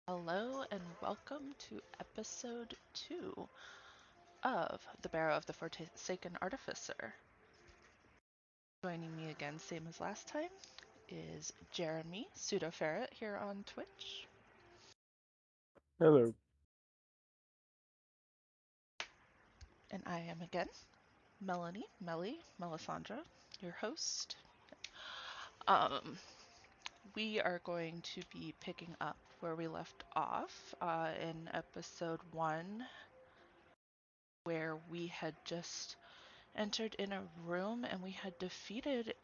Hello and welcome to episode 2 of the Barrow of the Forsaken Artificer. Joining me again, same as last time, is Jeremy, Pseudo Ferret, here on Twitch. Hello. And I am again, Melisandra, your host. We are going to be picking up where we left off in episode 1, where we had just entered in a room and we had defeated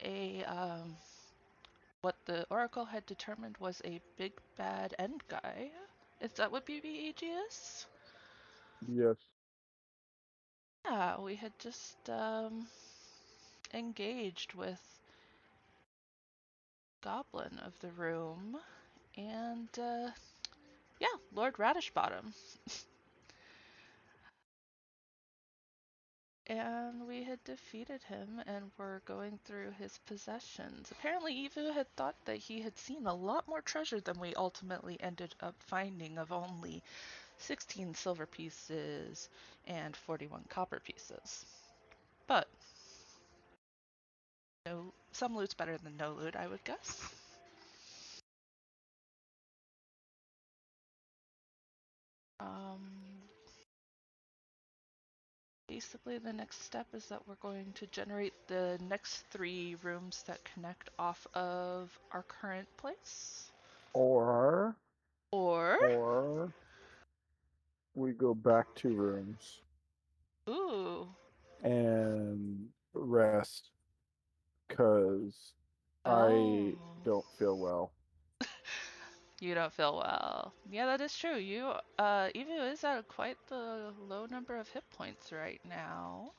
what the Oracle had determined was a big bad end guy. Is that what BBEG is? Yes. Yeah, we had just engaged with Goblin of the room and yeah, Lord Radishbottom. And we had defeated him and were going through his possessions. Apparently, Evu had thought that he had seen a lot more treasure than we ultimately ended up finding, of only 16 silver pieces and 41 copper pieces. But no, some loot's better than no loot, I would guess. Um, Basically, the next step is that we're going to generate the next 3 rooms that connect off of our current place. Or Or, or we go back 2 rooms ooh, and rest because oh, I don't feel well. you don't feel well. Yeah, that is true. Evu is at quite the low number of hit points right now.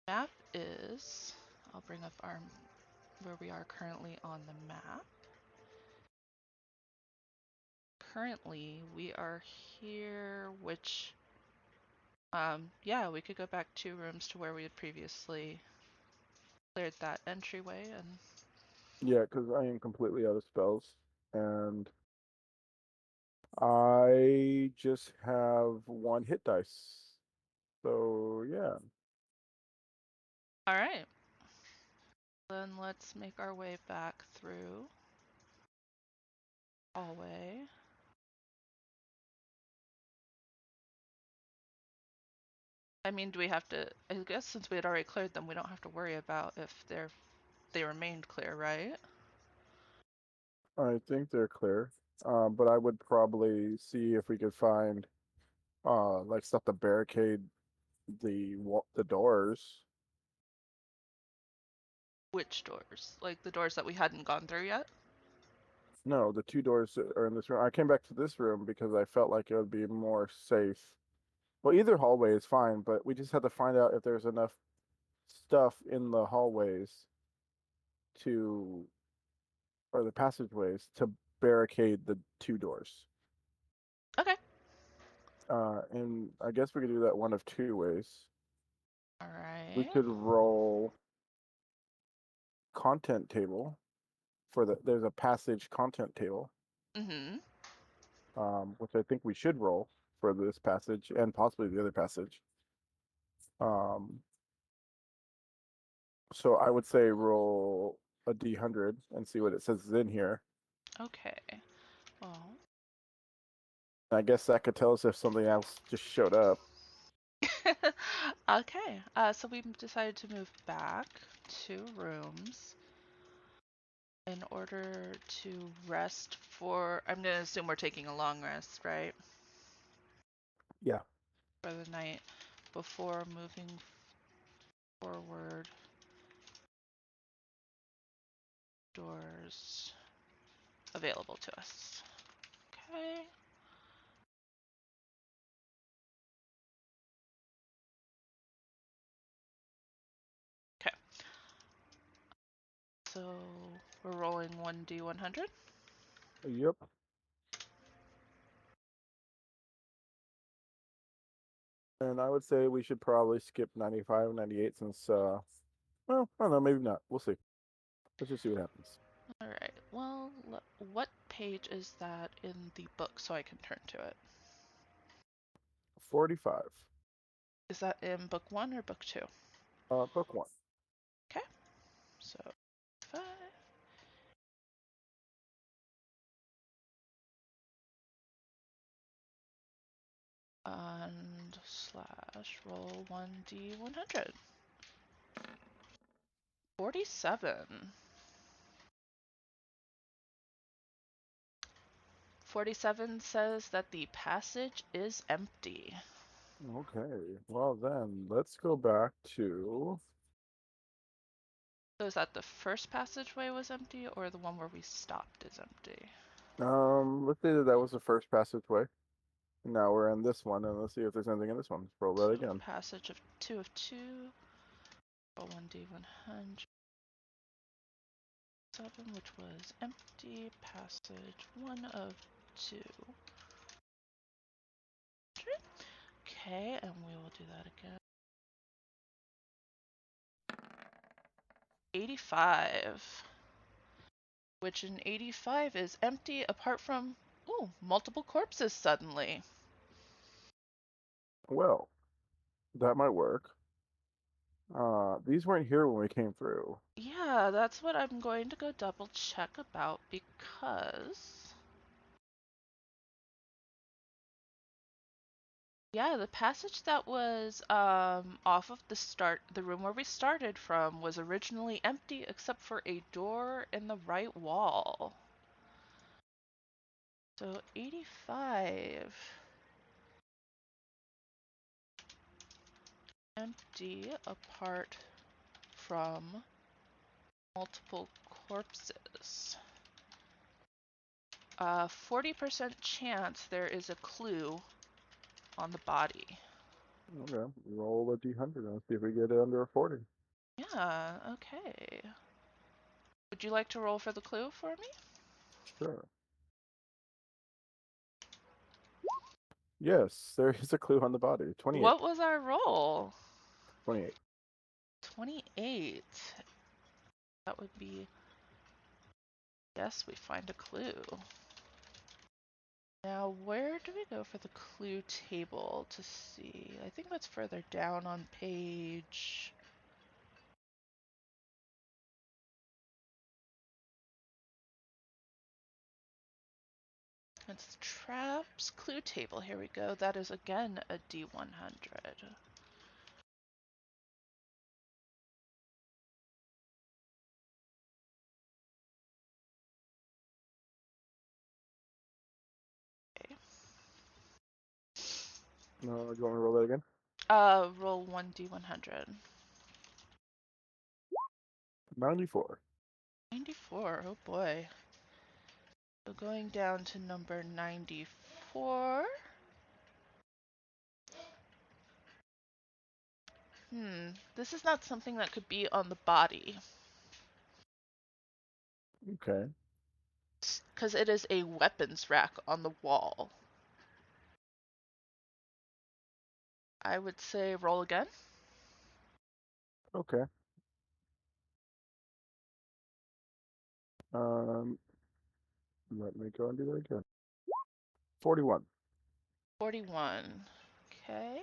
Map is, I'll bring up where we are currently on the map. Currently, we are here, which, yeah, we could go back 2 rooms to where we had previously cleared that entryway and Yeah, because I am completely out of spells and I just have 1 hit dice. So yeah. all right. Then let's make our way back through hallway. I mean, do we have to? I guess since we had already cleared them, we don't have to worry about if they remained clear, right? I think they're clear. But I would probably see if we could find like stuff to barricade the doors. Which doors? Like the doors that we hadn't gone through yet? No, the 2 doors that are in this room. I came back to this room because I felt like it would be more safe. Well, either hallway is fine, but we just had to find out if there's enough stuff in the hallways to, or the passageways to barricade the 2 doors. Okay. And I guess we could do that one of 2 ways. All We right. could roll content table there's a passage content table, Mm-hmm. which I think we should roll for this passage and possibly the other passage. Um, So I would say roll a D100 and see what it says is in here. Okay. Well. I guess that could tell us if something else just showed up. Okay. So we decided to move back 2 rooms in order to rest for. I'm gonna assume we're taking a long rest, right? Yeah. For the night before moving forward. Doors available to us. Okay. Okay. So we're rolling 1D100. Yep. And I would say we should probably skip 95, 98 since, well, I don't know, maybe not. We'll see. Let's just see what happens. Alright, well, what page is that in the book so I can turn to it? 45. Is that in book 1 or book 2? Book 1. Okay, so 5. And slash roll 1d100. 47. 47 says that the passage is empty. Okay, well then, let's go back to... So is that the first passageway was empty or the one where we stopped is empty? Let's say that was the first passageway. Now we're in this one, and let's see if there's anything in this one. Let's roll that So again. passage of 2 of 2, roll 1d100. 7, which was empty. Passage 1 of 2. Okay, and we will do that again. 85. Which in 85 is empty apart from, ooh, multiple corpses suddenly. Well, that might work. These weren't here when we came through. Yeah, that's what I'm going to go double check about because... Yeah, the passage that was off of the room where we started from was originally empty except for a door in the right wall. So 85. Empty apart from multiple corpses. 40% chance there is a clue on the body. Okay, roll a d100 and see if we get it under a 40. Yeah, okay. Would you like to roll for the clue for me? Sure. Yes, there is a clue on the body. 28. What was our roll? 28. 28. That would be, yes, we find a clue. Now, where do we go for the clue table to see? I think that's further down on page... It's traps, clue table, here we go. That is again a D100. Okay. No, do you want me to roll that again? Roll 1D100. 94. 94, oh boy. So going down to number 94. This is not something that could be on the body. Okay. Because it is a weapons rack on the wall. I would say roll again. Okay. Um, Let me go and do that again. 41. 41. Okay.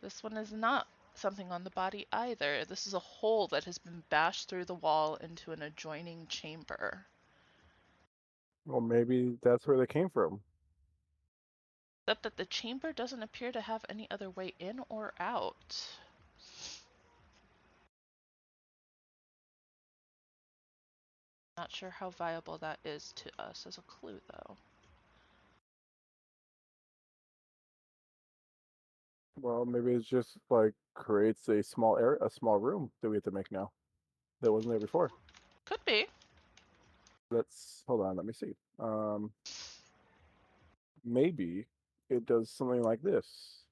This one is not something on the body either. This is a hole that has been bashed through the wall into an adjoining chamber. Well, maybe that's where they came from. Except that the chamber doesn't appear to have any other way in or out. Not sure how viable that is to us as a clue, though. Well, maybe it's just like creates a small area, a small room that we have to make now that wasn't there before. Could be. Let's hold on. Let me see. Maybe it does something like this.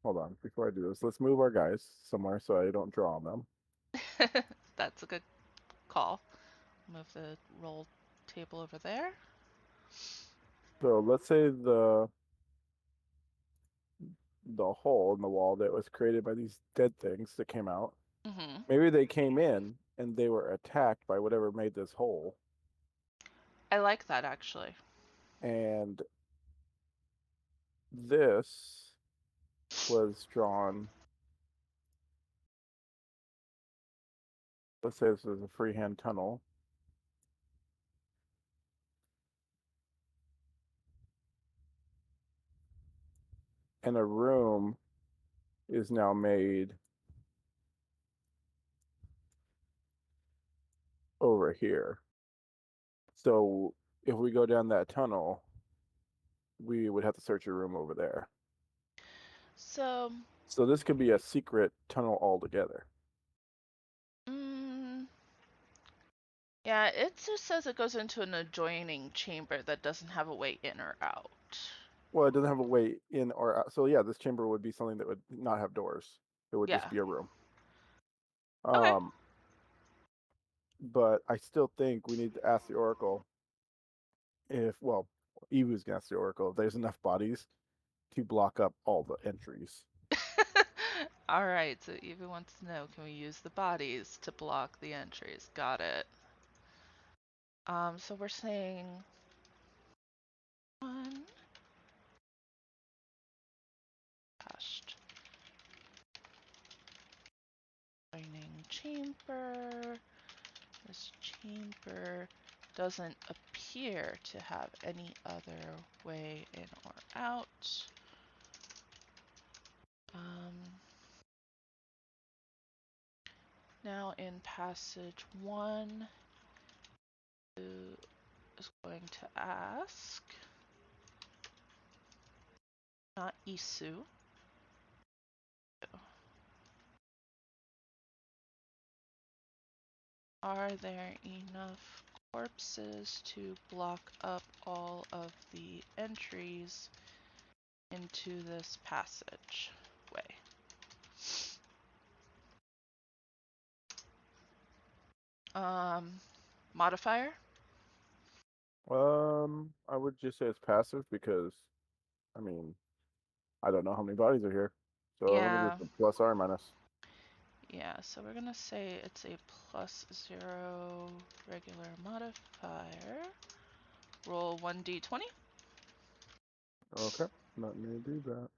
Hold on. Before I do this, let's move our guys somewhere so I don't draw on them. That's a good call. Move the roll table over there. So let's say the hole in the wall that was created by these dead things that came out. Mm-hmm. Maybe they came in and they were attacked by whatever made this hole. I like that actually. And this was drawn, let's say this is a freehand tunnel. And a room is now made over here. So if we go down that tunnel, we would have to search a room over there. So, So this could be a secret tunnel altogether. mm, yeah, it just says it goes into an adjoining chamber that doesn't have a way in or out. Well, it doesn't have a way in or out. So yeah, this chamber would be something that would not have doors. It would just Yeah. be a room. Okay. Um, but I still think we need to ask the Oracle if, well, Evu's gonna ask the Oracle if there's enough bodies to block up all the entries. All right, so Eva wants to know, can we use the bodies to block the entries? Got it. So we're saying one past joining chamber. This chamber doesn't appear to have any other way in or out. Um, Now in passage one, who is going to ask, not Isu. Are there enough corpses to block up all of the entries into this passage way? Um, Modifier? I would just say it's passive because, I mean, I don't know how many bodies are here. So let me Yeah, just put plus or minus. yeah, so we're gonna say it's a +0 regular modifier. Roll 1d20. Okay, let me do that.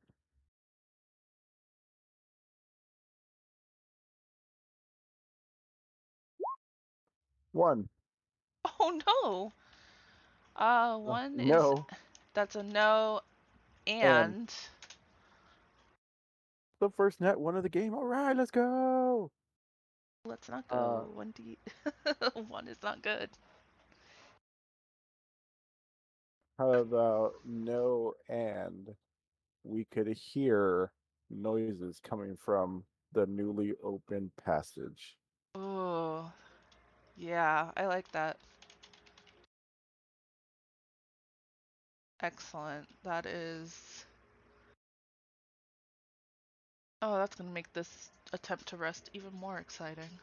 One. Oh no! One is, No. that's a no, And and the first net one of the game. All right, let's go. let's not Uh, go 1d. 1 is not good. how about no and we could hear noises coming from the newly opened passage. Oh, yeah, I like that. Excellent. That is. Oh, that's gonna make this attempt to rest even more exciting.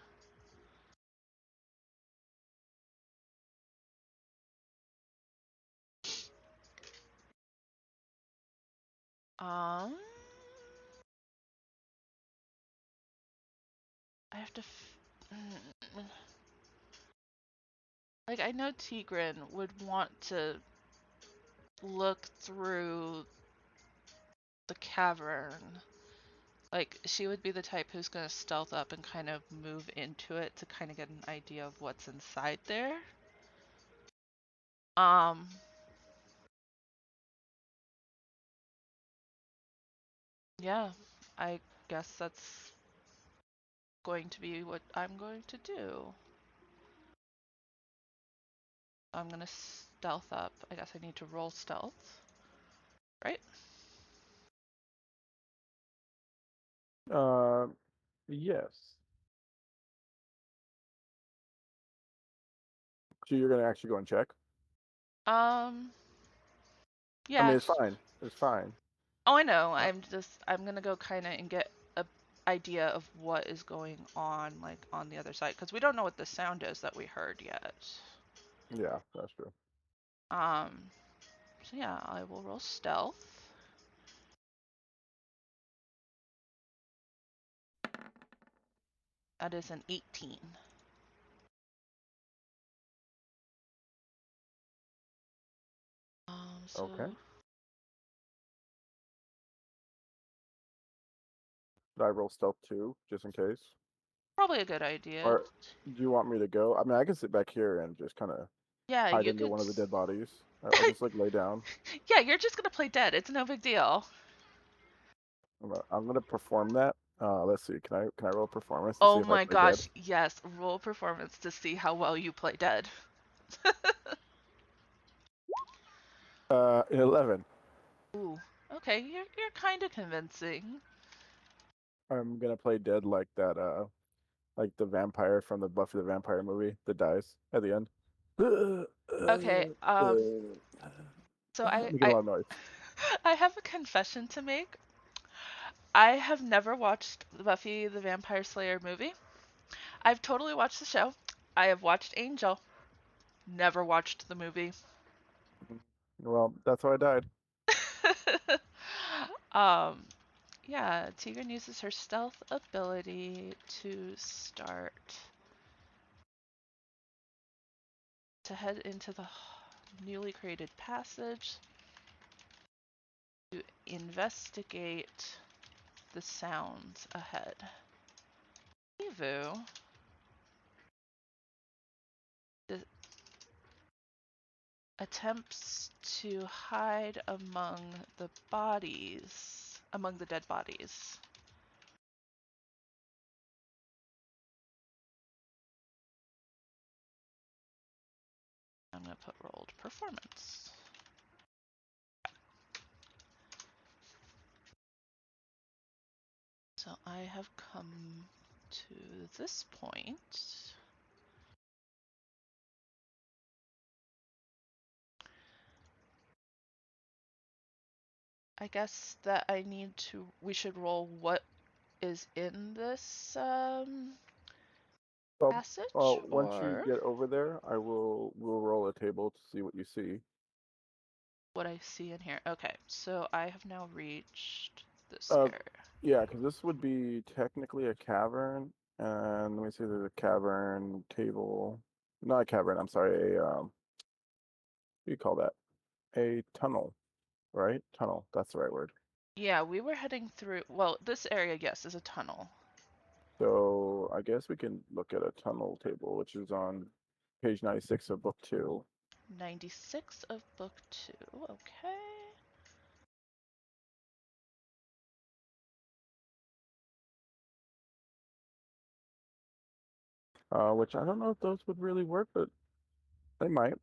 Um, I have to. Like, I know Tigran would want to look through the cavern. Like, she would be the type who's gonna stealth up and kind of move into it to kind of get an idea of what's inside there. Um, yeah, I guess that's going to be what I'm going to do. I'm gonna stealth up. I guess I need to roll stealth, right? Uh, yes. So you're gonna actually go and check. Um, I mean, yeah. it's fine. It's fine. Oh, I know. Uh, I'm gonna go kind of and get a idea of what is going on, like on the other side, because we don't know what the sound is that we heard yet. yeah, that's true. Um, so yeah, I will roll stealth. That is an 18. So Okay. Did I roll stealth too, just in case? probably a good idea. Or do you want me to go? I mean, I can sit back here and just kind of Yeah, hide you into could. one of the dead bodies. I'll just like lay down. Yeah, you're just gonna play dead. It's no big deal. I'm gonna perform that. Let's see. Can I roll performance to see Oh if I my play dead? gosh, yes. Roll performance to see how well you play dead. 11. Ooh, okay, you're kind of convincing. I'm gonna play dead like that. Like the vampire from the Buffy the Vampire movie that dies at the end. Okay, so Making a lot of noise. I have a confession to make. I have never watched the Buffy the Vampire Slayer movie. I've totally watched the show. I have watched Angel. Never watched the movie. Well, that's how I died. um, yeah, Tigran uses her stealth ability to start to head into the newly created passage to investigate the sounds ahead. Evu attempts to hide among the dead bodies. I'm going to put rolled performance. So I have come to this point. I guess that we should roll what is in this Well, passage, once you or get over there, we'll roll a table to see what you see. what I see in here. Okay, so I have now reached this Uh, area. yeah, because this would be technically a cavern, and let me see, there's a cavern table. Not a cavern. I'm sorry. What do you call that? A tunnel, right? Tunnel. That's the right word. Yeah, we were heading through. Well, this area, yes, is a tunnel. So I guess we can look at a tunnel table, which is on page 96 of book 2. 96 of book 2. Okay. Which I don't know if those would really work, but they might.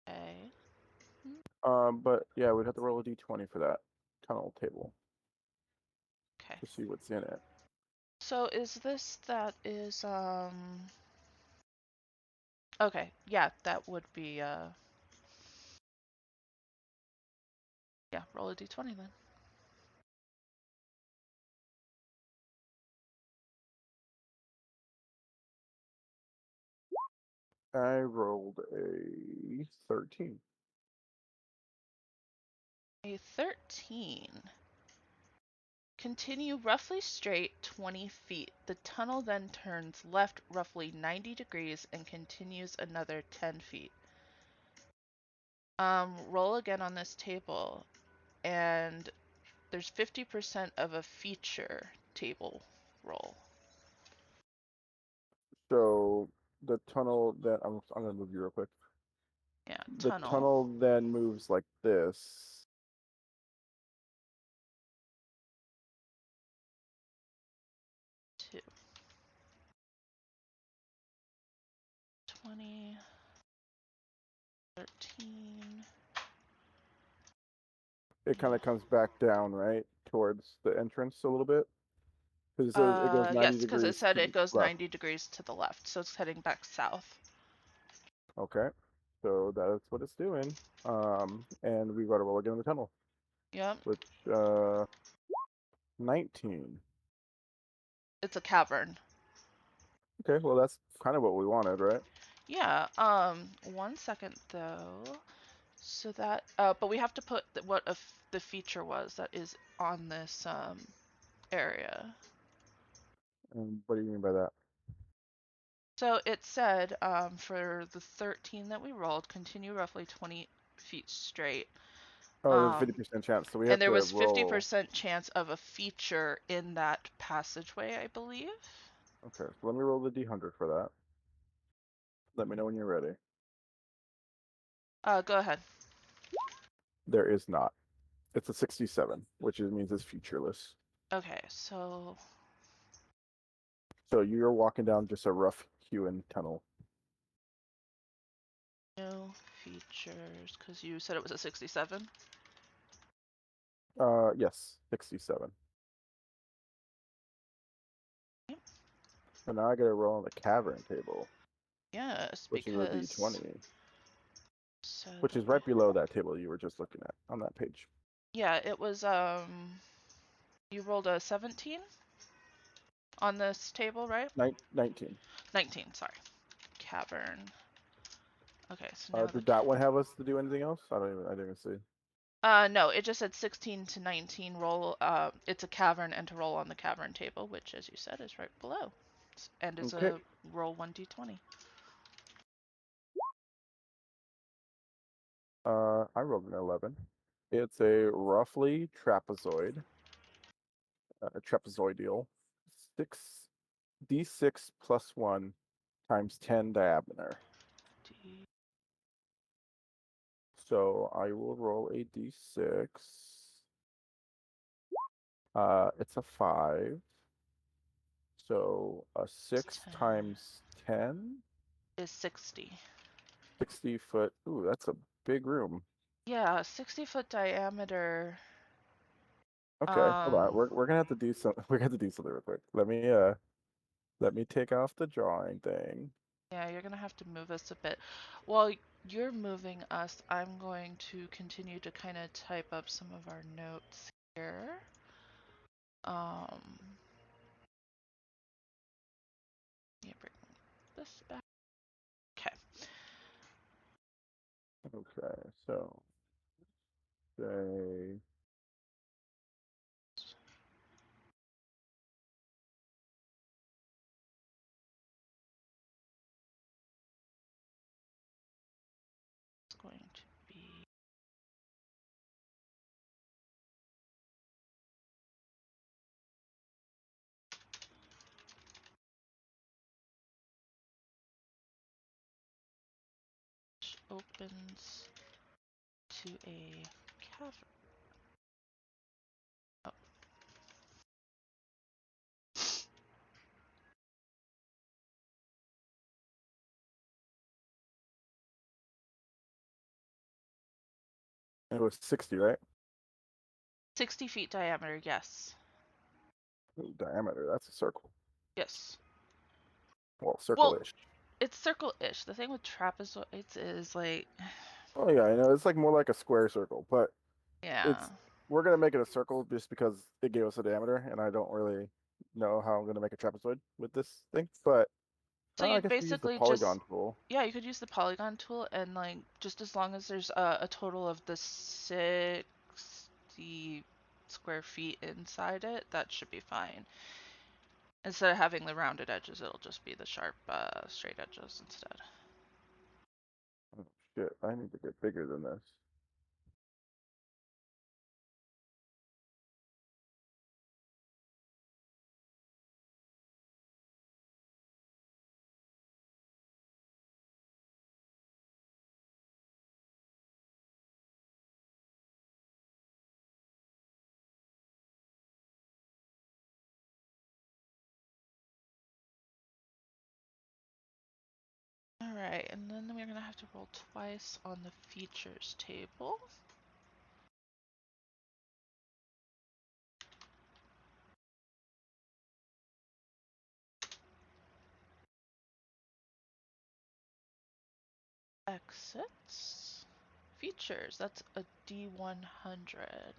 Okay. But yeah, we'd have to roll a d20 for that tunnel table Okay. to see what's in it. So is this that is okay, yeah, that would be yeah, roll a d20 then. I rolled a 13. A 13. Continue roughly straight 20 feet. The tunnel then turns left roughly 90 degrees and continues another 10 feet. Roll again on this table, and there's 50% of a feature table roll. So the tunnel that I'm gonna move you real quick. Yeah, The tunnel. tunnel then moves like this. 2, 20, 13. It kind of comes back down, right, towards the entrance a little bit. Because it goes 90 Yes, because it degrees said to it the goes left. 90 degrees to the left, so it's heading back south. Okay. So that's what it's doing. And we got to roll again in the tunnel, Yep, which 19. it's a cavern. Okay, well that's kind of what we wanted, right? Yeah, 1 second though. So that, but we have to put what the feature was that is on this area. And what do you mean by that? So it said for the 13 that we rolled, continue roughly 20 feet straight. Oh, there's a Um, 50% chance, so we and have there to was roll. 50% chance of a feature in that passageway, I believe. Okay, so let me roll the D100 for that. Let me know when you're ready. Go ahead. There is not. It's a 67, which means it's featureless. Okay, so So you're walking down just a rough hewn tunnel. no features, because you said it was a 67. Yes, 67. So now I gotta roll on the cavern table, Yes, which is a because D20, said which that is we right below that table you were just looking at on that page. yeah, it was you rolled a 17 on this table, right? 19. 19, sorry. Cavern. Okay, so now the Did that one have us to do anything else? I didn't even see. no, it just said 16 to 19 roll. It's a cavern and to roll on the cavern table, which, as you said, is right below. And it's Okay. a roll 1d20. I rolled an 11. It's a roughly trapezoidal, 6d6 plus 1 times 10 diameter. D- So I will roll a d6. It's a 5. So a 6 10 times 10, is 60. 60 foot. Ooh, that's a big room. Yeah, 60-foot diameter. Okay, hold on. Um, We're gonna have to do some. We're gonna have to do something real quick. Let me take off the drawing thing. yeah, you're gonna have to move us a bit. While you're moving us, I'm going to continue to kind of type up some of our notes here. Um, yeah, bring this back. Okay. Okay, so say It's going to be opens to a cavern. Oh, it was 60, right? 60 feet diameter, yes. Ooh, diameter. That's a circle. Yes. Well, Well, circle-ish. it's circle-ish. The thing with trapezoids is like, Oh yeah, I know. It's like more like a square circle, but yeah. it's we're gonna make it a circle just because it gave us a diameter, and I don't really know how I'm gonna make a trapezoid with this thing. But So I you'd guess we use the basically just, polygon tool. yeah, you could use the polygon tool and like, just as long as there's a total of the 60 square feet inside it, that should be fine. Instead of having the rounded edges, it'll just be the sharp, straight edges instead. Oh shit! I need to get bigger than this. Alright, and then we're gonna have to roll twice on the features table. Exits. Features, that's a D100.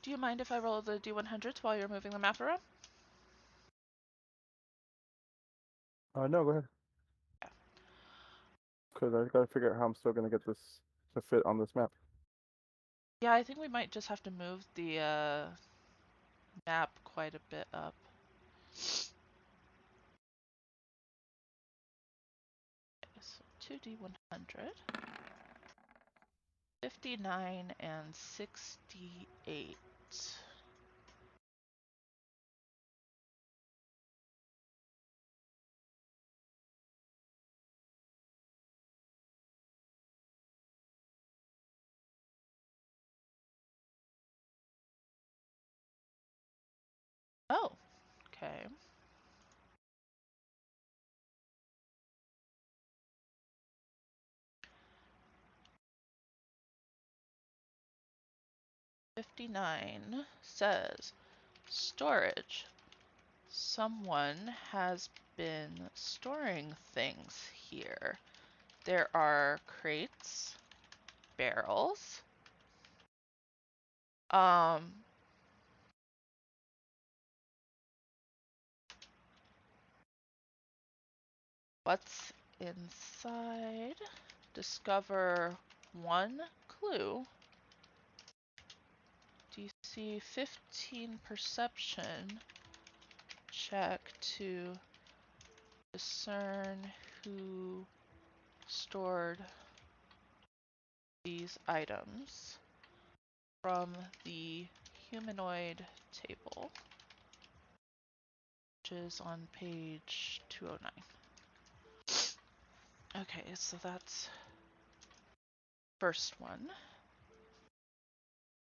Do you mind if I roll the D100s while you're moving the map around? No, go ahead. Yeah. Because I gotta figure out how I'm still gonna get this to fit on this map. Yeah, I think we might just have to move the map quite a bit up. Okay, so 2D100, 59 and 68. Oh, okay. '59 says storage. Someone has been storing things here. There are crates, barrels, um, what's inside? Discover one clue. Do you see 15 perception check to discern who stored these items from the humanoid table, which is on page 209. Okay, so that's first one.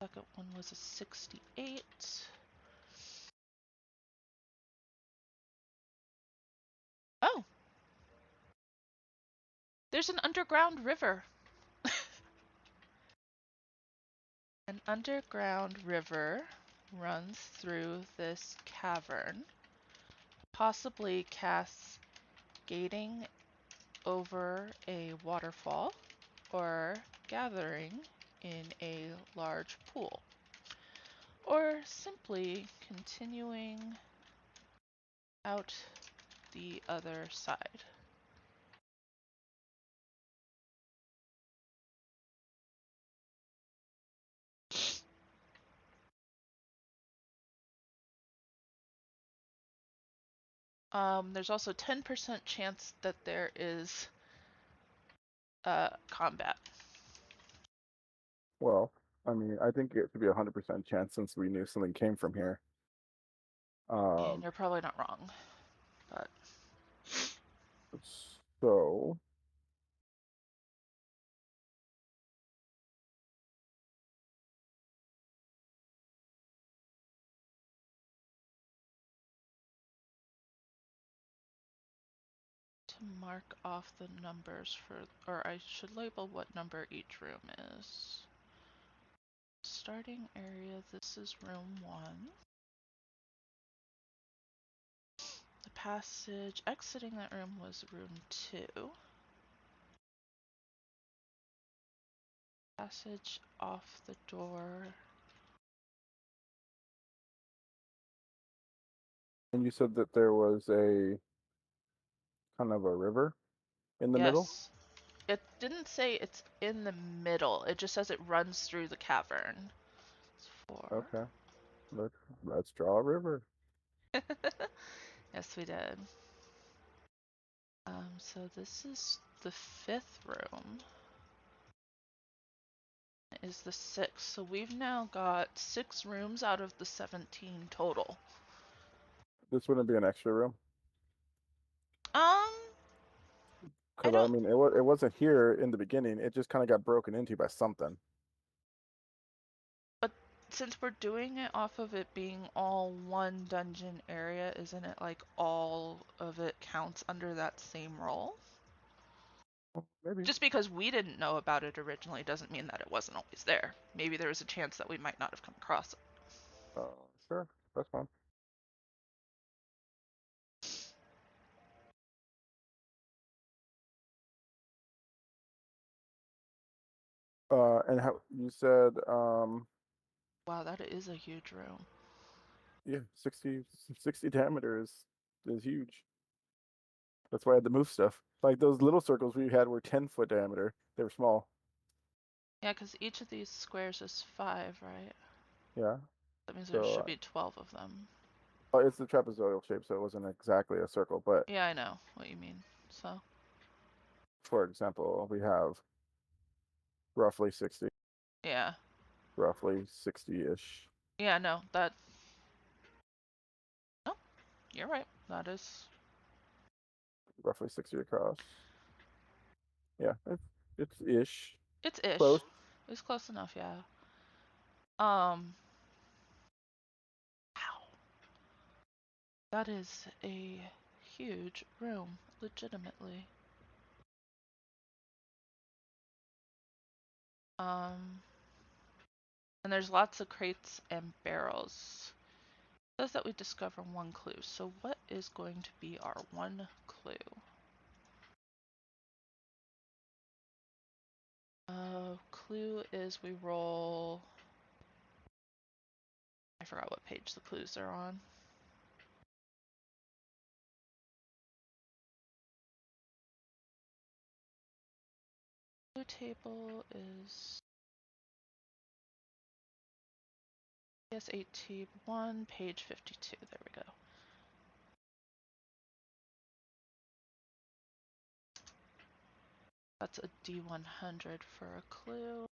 Second one was a 68. Oh, there's an underground river. An underground river runs through this cavern, possibly cascading over a waterfall or gathering in a large pool, or simply continuing out the other side. There's also 10% chance that there is combat. Well, I mean, I think it could be 100% chance since we knew something came from here. And you're probably not wrong, but So to mark off the numbers for, or I should label what number each room is. Starting area, this is room 1. The passage exiting that room was room 2. Passage off the door. and you said that there was a kind of a river in the middle? Yes. It didn't say it's in the middle. It just says it runs through the cavern. It's 4. Okay. Let's draw a river. Yes, we did. So this is the 5th room. Is the 6th. So we've now got 6 rooms out of the 17 total. This wouldn't be an extra room Um, I because I don't, mean it wasn't here in the beginning. It just kind of got broken into by something. but since we're doing it off of it being all one dungeon area, isn't it like all of it counts under that same role? Well, maybe. Just because we didn't know about it originally doesn't mean that it wasn't always there. Maybe there was a chance that we might not have come across it. Sure, that's fine. And how you said Wow, that is a huge room. Yeah, 60 diameter is huge. That's why I had to move stuff. Like those little circles we had were 10-foot diameter. They were small. Yeah, because each of these squares is 5, right? Yeah. That means there So should be 12 of them. it's the trapezoidal shape, so it wasn't exactly a circle. But Yeah, I know what you mean. So, for example, we have roughly 60, yeah. roughly 60-ish, Yeah, no, that. No, you're right. That is. roughly 60 across. Yeah, it's ish. It's ish. Close. It's close enough, yeah. Um. Wow. That is a huge room, legitimately. Um. And there's lots of crates and barrels. It says that we discover one clue. So what is going to be our one clue? Clue is we roll. I forgot what page the clues are on. Clue table is PS8T1, page 52. There we go. That's a D100 for a clue.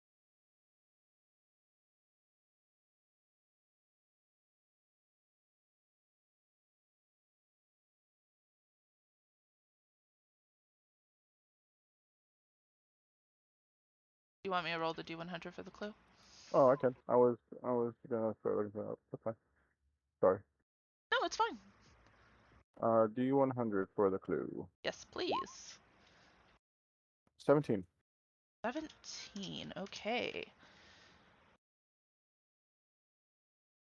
Do you want me to roll the D100 for the clue? Oh, I can. I was gonna start looking for that. That's fine. Sorry. No, it's fine. D100 for the clue. Yes, please. 17. 17. Okay.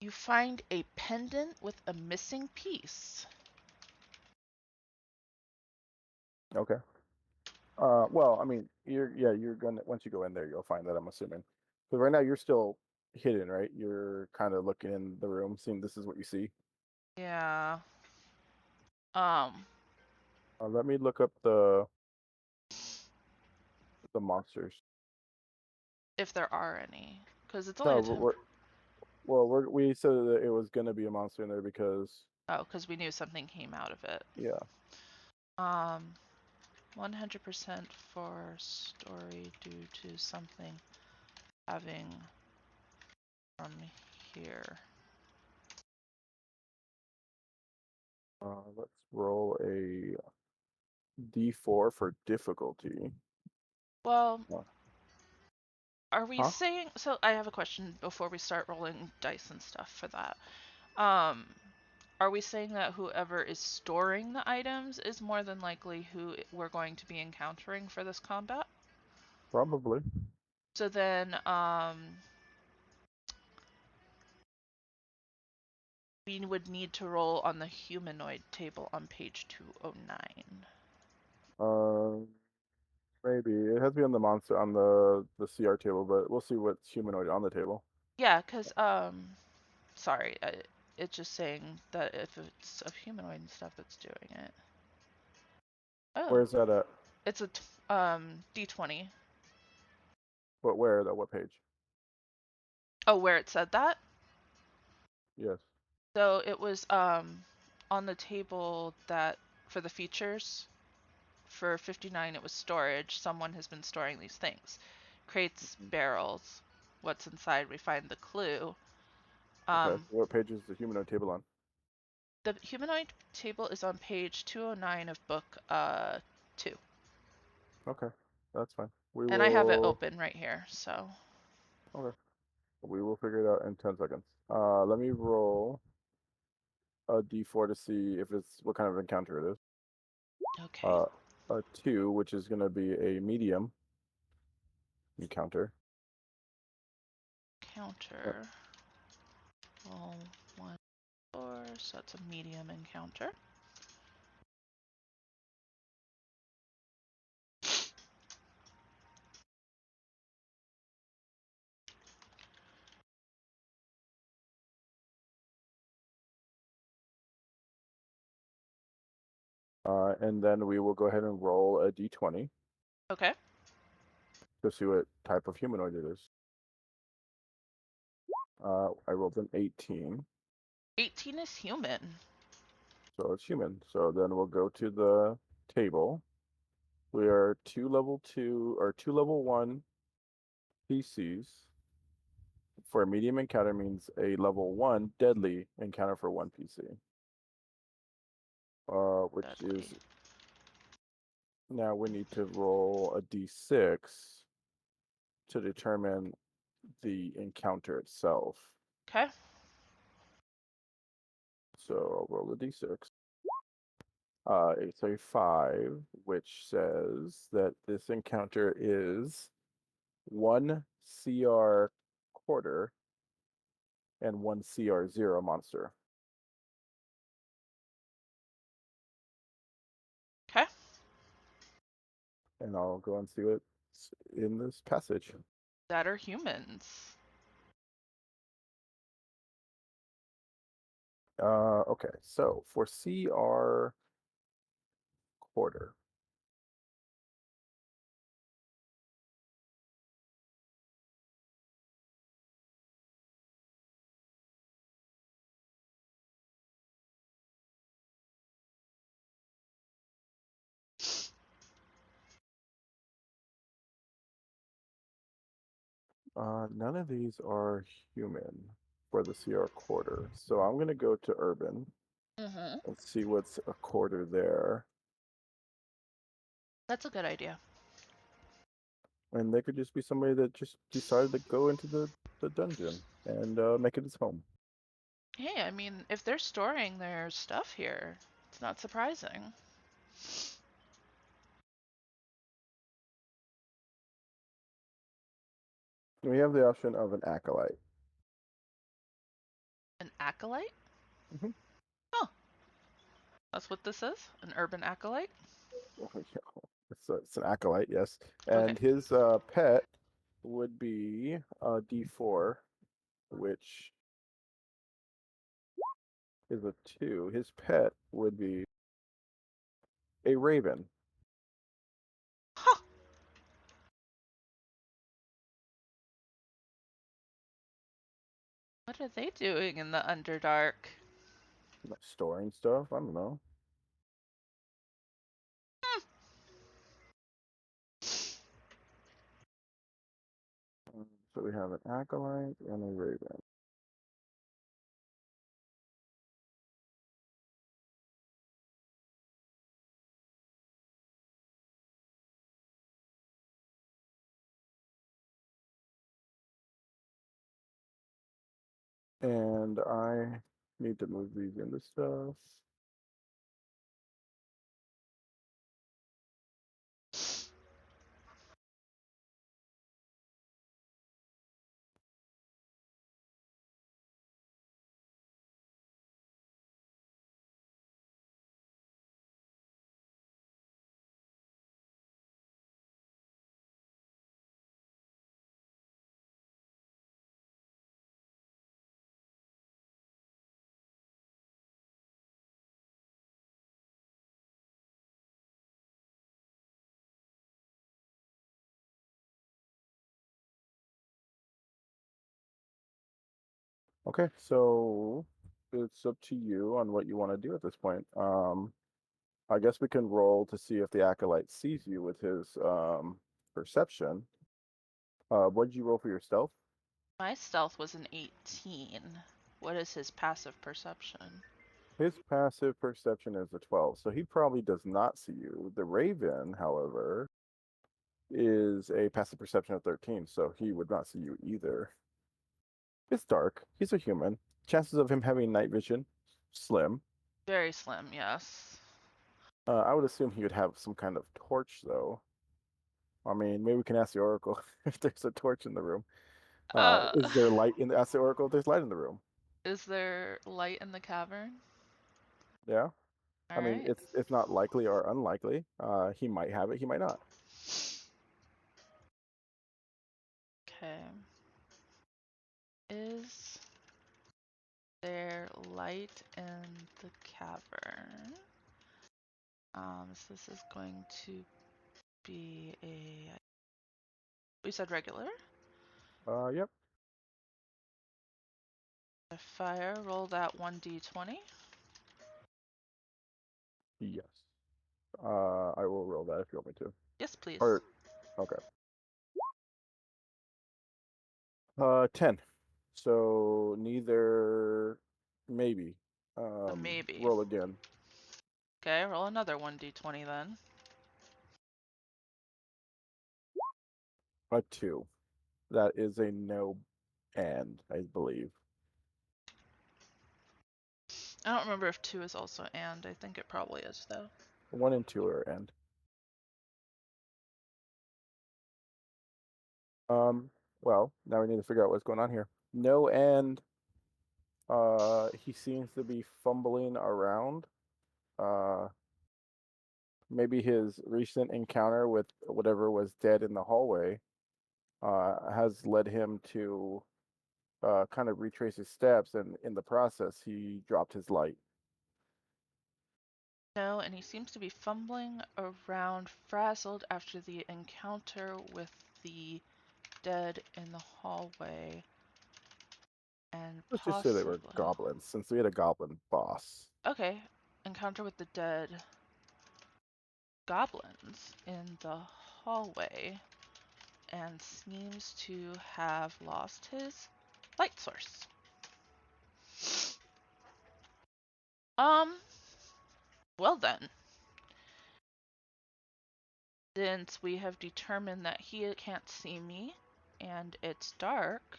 You find a pendant with a missing piece. Okay. Well, I mean, you're gonna once you go in there, you'll find that. I'm assuming. Because right now you're still hidden, right? You're kind of looking in the room, seeing this is what you see. Yeah. Um, Let me look up the monsters. if there are any, because it's only No, a temp. we said that it was gonna be a monster in there because Oh, because we knew something came out of it. yeah. 100% for story due to something having from here. Let's roll a D4 for difficulty. Well, Uh, are we huh? saying, so I have a question before we start rolling dice and stuff for that. Um, are we saying that whoever is storing the items is more than likely who we're going to be encountering for this combat? Probably. So then, we would need to roll on the humanoid table on page 209. Uh, Maybe it has to be on the monster on the CR table, but we'll see what's humanoid on the table. Yeah, because, sorry, it's just saying that if it's a humanoid and stuff that's doing it. Oh, Where's that at? it's a D20. Where though? What page? Oh, where it said that? Yes. So it was on the table that for the features for 59 it was storage. Someone has been storing these things. Crates, barrels, what's inside, we find the clue. Okay. Um, What page is the humanoid table on? the humanoid table is on page 209 of book 2. Okay, that's fine. We And I have it will. open right here, so Okay. We will figure it out in 10 seconds. Let me roll a D4 to see if it's what kind of encounter it is. okay. Uh, a 2, which is going to be a medium encounter. Counter. Roll 1, 4, so that's a medium encounter. And then we will go ahead and roll a d20 Okay. to see what type of humanoid it is. I rolled an 18, 18 is human. so it's human. So then we'll go to the table. We are two level 1 PCs. For a medium encounter means a level 1 deadly encounter for one PC. Which Deadly. is now we need to roll a d6 to determine the encounter itself. Okay. So I'll roll a d6. It's a 5, which says that this encounter is 1 CR quarter and 1 CR0 monster. Okay. And I'll go and see what's in this passage. That are humans. Okay, so for CR quarter, none of these are human for the CR quarter. So I'm going to go to urban Mm-hmm. and see what's a quarter there. That's a good idea. And they could just be somebody that just decided to go into the dungeon and make it his home. Hey, I mean, if they're storing their stuff here, it's not surprising. We have the option of an acolyte. An acolyte? Mm-hmm. Oh, that's what this is? An urban acolyte? It's an acolyte, yes. Okay. And his pet would be a D4, which is a 2. His pet would be a raven. Huh. What are they doing in the Underdark? Like storing stuff. I don't know. Hmm. So we have an acolyte and a raven. And I need to move these into stuff. Okay, so it's up to you on what you want to do at this point. I guess we can roll to see if the acolyte sees you with his perception. What did you roll for your stealth? My stealth was an 18. What is his passive perception? His passive perception is a 12, so he probably does not see you. The raven, however, is a passive perception of 13, so he would not see you either. It's dark. He's a human. Chances of him having night vision, slim. Very slim, yes. I would assume he would have some kind of torch, though. I mean, maybe we can ask the Oracle if there's a torch in the room. Uh, Is there light in the? Ask the Oracle if there's light in the room. is there light in the cavern? Yeah. I mean, Alright. it's not likely or unlikely. He might have it. He might not. Okay. Is there light in the cavern? So this is going to be a. We said regular. Yep. A fire. Roll that 1d20. Yes. I will roll that if you want me to. Yes, please. Or okay. 10. So neither. Maybe. So maybe. Roll again. Okay, roll another 1d20 then. A 2. That is a no and, I believe. I don't remember if 2 is also and. I think it probably is, though. 1 and 2 are and. Well, now we need to figure out what's going on here. No and he seems to be fumbling around. Maybe his recent encounter with whatever was dead in the hallway has led him to kind of retrace his steps, and in the process, he dropped his light. No, and he seems to be fumbling around, frazzled after the encounter with the dead in the hallway. And Let's just say they were possibly. goblins, since we had a goblin boss. Okay, encounter with the dead goblins in the hallway and seems to have lost his light source. Um, well then, since we have determined that he can't see me and it's dark,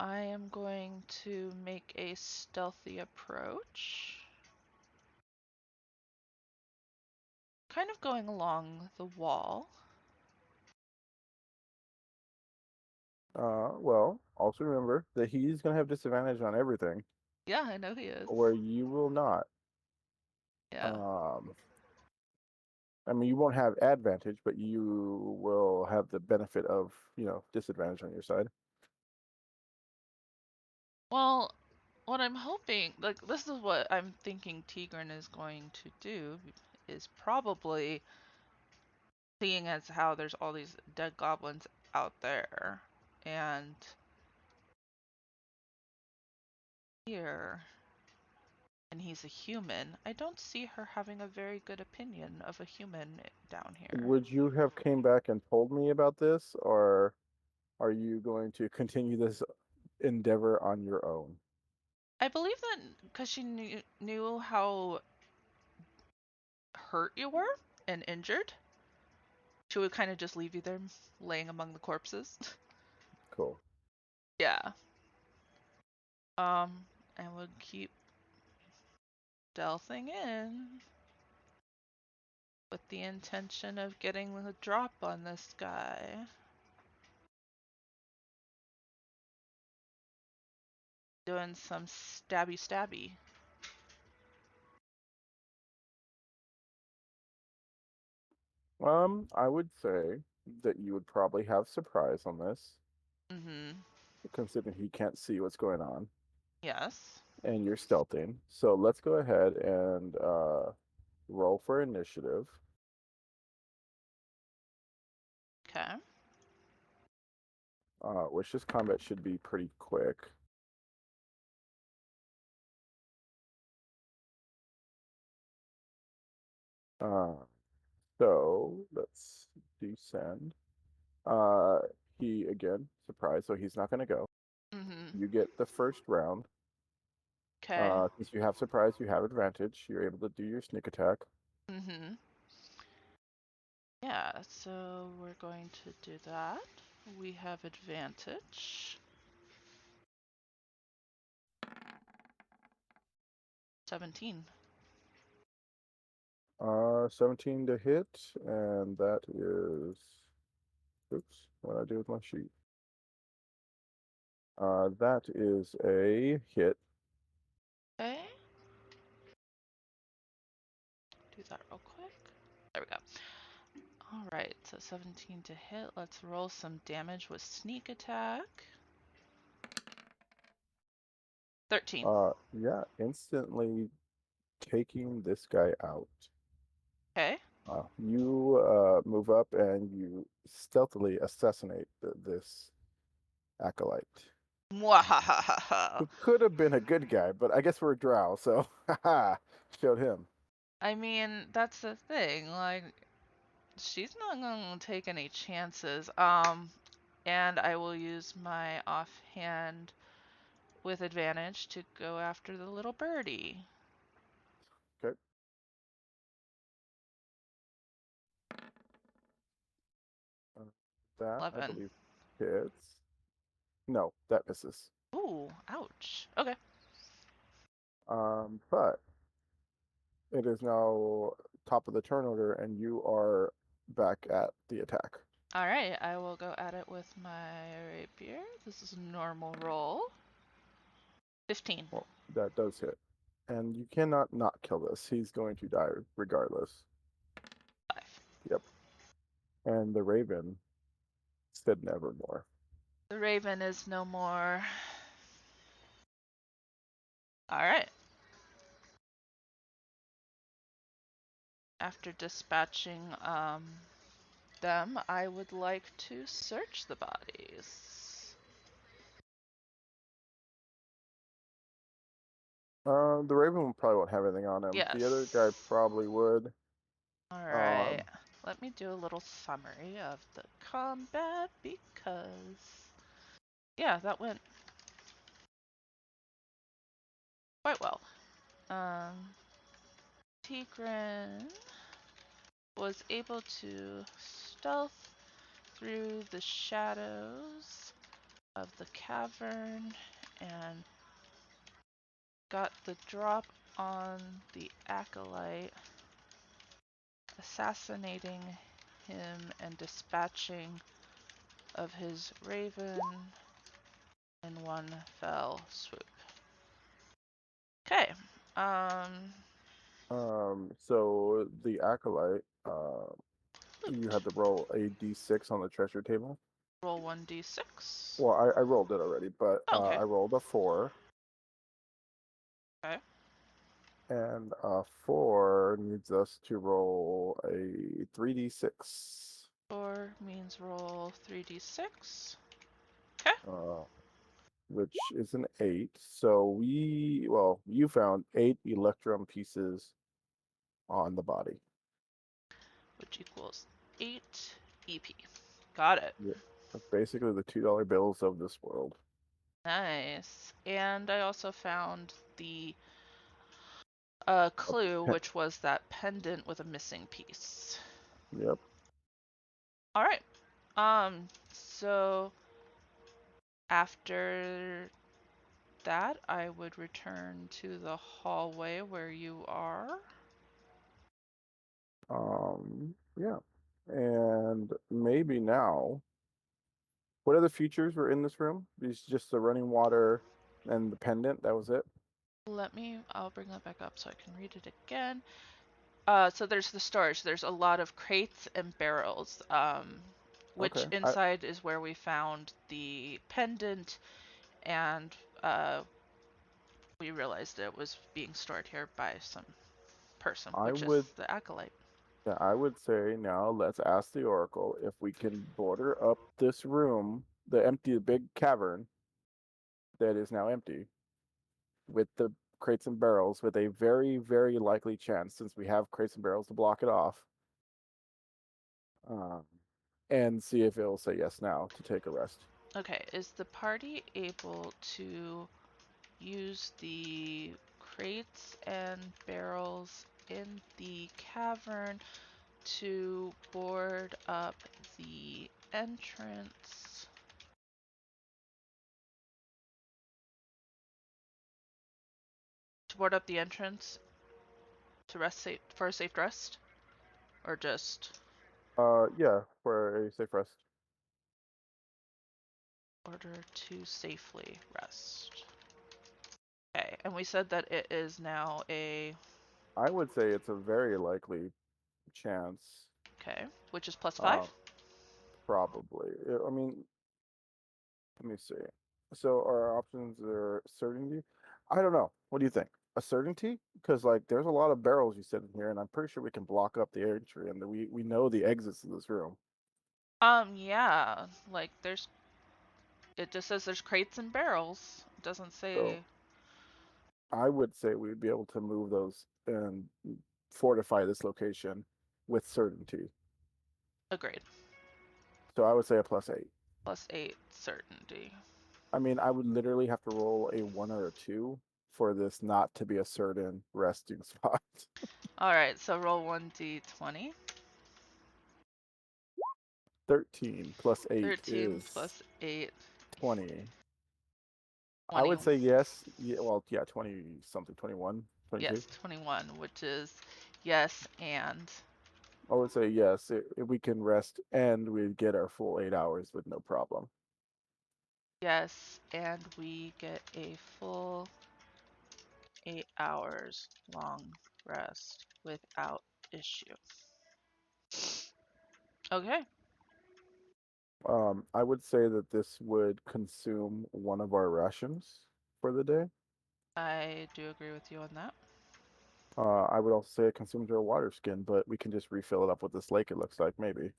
I am going to make a stealthy approach. Kind of going along the wall. Well, also remember that he's going to have disadvantage on everything, Yeah, I know he is. where you will not. Yeah. Um, I mean, you won't have advantage, but you will have the benefit of, disadvantage on your side. Well, what I'm hoping, like, this is what I'm thinking Tigran is going to do, is probably seeing as how there's all these dead goblins out there, and here, and he's a human, I don't see her having a very good opinion of a human down here. Would you have came back and told me about this, or are you going to continue this endeavor on your own? I believe that because she knew how hurt you were and injured, she would kind of just leave you there laying among the corpses. Cool. Yeah. And would keep stealthing in with the intention of getting the drop on this guy. Doing some stabby stabby. I would say that you would probably have surprise on this, Mm-hmm. considering he can't see what's going on, Yes. and you're stealthing. So let's go ahead and roll for initiative, Okay. which this combat should be pretty quick. Uh, so let's descend. Uh, he again, surprise, so he's not going to go. Mm-hmm. You get the first round. Okay. Since you have surprise, you have advantage. You're able to do your sneak attack. Mm-hmm. Yeah, so we're going to do that. We have advantage. 17. 17 to hit, and that is, oops, what did I do with my sheet? That is a hit. Okay. Do that real quick. There we go. Alright, so 17 to hit. Let's roll some damage with sneak attack. 13. Yeah, instantly taking this guy out. Okay. You move up and you stealthily assassinate this acolyte. Mwahahaha. Who could have been a good guy, but I guess we're a drow, so haha, showed him. I mean, that's the thing. Like, she's not gonna take any chances. And I will use my offhand with advantage to go after the little birdie. Okay. Uh, that I 11. believe hits. No, that misses. Ooh, ouch. Okay. But it is now top of the turn order, and you are back at the attack. Alright, I will go at it with my rapier. This is a normal roll. 15. Well, that does hit. And you cannot not kill this. He's going to die regardless. 5. Yep. And the raven said nevermore. The raven is no more. Alright. After dispatching them, I would like to search the bodies. The raven probably won't have anything on him. The other guy Yes. probably would. Alright. Um, Let me do a little summary of the combat because, yeah, that went quite well. Tigran was able to stealth through the shadows of the cavern and got the drop on the acolyte, assassinating him and dispatching of his raven in one fell swoop. Okay. so the acolyte, you had to roll a d6 on the treasure table. Roll 1d6. Well, I rolled it already, but Okay. I rolled a 4, Okay. and a 4 needs us to roll a 3d6. 4 means roll 3d6. Okay. Uh, which is an 8. So you found 8 electrum pieces on the body. Which equals 8 EP. Got it. Yeah. Basically the $2 bills of this world. Nice. And I also found the clue, Pe- which was that pendant with a missing piece. Yep. All right. So after that, I would return to the hallway where you are. Yeah. And maybe now, what other features were in this room? These just the running water and the pendant, that was it? I'll bring that back up so I can read it again. So there's the storage. There's a lot of crates and barrels, which Okay. inside is where we found the pendant, and uh, we realized it was being stored here by some person, I which is would the acolyte. yeah, I would say now let's ask the Oracle if we can border up this room, the big cavern that is now empty, with the crates and barrels, with a very, very likely chance, since we have crates and barrels to block it off, um, and see if it'll say yes now to take a rest. Okay, is the party able to use the crates and barrels in the cavern to board up the entrance? To board up the entrance to rest safe for a safe rest, or just Yeah, for a safe rest. order to safely rest? Okay, and we said that it is now a I would say it's a very likely chance. okay, which is +5. Uh, Probably. I mean, let me see. So our options are certainty. I don't know. What do you think? a certainty? Because like there's a lot of barrels you said in here, and I'm pretty sure we can block up the entry, and we know the exits to this room. Yeah, like it just says there's crates and barrels. It doesn't So say. I would say we'd be able to move those and fortify this location with certainty. Agreed. So I would say a +8. +8 certainty. I mean, I would literally have to roll a 1 or a 2 for this not to be a certain resting spot. Alright, so roll 1d20. 13 plus 8 13 is plus 8, 20. I 20. would say yes. Yeah, well, yeah, 20 something, 21, 22. Yes, 21, which is yes and. I would say yes. If we can rest and we get our full 8 hours with no problem. Yes, and we get a full 8 hours long rest without issue. Okay, I would say that this would consume one of our rations for the day. I do agree with you on that. I would also say it consumes our water skin, but we can just refill it up with this lake, it looks like, maybe.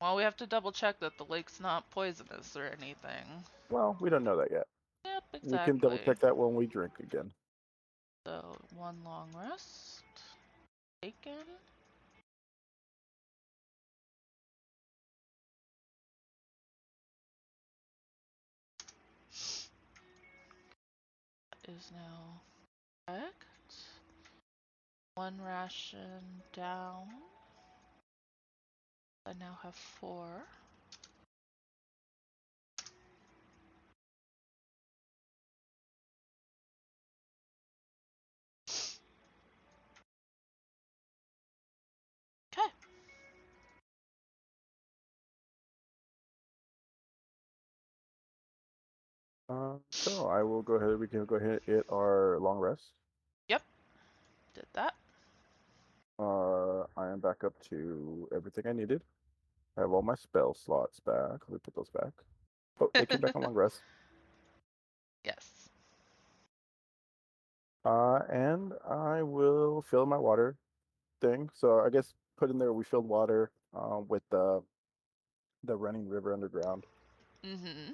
Well, we have to double check that the lake's not poisonous or anything. Well, we don't know that yet. Yep, We can double exactly. check that when we drink again. So, one long rest taken. Is now correct. One ration down. I now have 4. Okay. So I will go ahead. We can go ahead and hit our long rest. Yep, did that. I am back up to everything I needed. I have all my spell slots back. Let me put those back. Oh, they came back on long rest. Yes. And I will fill my water thing. So I guess put in there we filled water with the running river underground. Mm-hmm.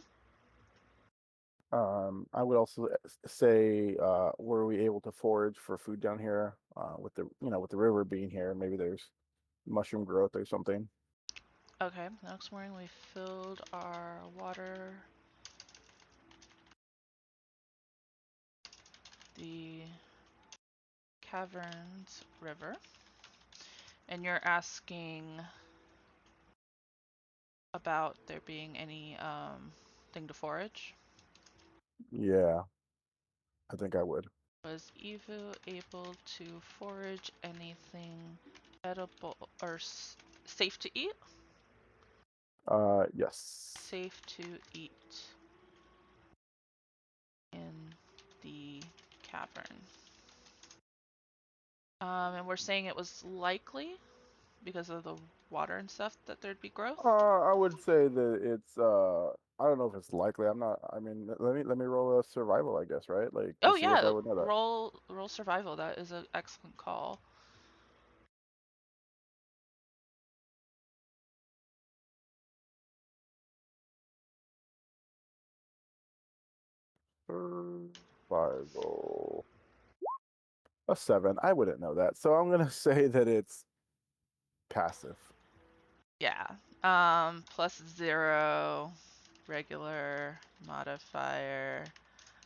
I would also say, were we able to forage for food down here? With the with the river being here, maybe there's mushroom growth or something. Okay, next morning we filled our water. The caverns river. And you're asking about there being any thing to forage? Yeah, I think I would. Was Evu able to forage anything edible or safe to eat? Yes. Safe to eat in the cavern. And we're saying it was likely because of the water and stuff that there'd be growth. I would say that it's I don't know if it's likely. I'm not. I mean, let me roll a survival, I guess, right? Like to Oh see if I yeah, would know that. roll survival. That is an excellent call. Survival. A 7. I wouldn't know that, so I'm gonna say that it's passive. Yeah. +0, regular, modifier,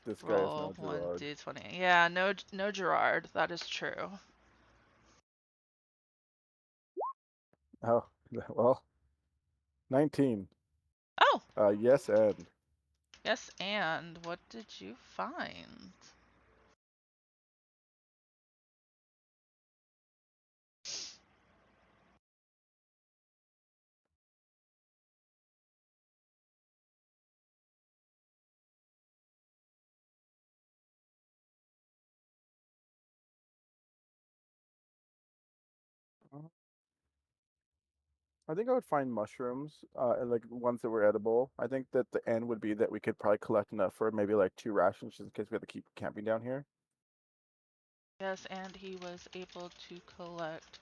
This guy is roll no one Gerard. d20. Yeah, no Gerard. That is true. Oh, well, 19. Oh, Yes, and yes, and what did you find? I think I would find mushrooms, and like ones that were edible. I think that the end would be that we could probably collect enough for maybe like 2 rations just in case we have to keep camping down here. Yes, and he was able to collect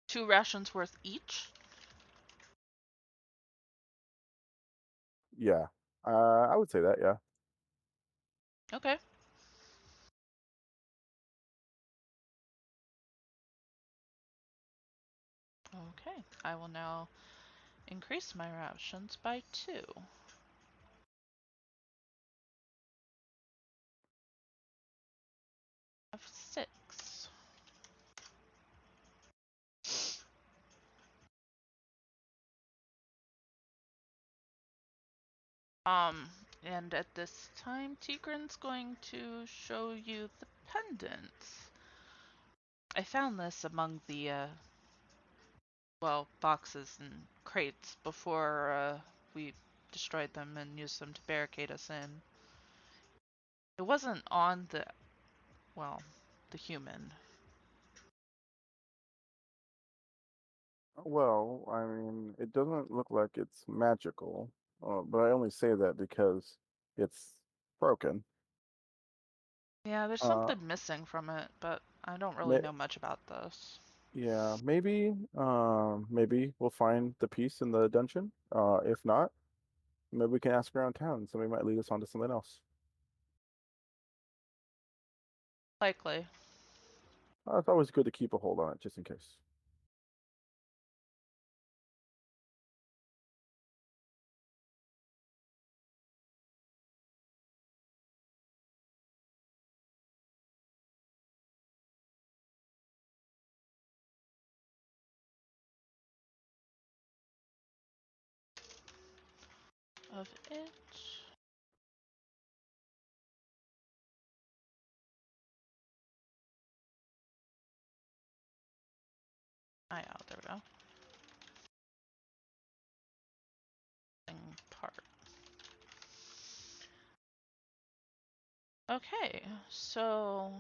2 rations worth each. Yeah. I would say that, yeah. Okay. Okay. I will now increase my rations by 2. I have 6. And at this time, Tigran's going to show you the pendants. I found this among the, boxes and crates before we destroyed them and used them to barricade us in. It wasn't on the human. Well, I mean, it doesn't look like it's magical, but I only say that because it's broken. Yeah, there's Uh, something missing from it, but I don't really may know much about this. yeah, maybe we'll find the piece in the dungeon. If not, maybe we can ask around town. Somebody might lead us on to something else. Likely. It's always good to keep a hold on it, just in case. Of it. Yeah, there we go. Part. Okay, so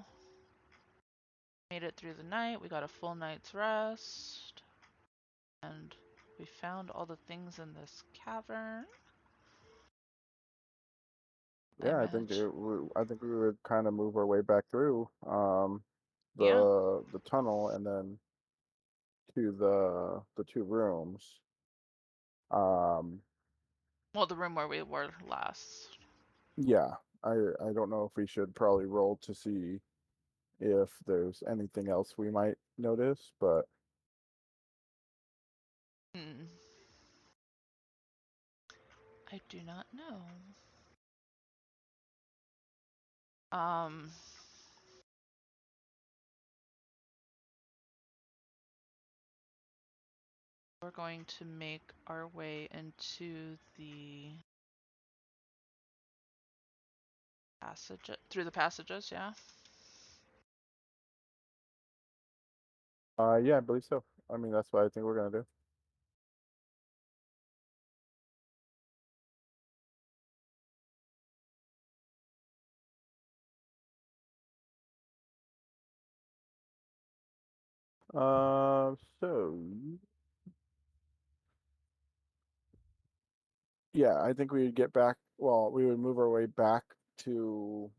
made it through the night. We got a full night's rest, and we found all the things in this cavern. I Yeah, imagine. I think we would kind of move our way back through Yeah. the tunnel and then to the two rooms. Um, Well, the room where we were last. yeah, I don't know if we should probably roll to see if there's anything else we might notice, but Hmm. I do not know. Um, we're going to make our way into the passage through the passages. Yeah. yeah, I believe so. I mean, that's what I think we're gonna do. So yeah, I think we'd get back. Well, we would move our way back to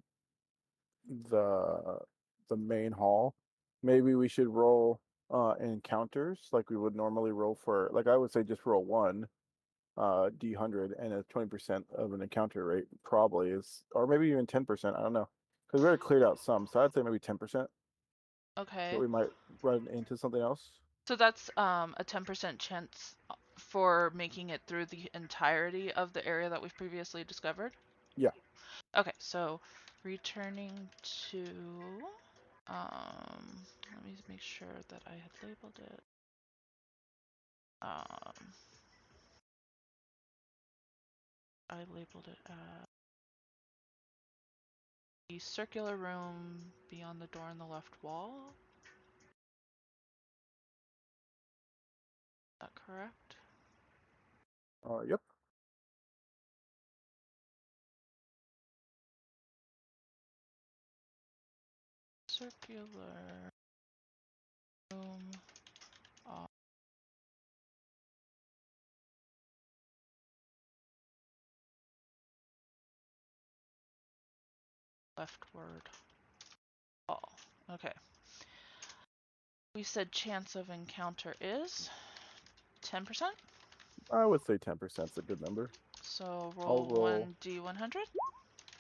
the the main hall. Maybe we should roll encounters like we would normally roll for. Like I would say, just roll one D100 and a 20% of an encounter rate probably is, or maybe even 10%. I don't know, because we already cleared out some, so I'd say maybe 10%. But Okay. we might run into something else. So that's a 10% chance for making it through the entirety of the area that we've previously discovered. Yeah. Okay, so returning to let me make sure that I had labeled it. I labeled it as the circular room beyond the door on the left wall. Is that correct? Yep. Circular room on leftward. Oh, okay. We said chance of encounter is 10%. I would say 10% is a good number. So I'll roll roll. 1d100.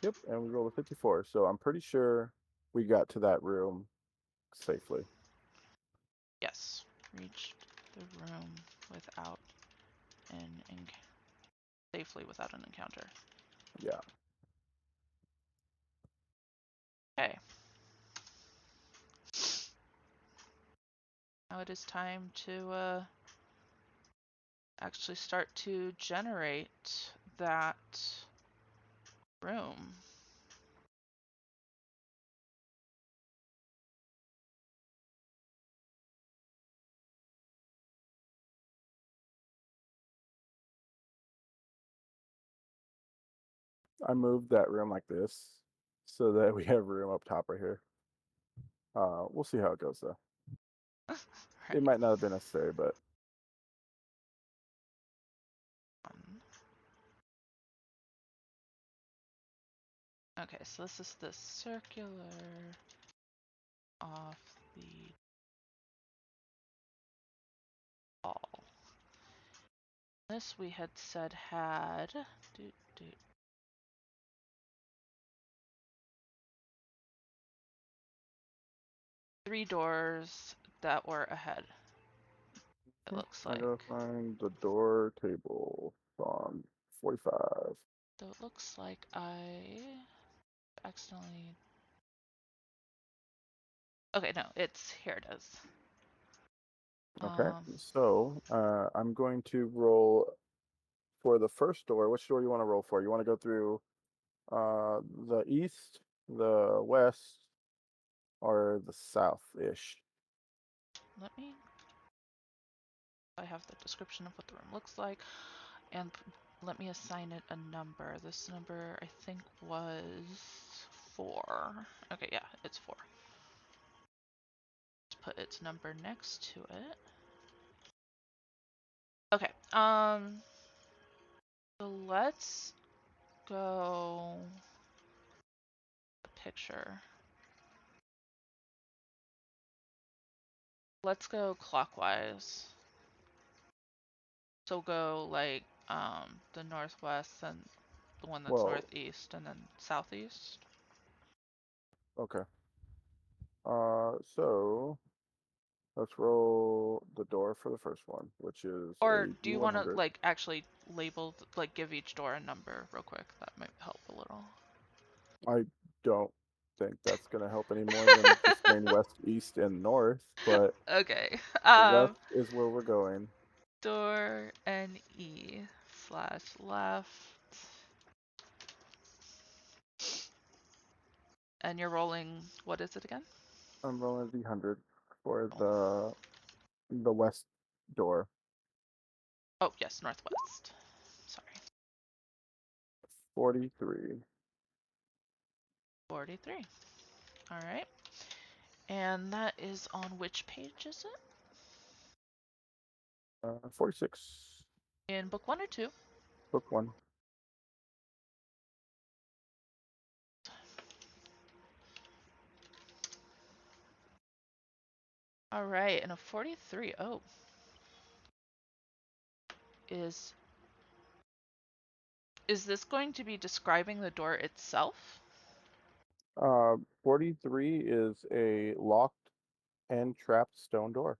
Yep, and we rolled a 54. So I'm pretty sure we got to that room safely. Yes. Reached the room without safely without an encounter. Yeah. Okay. Now it is time to actually start to generate that room. I moved that room like this so that we have room up top right here. We'll see how it goes though. It Right. might not have been necessary, but Okay, so this is the circular off the wall. This we had said had do, do, 3 doors that were ahead, it looks I like. gotta find the door table on 45. So it looks like I accidentally. Okay, no, it's here it is. Okay, Um, so I'm going to roll for the first door. Which door you want to roll for? You want to go through the east, the west, or the south-ish? let me. I have the description of what the room looks like, and let me assign it a number. This number I think was 4. Okay, yeah, it's 4. Let's put its number next to it. Okay, so let's go the picture. Let's go clockwise. So go like the northwest and the one that's Well, northeast and then southeast. okay. So let's roll the door for the first one, which is Or a do you want to D100. like actually label like give each door a number real quick? That might help a little. I don't think that's going to help any more than just saying west, east, and north, but Okay. the west is where we're going. Door NE/left. And you're rolling, what is it again? I'm rolling D100 for Oh, the west door. oh yes, northwest. Sorry. 43. 43. All right. And that is on which page is it? 46. In book 1 or 2? Book one. All right, and a 43. Oh, is is this going to be describing the door itself? 43 is a locked and trapped stone door.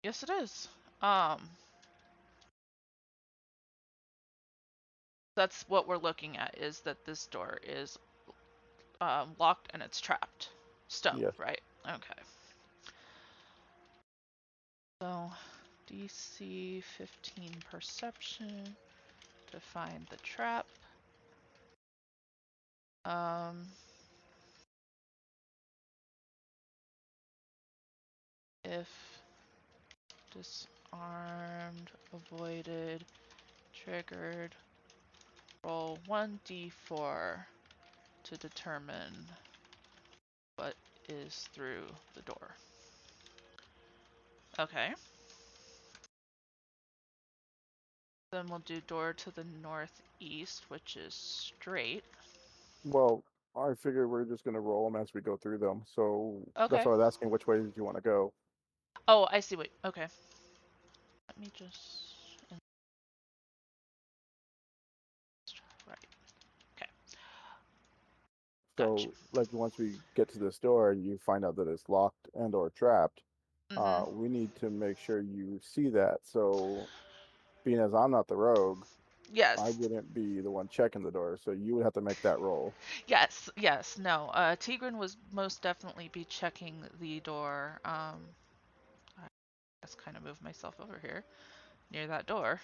Yes, it is. Um, that's what we're looking at, is that this door is locked and it's trapped. Stone, Yes. right? Okay. So, DC 15 perception to find the trap. Um, if disarmed, avoided, triggered, roll 1d4 to determine what is through the door. Okay. Then we'll do door to the northeast, which is straight. Well, I figured we're just gonna roll them as we go through them. So that's Okay. why I was asking which way did you want to go. Oh, I see. Wait. Okay. Let me just. Right. Okay. Gotcha. So like once we get to this door, you find out that it's locked and or trapped. Mm-hmm. We need to make sure you see that. So being as I'm not the rogue, I Yes. wouldn't be the one checking the door. So you would have to make that roll. Yes. Yes. No. Tigran was most definitely be checking the door. I just kind of move myself over here near that door,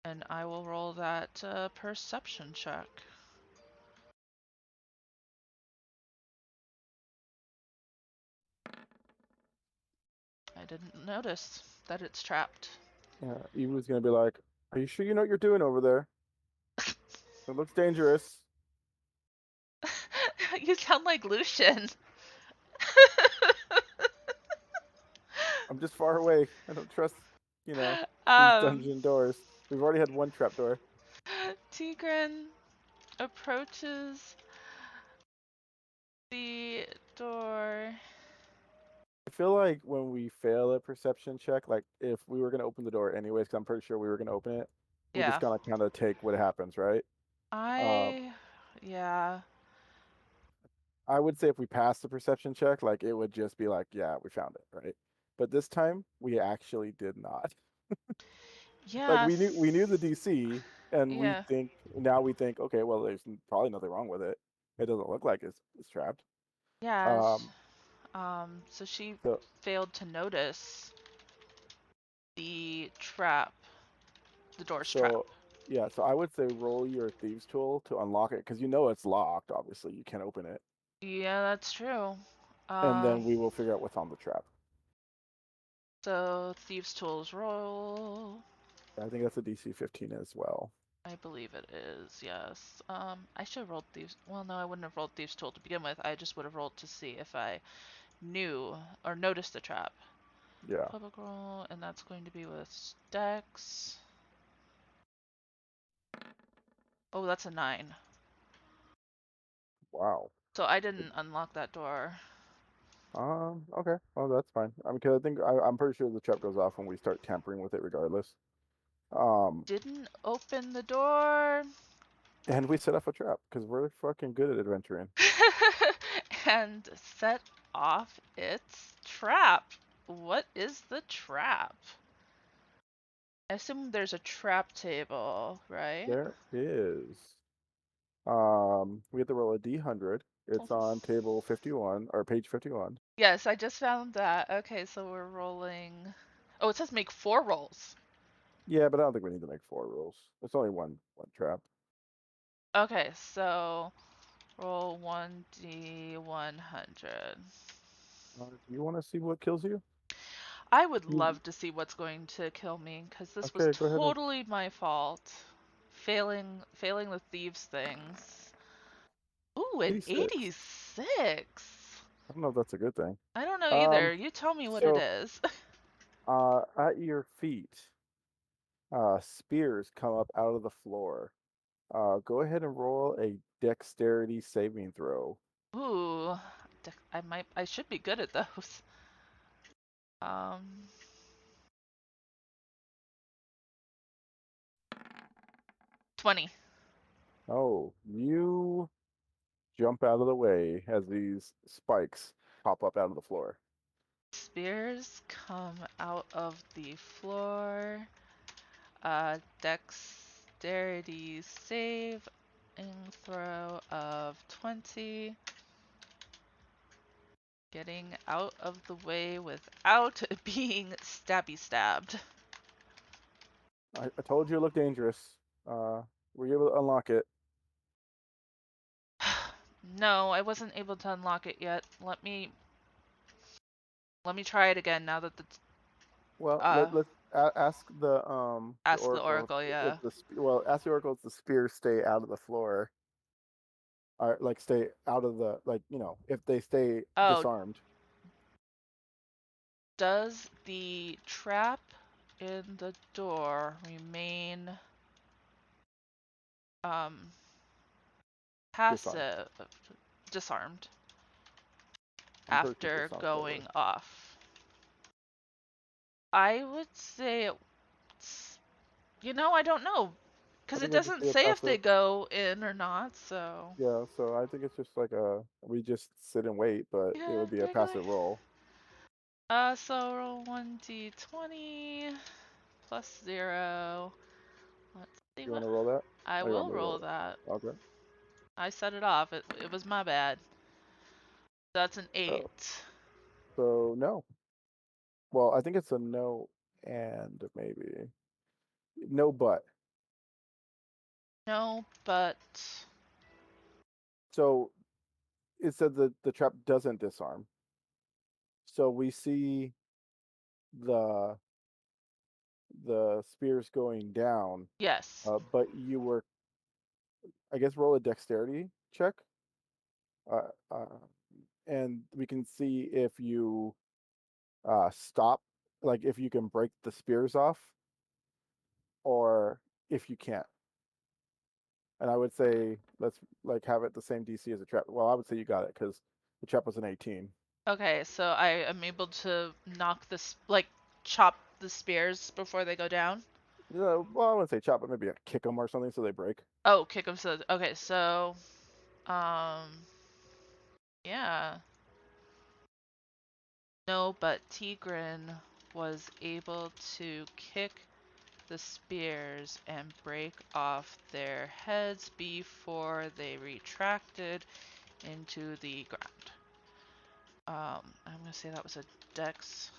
and I will roll that perception check. I didn't notice that it's trapped. Yeah, Eva's gonna be like, "Are you sure you know what you're doing over there? It looks dangerous." You sound like Lucian. I'm just far away. I don't trust, you know, these um, dungeon doors. We've already had one trap door. Tigran approaches the door. I feel like when we fail a perception check, like if we were gonna open the door anyways, because I'm pretty sure we were gonna open it, we just Yeah. gotta kind of take what happens, right? Um, I. Yeah. I would say if we passed the perception check, like it would just be like, yeah, we found it, right? But this time we actually did not. Like we knew the Yes. DC, and Yeah. we think, okay, well, there's probably nothing wrong with it. It doesn't look like it's trapped. Yeah. Um, So she so failed to notice the trap, the door's trap. so yeah, so I would say roll your thieves tool to unlock it because you know it's locked. Obviously, you can't open it, Yeah, that's true. and Um, then we will figure out what's on the trap. so thieves' tools roll. I think that's a DC 15 as well. I believe it is, yes. I should have rolled thieves. Well, no, I wouldn't have rolled thieves' tool to begin with. I just would have rolled to see if I knew or noticed the trap. Yeah. Public roll, and that's going to be with Dex. Oh, that's a 9. Wow. So I didn't unlock that door. Okay. Oh, that's fine. I mean, because I'm pretty sure the trap goes off when we start tampering with it, regardless. Um, Didn't open the door. and we set off a trap because we're fucking good at adventuring. And set off its trap. What is the trap? I assume there's a trap table, right? There is. We have to roll a D100. It's on table 51 or page 51. Yes, I just found that. Okay, so we're rolling. Oh, it says make 4 rolls. Yeah, but I don't think we need to make four rolls. It's only one trap. Okay, so roll 1d100. Do you want to see what kills you? I would You love to see what's going to kill me, because this was okay? Go ahead and totally my fault. Failing the thieves things. Ooh, an D6. 86. I don't know if that's a good thing. I don't know Um, either. You tell me what it so is. at your feet, spears come up out of the floor. Go ahead and roll a dexterity saving throw. Ooh, I should be good at those. Um, 20. Oh, you jump out of the way as these spikes pop up out of the floor. Spears come out of the floor. Dexterity save and throw of 20. Getting out of the way without being stabby stabbed. I told you it looked dangerous. Were you able to unlock it? No, I wasn't able to unlock it yet. Let me try it again now that the Well, uh let's ask the ask the oracle oracle, yeah. ask the oracle if the spears stay out of the floor, or like stay out of the, like, if they stay Oh, disarmed. does the trap in the door remain um Disarmed. Passive. Disarmed. I'm pretty sure After disarmed still going works. off. I would say it's. I don't know. I Because it think it'd just doesn't be a say if passive. they go in or not, so. Yeah, so I think it's just like we just sit and wait, but it Yeah, would be a they're going. passive roll. So roll 1d20 plus 0. Let's see You what. want to roll that? I Or you want will me to roll roll that. it? Okay. I set it off. It was my bad. That's an Oh, 8. so no. Well, I think it's a no and maybe no but. No, but. So it said that the trap doesn't disarm. So we see the the spears going down, Yes. but you were, I guess, roll a dexterity check, uh, uh, and we can see if you stop, like if you can break the spears off, or if you can't. And I would say let's like have it the same DC as a trap. Well, I would say you got it because the trap was an 18. Okay, so I am able to knock this, like, chop the spears before they go down. Yeah, well, I wouldn't say chop, but maybe kick them or something so they break. Oh, kick them. So okay, so um, yeah, no, but Tigran was able to kick the spears and break off their heads before they retracted into the ground. I'm gonna say that was a Dex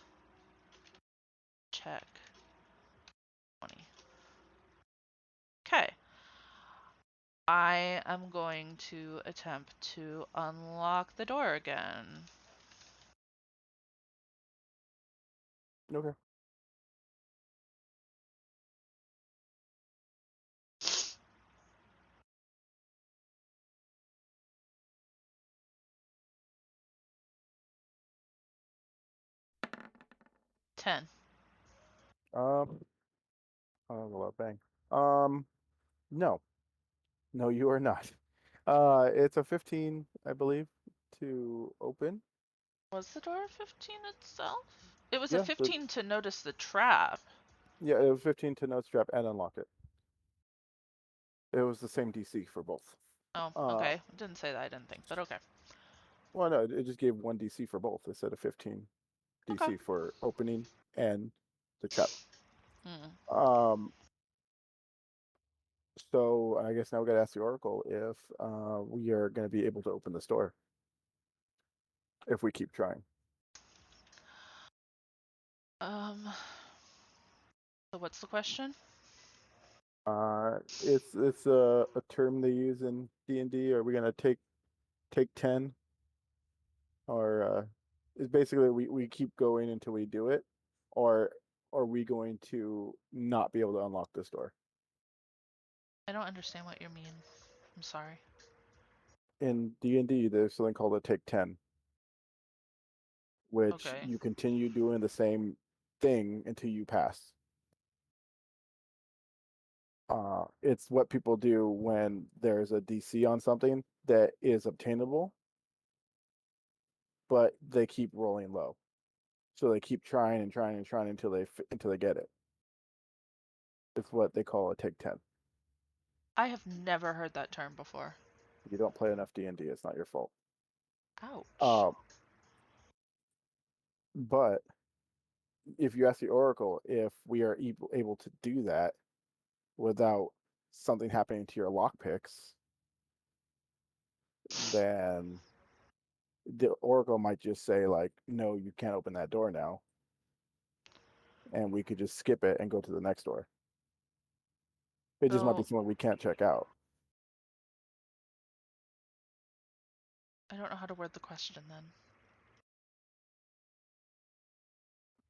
check. 20. Okay. I am going to attempt to unlock the door again. Okay. 10. Um, oh, bang. Um, no, no, you are not. It's a 15, I believe, to open. Was the door 15 itself? It was a Yeah, 15 to notice the trap. yeah, it was 15 to node strap and unlock it. It was the same DC for both. Oh, Uh, okay. It didn't say that, I didn't think, but okay. well, no, it just gave one DC for both instead of 15 Okay. DC for opening and the trap. Hmm. Um, so I guess now we got to ask the Oracle if we are going to be able to open the store if we keep trying. Um, so what's the question? It's a term they use in D&D. Are we going to take 10, or it's basically we keep going until we do it, or are we going to not be able to unlock this door? I don't understand what you mean. I'm sorry. In D&D, there's something called a take 10, which Okay. you continue doing the same thing until you pass. It's what people do when there's a DC on something that is obtainable, but they keep rolling low. So they keep trying and trying and trying until they get it. It's what they call a take 10. I have never heard that term before. You don't play enough D&D, it's not your fault. Ouch. Um, but if you ask the Oracle if we are able to do that without something happening to your lockpicks, then the Oracle might just say like, no, you can't open that door now, and we could just skip it and go to the next door. It just might be So, something we can't check out. I don't know how to word the question then.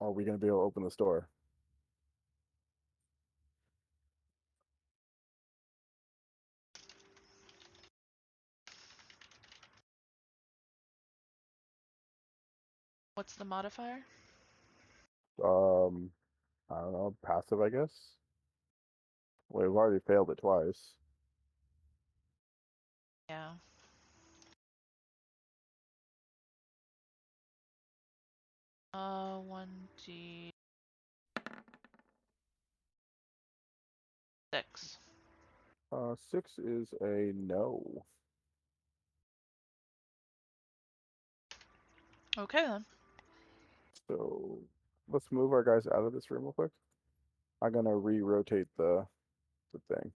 Are we going to be able to open the store? What's the modifier? Um, I don't know, passive, I guess. Well, we've already failed it twice. Yeah. 1d6. 6 is a no. Okay then. So let's move our guys out of this room real quick. I'm gonna re-rotate the thing.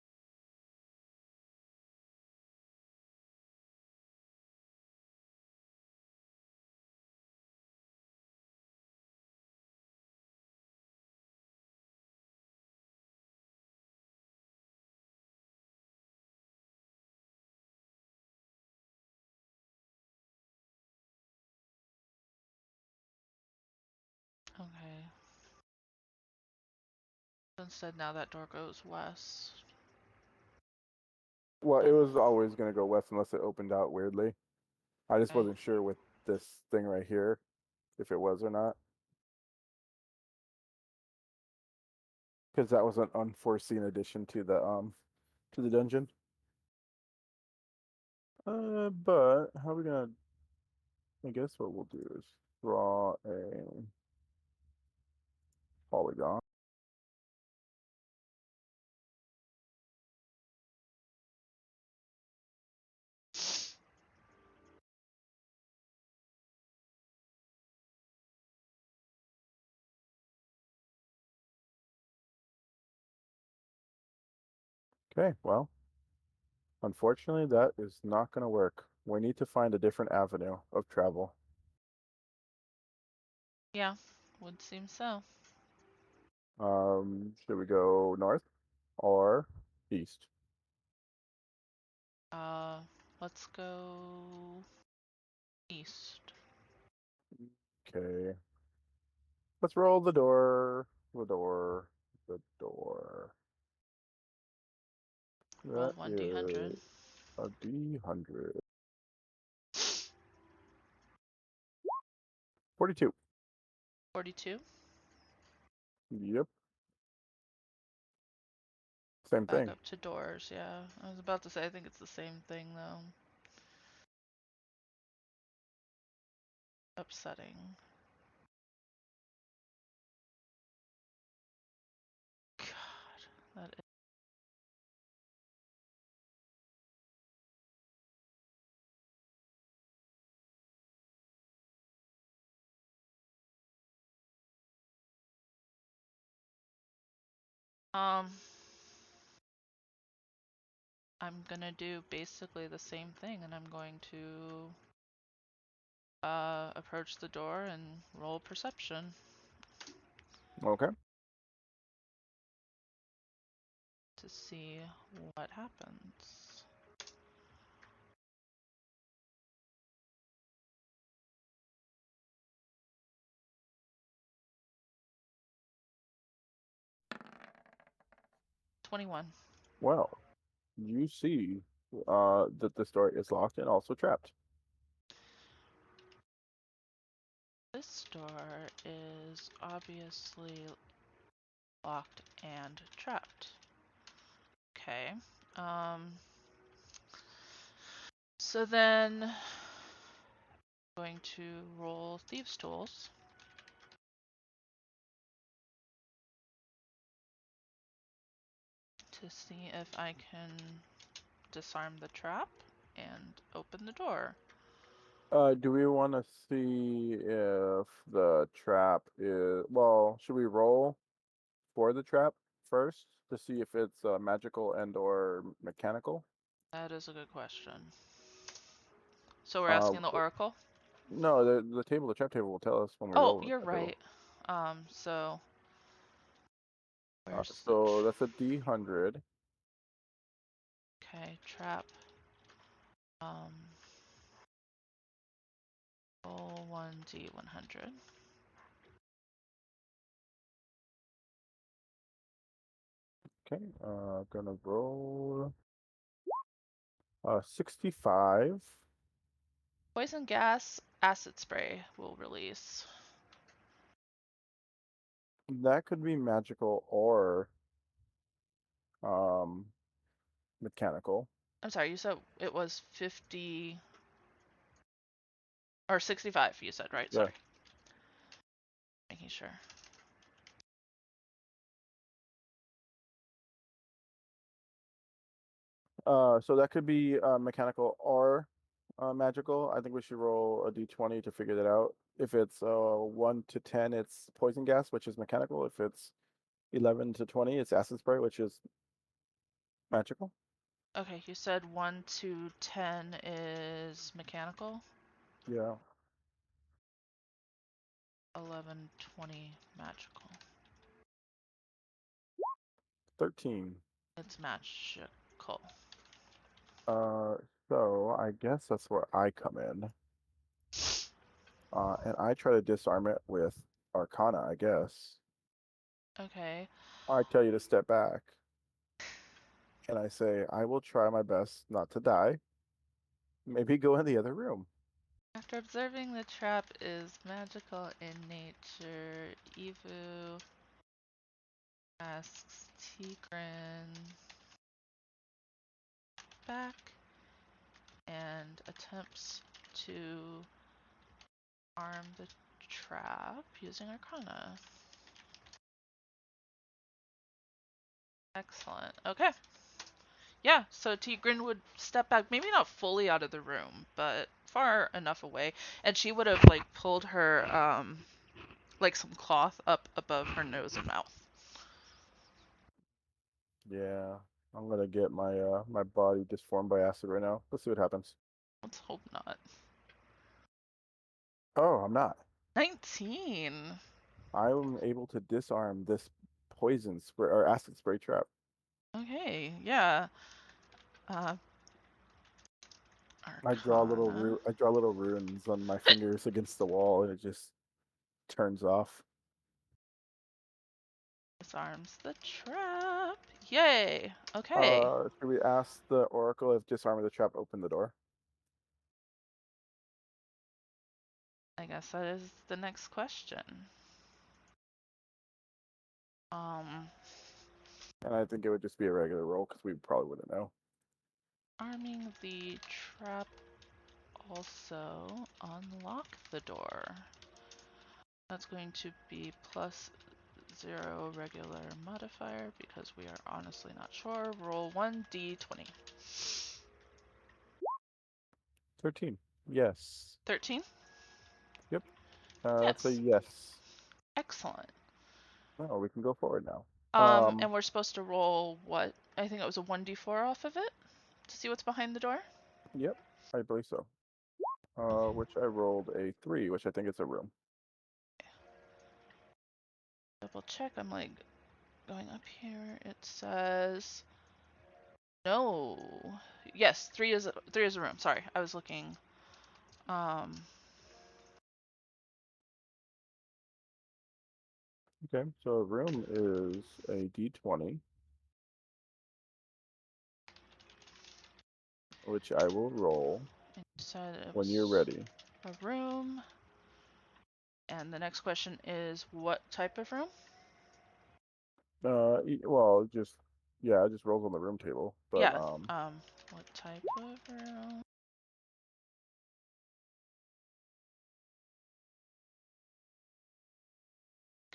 Okay. Instead, now that door goes west. Well, it was always gonna go west unless it opened out weirdly. I just Okay. wasn't sure with this thing right here if it was or not. Because that was an unforeseen addition to the dungeon. But how are we gonna I guess what we'll do is draw a polygon. Okay, well, unfortunately that is not gonna work. We need to find a different avenue of travel. Yeah, would seem so. Should we go north or east? Uh, let's go east. Okay. Let's roll the door. The door. The door. Roll That 1d100. is a D100. 42. 42. Yep. Same Back thing. up to doors, yeah. I was about to say, I think it's the same thing, though. Upsetting. God, that is... Um, I'm gonna do basically the same thing, and I'm going to approach the door and roll perception Okay. to see what happens. $21. Well, you see that this door is locked and also trapped. This door is obviously locked and trapped. Okay. Um, so then I'm going to roll Thieves' Tools to see if I can disarm the trap and open the door. Do we want to see if the trap is, well, should we roll for the trap first to see if it's magical and or mechanical? That is a good question. So we're Uh, asking the Oracle? no, the trap table will tell us when we Oh, roll the you're trap table. right. So where's the So that's a D100. okay, trap. Um, roll 1d100. Okay, gonna roll 65. Poison gas, acid spray will release. That could be magical or um mechanical. I'm sorry, you said it was 50 or 65, you said, right? Yeah. Sorry. Making sure. So that could be mechanical or magical. I think we should roll a d20 to figure that out. If it's 1 to 10, it's poison gas, which is mechanical. If it's 11 to 20, it's acid spray, which is magical. Okay, you said 1 to 10 is mechanical. Yeah. 11, 20 magical. 13. It's magical. Uh, so I guess that's where I come in. And I try to disarm it with Arcana, I guess. Okay. I tell you to step back, and I say, I will try my best not to die. Maybe go in the other room. After observing the trap is magical in nature, Evu asks Tigran back and attempts to arm the trap using Arcana. Excellent. Okay. Yeah, so Tigran would step back, maybe not fully out of the room, but far enough away, and she would have like pulled her like some cloth up above her nose and mouth. Yeah, I'm gonna get my body disformed by acid right now. Let's see what happens. Let's hope not. Oh, I'm not. 19. I'm able to disarm this poison spray or acid spray trap. Okay, yeah. Uh, Arcana I draw little runes on my fingers against the wall, and it just turns off. disarms the trap. Yay. Okay. Should we ask the Oracle if disarming the trap opened the door? I guess that is the next question. Um, And I think it would just be a regular roll because we probably wouldn't know. arming the trap also unlock the door. That's going to be +0 regular modifier because we are honestly not sure. Roll 1d20. 13. Yes. 13? Yep. That's a Yes. yes. Excellent. Oh, we can go forward now. And we're supposed to roll what? I think it was a 1d4 off of it to see what's behind the door. Yep, I believe so. Which I rolled a 3, which I think is a room. Double check. I'm like going up here. It says no. Yes, three is a room. Sorry, I was looking. Um, Okay, so a room is a d20, which I will roll it said it when you're was ready. a room. And the next question is what type of room? Well, just yeah, it just rolls on the room table. But Yeah. What type of room?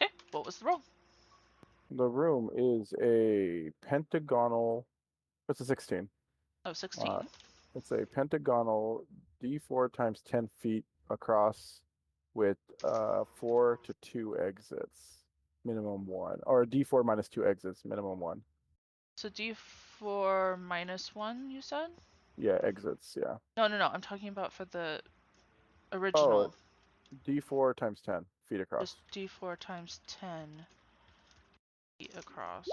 Okay. What was the roll? the room is a pentagonal. It's a 16. Oh, Uh, 16. it's a pentagonal d4 times 10 feet across with 4 to 2 exits, minimum 1, or d4 minus 2 exits, minimum 1. So D4 -1, you said? Yeah, exits. Yeah. No. I'm talking about for the Oh, original. d4 times 10 feet Just across. D4 times 10 feet across.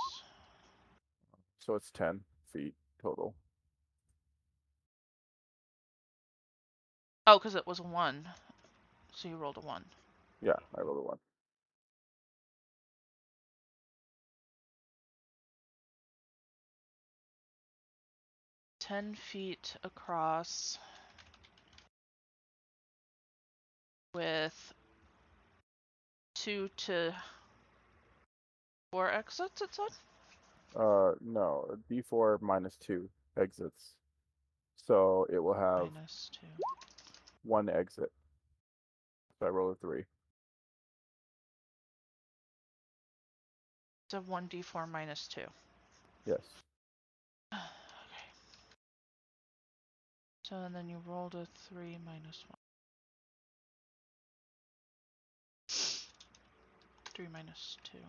So it's 10 feet total. Oh, because it was a 1. So you rolled a 1. Yeah, I rolled a 1. 10 feet across with 2 to 4 exits, it said? No, d4 minus 2 exits. So it will have -2. one exit. So I roll a 3. So 1d4 -2. Yes. Okay. So and then you rolled a 3 -1. 3 -2.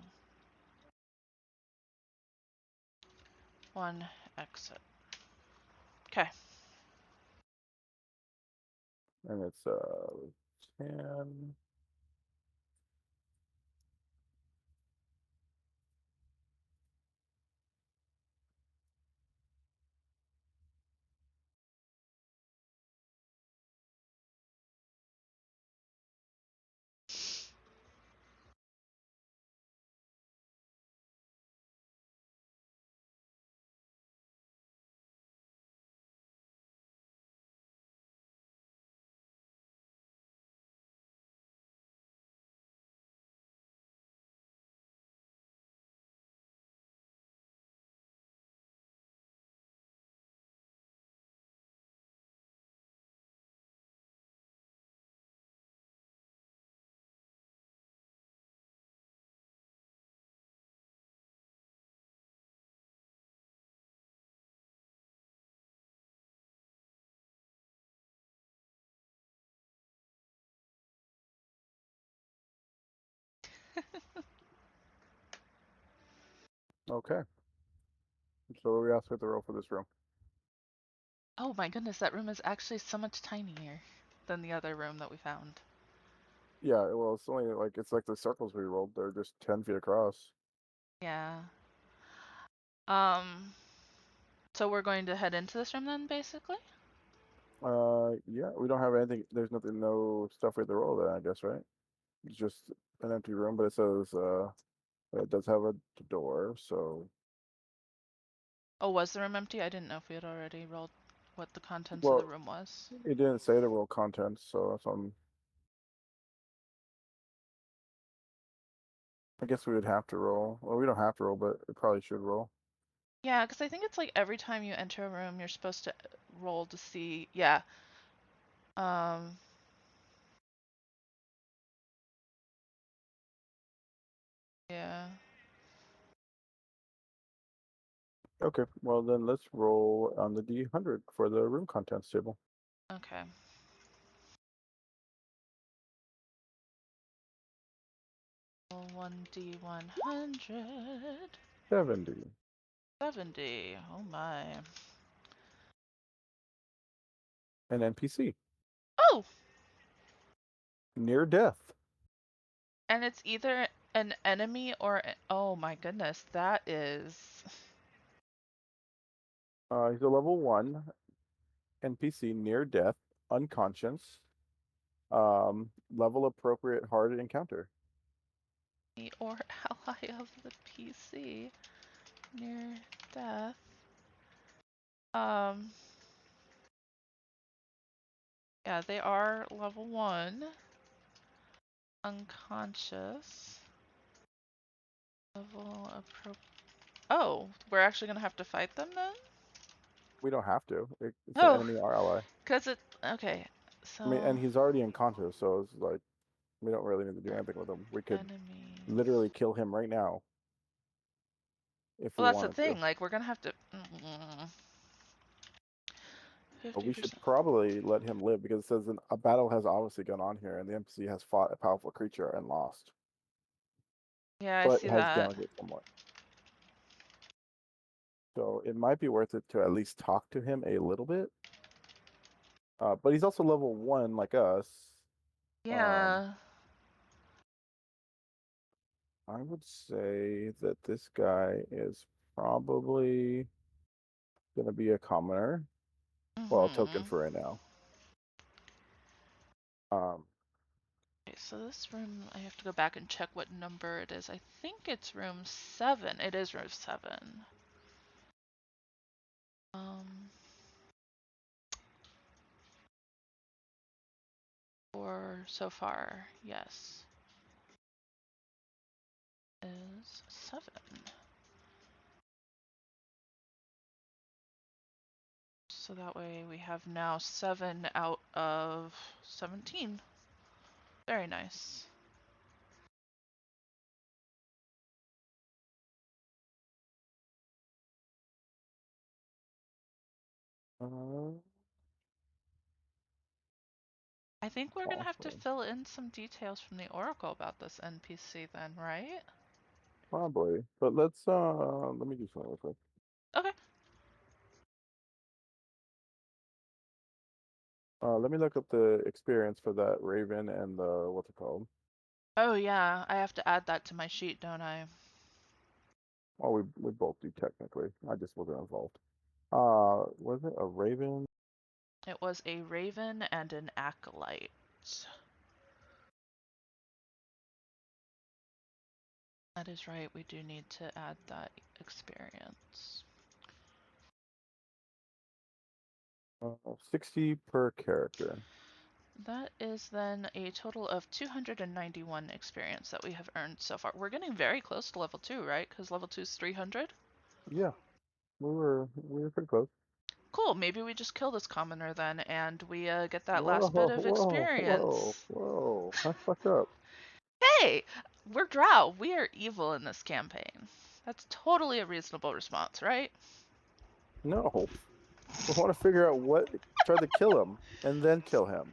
1 exit. Okay. And it's 10. Okay. So we also have to roll for this room. Oh my goodness, that room is actually so much tinier than the other room that we found. Yeah, well, it's only like it's like the circles we rolled. They're just 10 feet across. Yeah. Um, so we're going to head into this room then, basically? Yeah, we don't have anything. There's nothing, no stuff we have to roll then, I guess, right? It's just an empty room, but it says it does have a door, so Oh, was the room empty? I didn't know if we had already rolled what the contents of the well, room was. it didn't say to roll contents, so that's I guess we would have to roll. Well, we don't have to roll, but it probably should roll. Yeah, because I think it's like every time you enter a room, you're supposed to roll to see. Yeah. Um, yeah. Okay, well then let's roll on the D100 for the room contents table. Okay. Roll 1d100. 70. 70. Oh my. An NPC. Oh! Near death. And it's either an enemy or. Oh my goodness, that is. He's a level 1 NPC near death, unconscious. Level appropriate hard encounter. Or ally of the PC. Near death. Um. Yeah, they are level 1. Unconscious. Level appropriate. Oh, we're actually gonna have to fight them then? We don't have to. It's an Oh, enemy or ally. because it. Okay, I mean, so. and he's already unconscious, so it's like we don't really need to do anything with him. We could Enemies. literally kill him right now if we Well, that's the wanted to. thing. Like, we're gonna have to. But we should 50%. probably let him live because it says a battle has obviously gone on here, and the NPC has fought a powerful creature and lost, Yeah, I but see has that. damaged it somewhat. So it might be worth it to at least talk to him a little bit. But he's also level 1 like us. Um, Yeah. I would say that this guy is probably going to be a commoner. Well, a token Mm-hmm. for right now. Um, Okay, so this room, I have to go back and check what number it is. I think it's room 7. It is room 7. Um, or so far, yes, is 7. So that way we have now 7 out of 17. Very nice. Uh, I think we're gonna have to Awesome. fill in some details from the Oracle about this NPC then, right? Probably. But let me do something real quick. Okay. Let me look up the experience for that Raven and the what's it called? Oh yeah, I have to add that to my sheet, don't I? Well, we both do technically. I just wasn't involved. Was it a Raven? It was a Raven and an Acolyte. That is right, we do need to add that experience. 60 per character. That is then a total of 291 experience that we have earned so far. We're getting very close to level 2, right? Because level 2 is 300. Yeah, we were pretty close. Cool, maybe we just kill this commoner then, and we get that Whoa, last bit of whoa, whoa, experience. whoa. That's fucked up. Hey! We're Drow. We are evil in this campaign. That's totally a reasonable response, right? No. We want to figure out what tried to kill him and then kill him.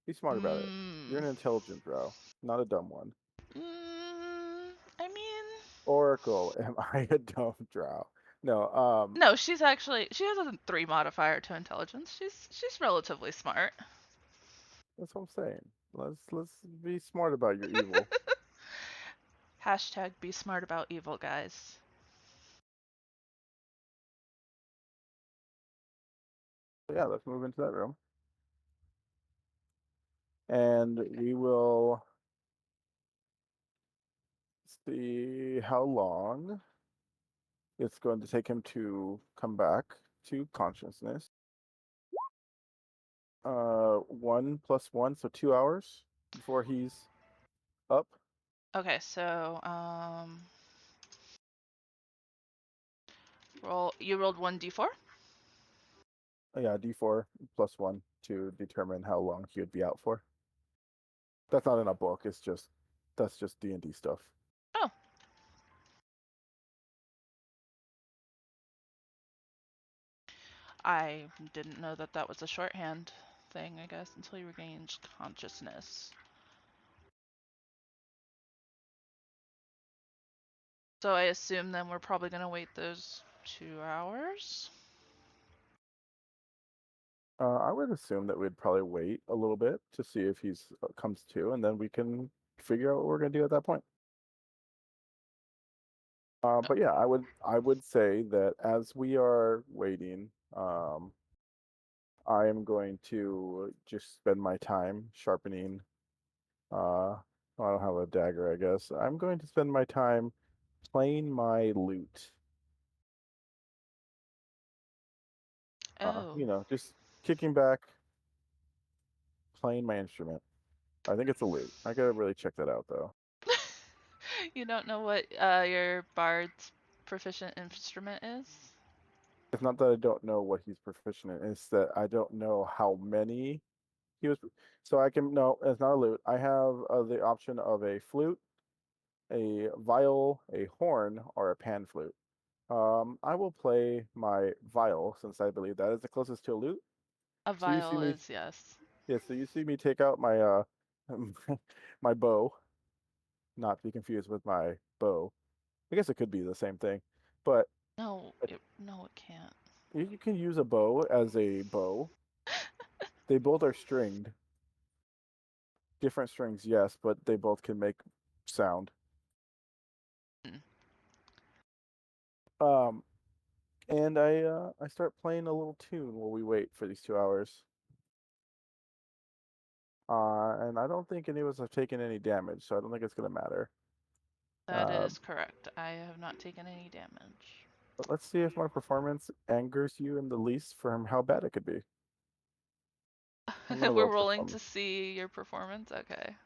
Be smart about it. You're Mm, an intelligent drow, not a dumb one. I mean, Oracle, am I a dumb drow? No, no, she has a 3 modifier to intelligence. She's relatively smart. that's what I'm saying. Let's be smart about your evil. Hashtag be smart about evil, guys. So yeah, let's move into that room. And we will see how long it's going to take him to come back to consciousness. 1 + 1, so 2 hours before he's up. Okay, so you rolled 1d4? Oh, yeah, D4 + 1 to determine how long he would be out for. That's not in a book. That's just D&D stuff. Oh. I didn't know that that was a shorthand thing, I guess, until you regained consciousness. So I assume then we're probably going to wait those 2 hours? I would assume that we'd probably wait a little bit to see if he's comes to, and then we can figure out what we're gonna do at that point. But yeah, I would say that as we are waiting, I am going to just spend my time sharpening. I don't have a dagger, I guess. I'm going to spend my time playing my lute. Oh. Just kicking back, playing my instrument. I think it's a lute. I gotta really check that out though. You don't know what your bard's proficient instrument is? It's not that I don't know what he's proficient in, it's that I don't know how many he was. So I can, no, it's not a lute. I have the option of a flute, a viol, a horn, or a pan flute. I will play my viol since I believe that is the closest to a lute. A So you see vial me, is, yes. yeah, so you see me take out my my bow, not to be confused with my bow. I guess it could be the same thing, but No, it can't. you can use a bow as a bow. They both are stringed. Different strings, yes, but they both can make sound. Hmm. Um, and I start playing a little tune while we wait for these 2 hours. And I don't think any of us have taken any damage, so I don't think it's gonna matter. That Uh, is correct. I have not taken any damage. but let's see if my performance angers you in the least from how bad it could be. I'm gonna We're roll rolling to performance. see your performance? Okay.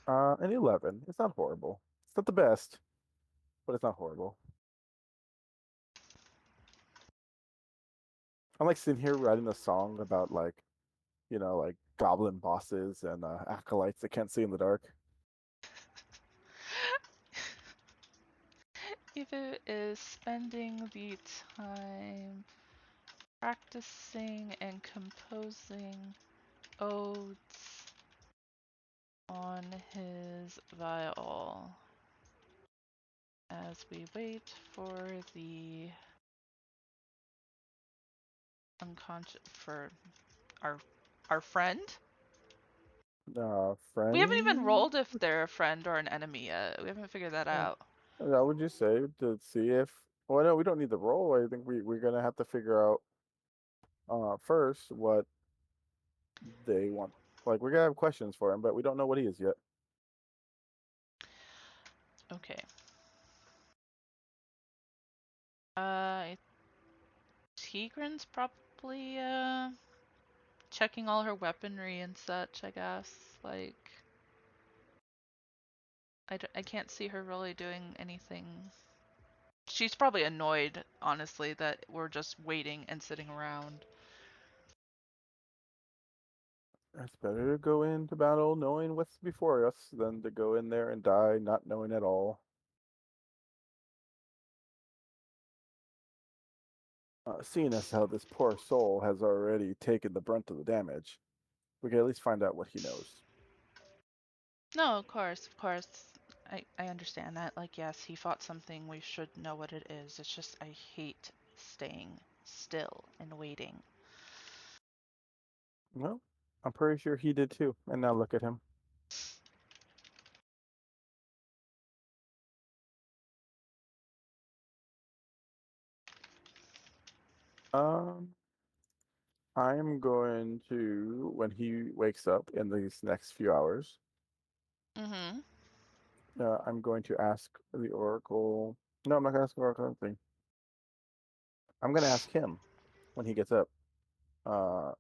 An 11. It's not horrible. It's not the best, but it's not horrible. I'm like sitting here writing a song about like, like goblin bosses and acolytes that can't see in the dark. Eva is spending the time practicing and composing odes on his viol as we wait for the for our our friend. We haven't even Friend? rolled if they're a friend or an enemy yet. We haven't figured that Uh, out. That would you say to see if? Well, no, we don't need the roll. I think we're gonna have to figure out first what they want. Like we're gonna have questions for him, but we don't know what he is yet. Okay. Tigran's probably checking all her weaponry and such, I guess. Like, I can't see her really doing anything. She's probably annoyed, honestly, that we're just waiting and sitting around. It's better to go into battle knowing what's before us than to go in there and die not knowing at all. Seeing as how this poor soul has already taken the brunt of the damage, we can at least find out what he knows. No, of course, of course. I understand that. Like, yes, he fought something. We should know what it is. It's just I hate staying still and waiting. Well, I'm pretty sure he did too. And now look at him. Um, I'm going to, when he wakes up in these next few hours, Mm-hmm. I'm going to ask the Oracle. No, I'm not going to ask the Oracle anything. I'm going to ask him when he gets up, uh,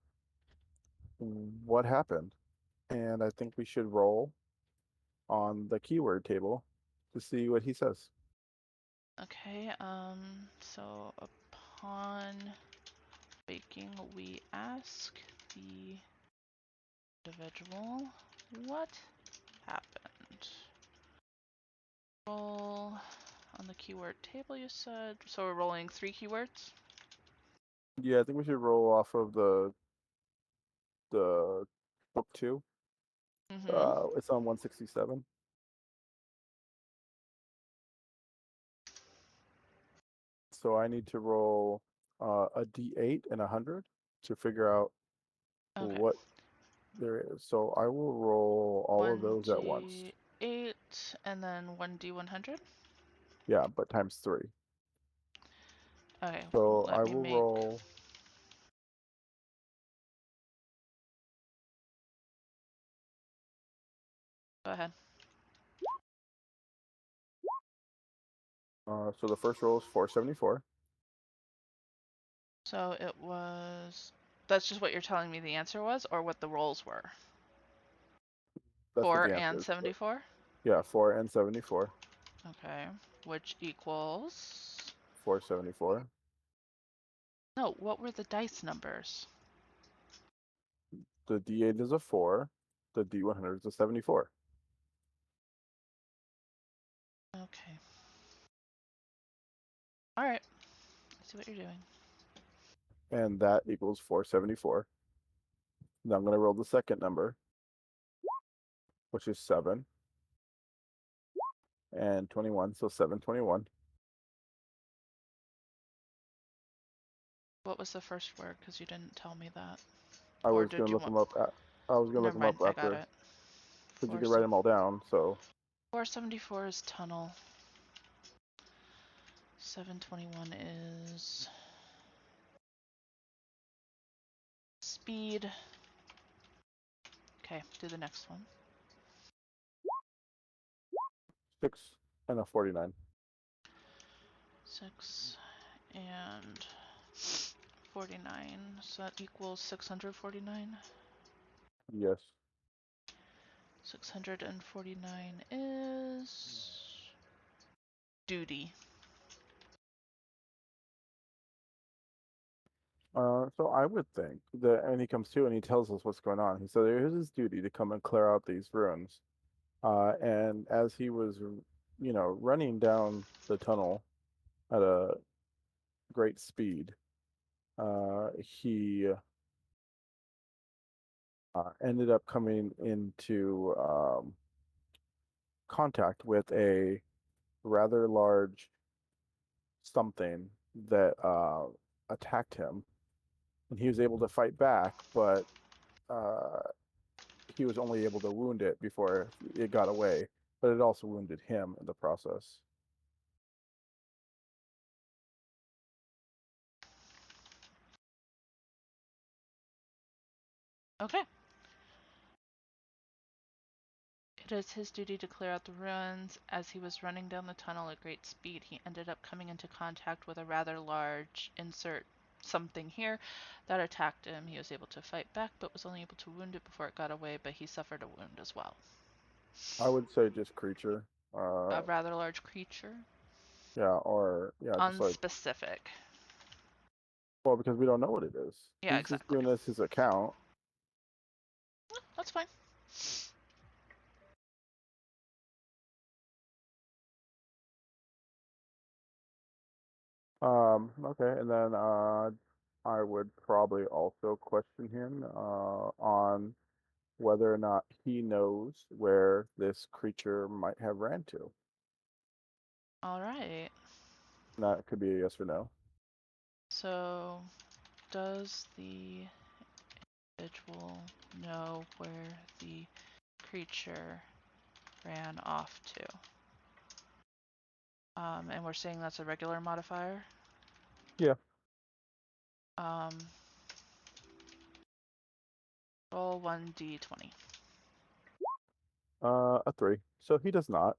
what happened. And I think we should roll on the keyword table to see what he says. Okay, so upon waking, we ask the individual what happened. Roll on the keyword table, you said. So we're rolling 3 keywords? Yeah, I think we should roll off of the book two. Mm-hmm. It's on 167. So I need to roll a d8 and 100 to figure out Okay. what there is. So I will roll all of those at once. 1d8 and then 1d100? Yeah, but times 3. Okay, So let I me will make. roll. Go ahead. So the first roll is 474. So it was. That's just what you're telling me the answer was, or what the rolls were? That's what 4 the answer and is. But 74? yeah, 4 and 74. Okay. Which equals. 474. No, what were the dice numbers? The d8 is a 4. The d100 is a 74. Okay. Alright. I see what you're doing. And that equals 474. Now I'm going to roll the second number, which is 7 and 21. So 721. What was the first word? Because you didn't tell me that. I Or was going did to you look want. them up. I was going to look Never them up mind, I got after, it. because you Four can write them all down. So 474 is tunnel. 721 is speed. Okay, do the next one. 6 and a 49. 6 and 49. So that equals 649. Yes. 649 is duty. So I would think that, and he comes to and he tells us what's going on. He said it is his duty to come and clear out these ruins. And as he was, running down the tunnel at a great speed, he ended up coming into contact with a rather large something that attacked him, and he was able to fight back, but uh, he was only able to wound it before it got away, but it also wounded him in the process. Okay. It is his duty to clear out the ruins. As he was running down the tunnel at great speed, he ended up coming into contact with a rather large insert something here that attacked him. He was able to fight back, but was only able to wound it before it got away, but he suffered a wound as well. I would say just creature. A rather large creature? Yeah, or yeah, just like, Unspecific. well, because we don't know what it is. Yeah, He's just exactly. giving us his account. That's fine. Okay, and then I would probably also question him on whether or not he knows where this creature might have ran to. All right. And that could be a yes or no. So, does the individual know where the creature ran off to? And we're saying that's a regular modifier. Yeah. Um, roll 1d20. A 3. So he does not.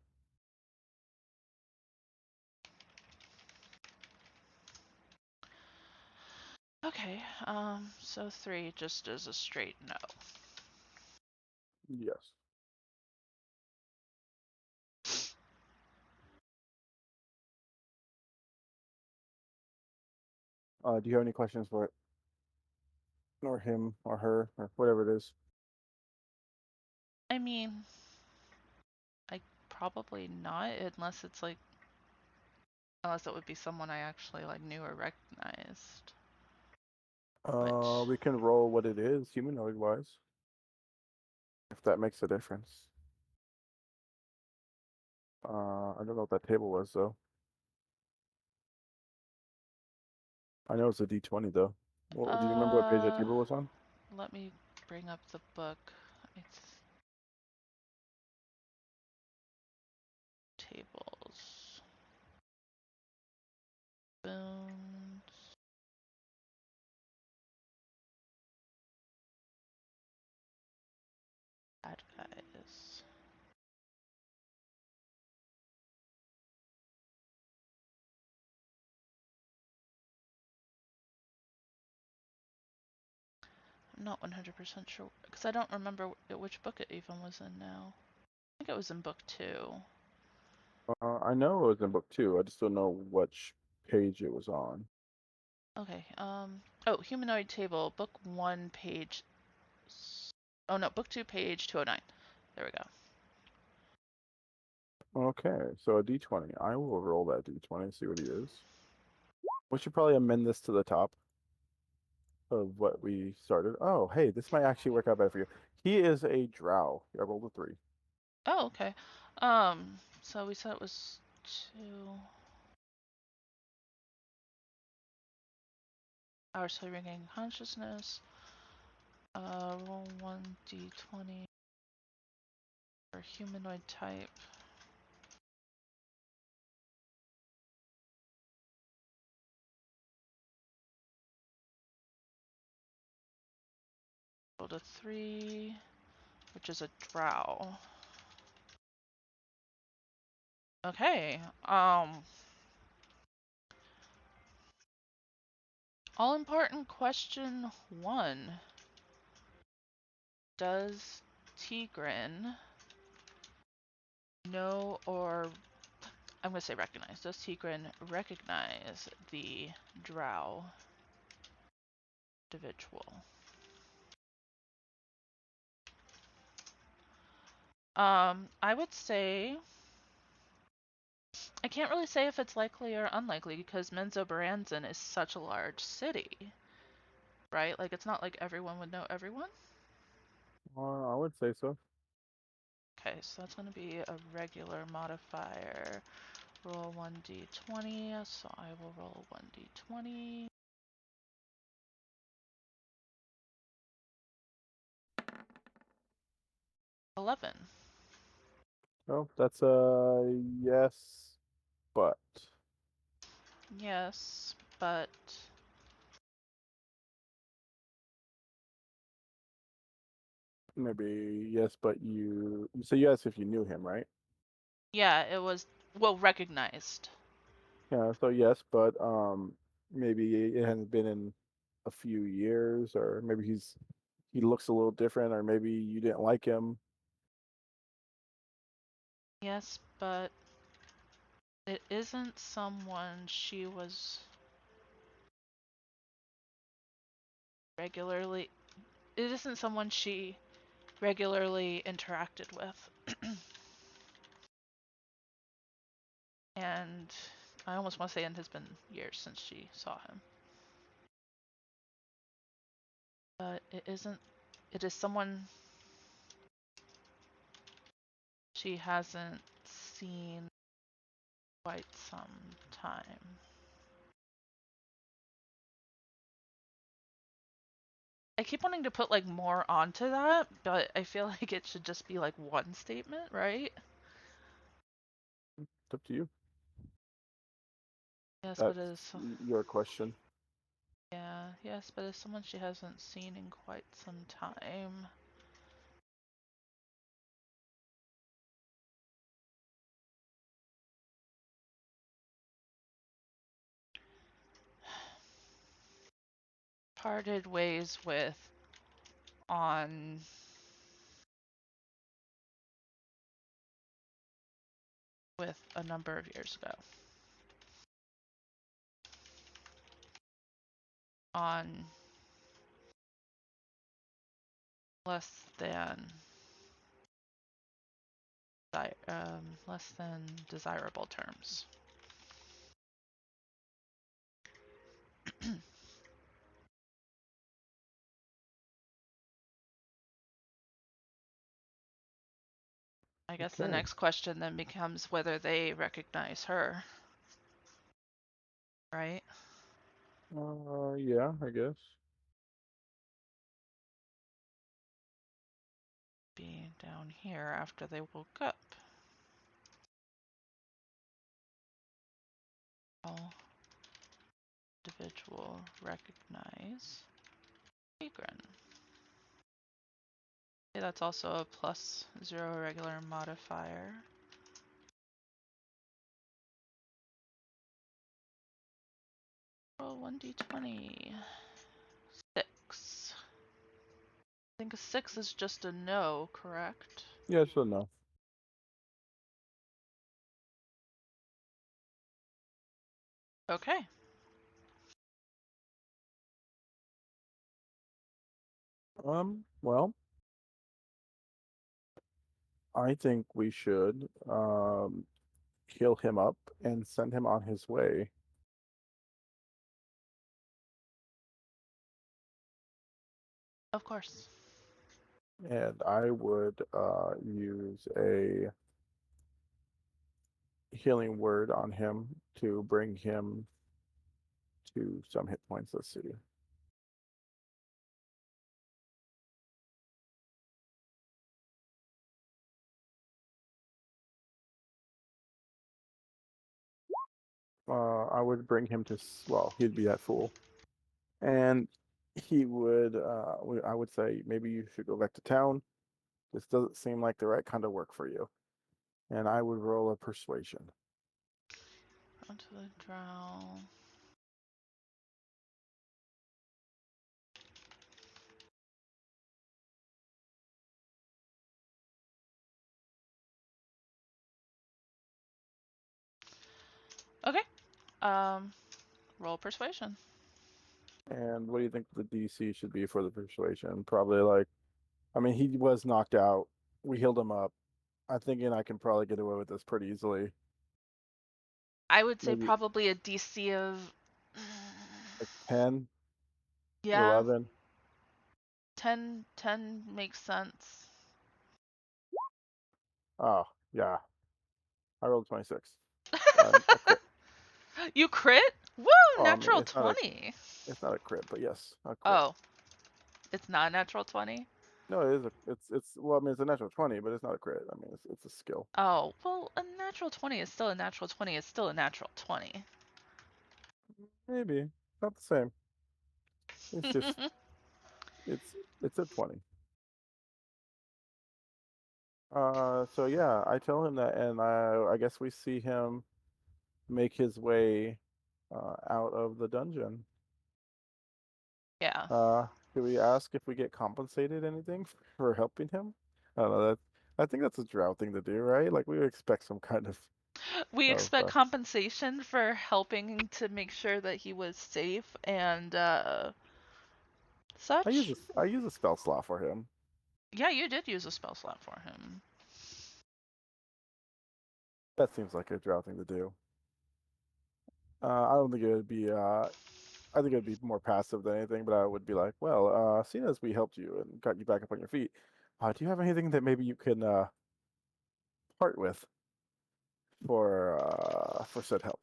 Okay, so 3 just as a straight no. Yes. Do you have any questions for it? Or him or her or whatever it is? I mean, I probably not, unless it's like, unless it would be someone I actually like knew or recognized. Which, We can roll what it is, humanoid wise, if that makes a difference. I don't know what that table was though. I know it's a D20 though. Well, do you remember what page that uh, table was on? let me bring up the book. It's tables. Boons. Bad guys. I'm not 100% sure, because I don't remember which book it even was in now. I think it was in book 2. I know it was in book 2. I just don't know which page it was on. Okay, oh, humanoid table, book 1, page, oh no, book 2, page 209. There we go. Okay, so a D20. I will roll that D20 and see what he is. We should probably amend this to the top of what we started. Oh, hey, this might actually work out better for you. He is a drow. I rolled a 3. Oh, okay. So we said it was 2 hours till regaining consciousness. Roll 1d20 for humanoid type. Rolled a 3, which is a drow. Okay, all important question 1. Does Tigran know, or I'm going to say recognize, does Tigran recognize the drow? individual. I would say I can't really say if it's likely or unlikely because Menzoberranzan is such a large city, right? Like it's not like everyone would know everyone. I would say so. Okay, so that's going to be a regular modifier. Roll 1d20, so I will roll 1d20. 11. Oh, that's a yes, but Yes, but maybe yes, but you say yes if you knew him, right? yeah, it was well recognized. Yeah, so yes, but maybe it hasn't been in a few years, or maybe he looks a little different, or maybe you didn't like him. Yes, but it isn't someone she was regularly. It isn't someone she regularly interacted with. And I almost want to say it has been years since she saw him. But it isn't. It is someone she hasn't seen quite some time. I keep wanting to put like more onto that, but I feel like it should just be like one statement, right? It's up to you. Yes, but That's it's your question. yeah, yes, but it's someone she hasn't seen in quite some time. Parted ways with on with a number of years ago. On less than less than desirable terms. I guess the Okay. next question then becomes whether they recognize her, right? Yeah, I guess. Be down here after they woke up. All individual recognize Agron. Okay, that's also a +0 regular modifier. Roll 1d20. 6. I think a 6 is just a no, correct? Yes or no. Okay. Well, I think we should heal him up and send him on his way. Of course. And I would use a healing word on him to bring him to some hit points. Let's see. I would bring him to, well, he'd be at full. And he would, I would say maybe you should go back to town. This doesn't seem like the right kind of work for you. And I would roll a persuasion. Onto the drow. Okay. Um, roll persuasion. And what do you think the DC should be for the persuasion? Probably like, I mean, he was knocked out. We healed him up. I'm thinking I can probably get away with this pretty easily. I would say Maybe probably a DC of like 10, yeah, 11. 10 makes sense. Oh, yeah. I rolled 26. A crit. You crit? Woo! Oh, I mean, Natural 20. it's not a crit, but yes, a crit. Oh, it's not a natural 20? No, it is well, I mean, it's a natural 20, but it's not a crit. I mean, it's a skill. Oh, well, a natural 20 is still a natural 20 is still a natural 20. Maybe. Not the same. It's just it's a 20. So yeah, I tell him that, and I guess we see him make his way out of the dungeon. Yeah. Do we ask if we get compensated anything for helping him? I don't know that. I think that's a drow thing to do, right? Like we would expect some kind We of expect compensation for helping to make sure that he was safe and such. I use a spell slot for him. Yeah, you did use a spell slot for him. That seems like a drow thing to do. I don't think it would be I think it'd be more passive than anything, but I would be like, well, seeing as we helped you and got you back up on your feet, do you have anything that maybe you can part with for said help?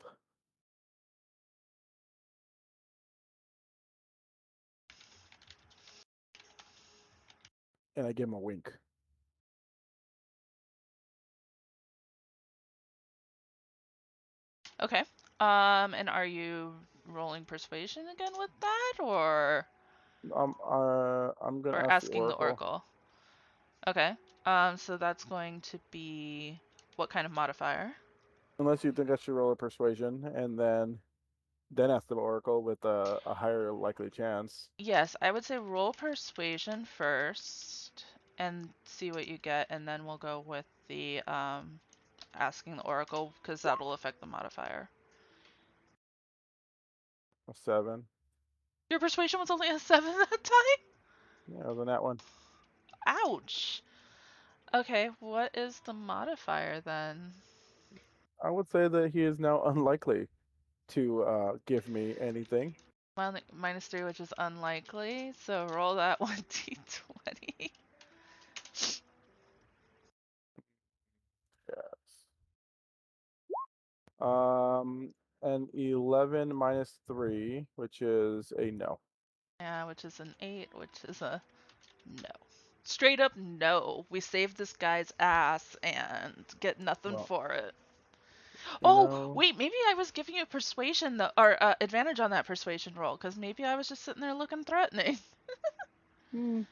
And I give him a wink. Okay. And are you rolling persuasion again with that, I'm gonna or ask the asking the oracle. oracle? Okay. So that's going to be what kind of modifier? Unless you think I should roll a persuasion and then ask the oracle with a higher likely chance. Yes, I would say roll persuasion first and see what you get, and then we'll go with the asking the oracle because that'll affect the modifier. A 7. Your persuasion was only a 7 that time? Yeah, other than that one. Ouch. Okay, what is the modifier then? I would say that he is now unlikely to give me anything. -3, which is unlikely. So roll that 1d20. Yes. Um, an 11 minus 3, which is a no. Yeah, which is an 8, which is a no. Straight up no. We saved this guy's ass and get nothing Well, for it. you Oh, know, wait, maybe I was giving you persuasion though, or advantage on that persuasion roll, because maybe I was just sitting there looking threatening.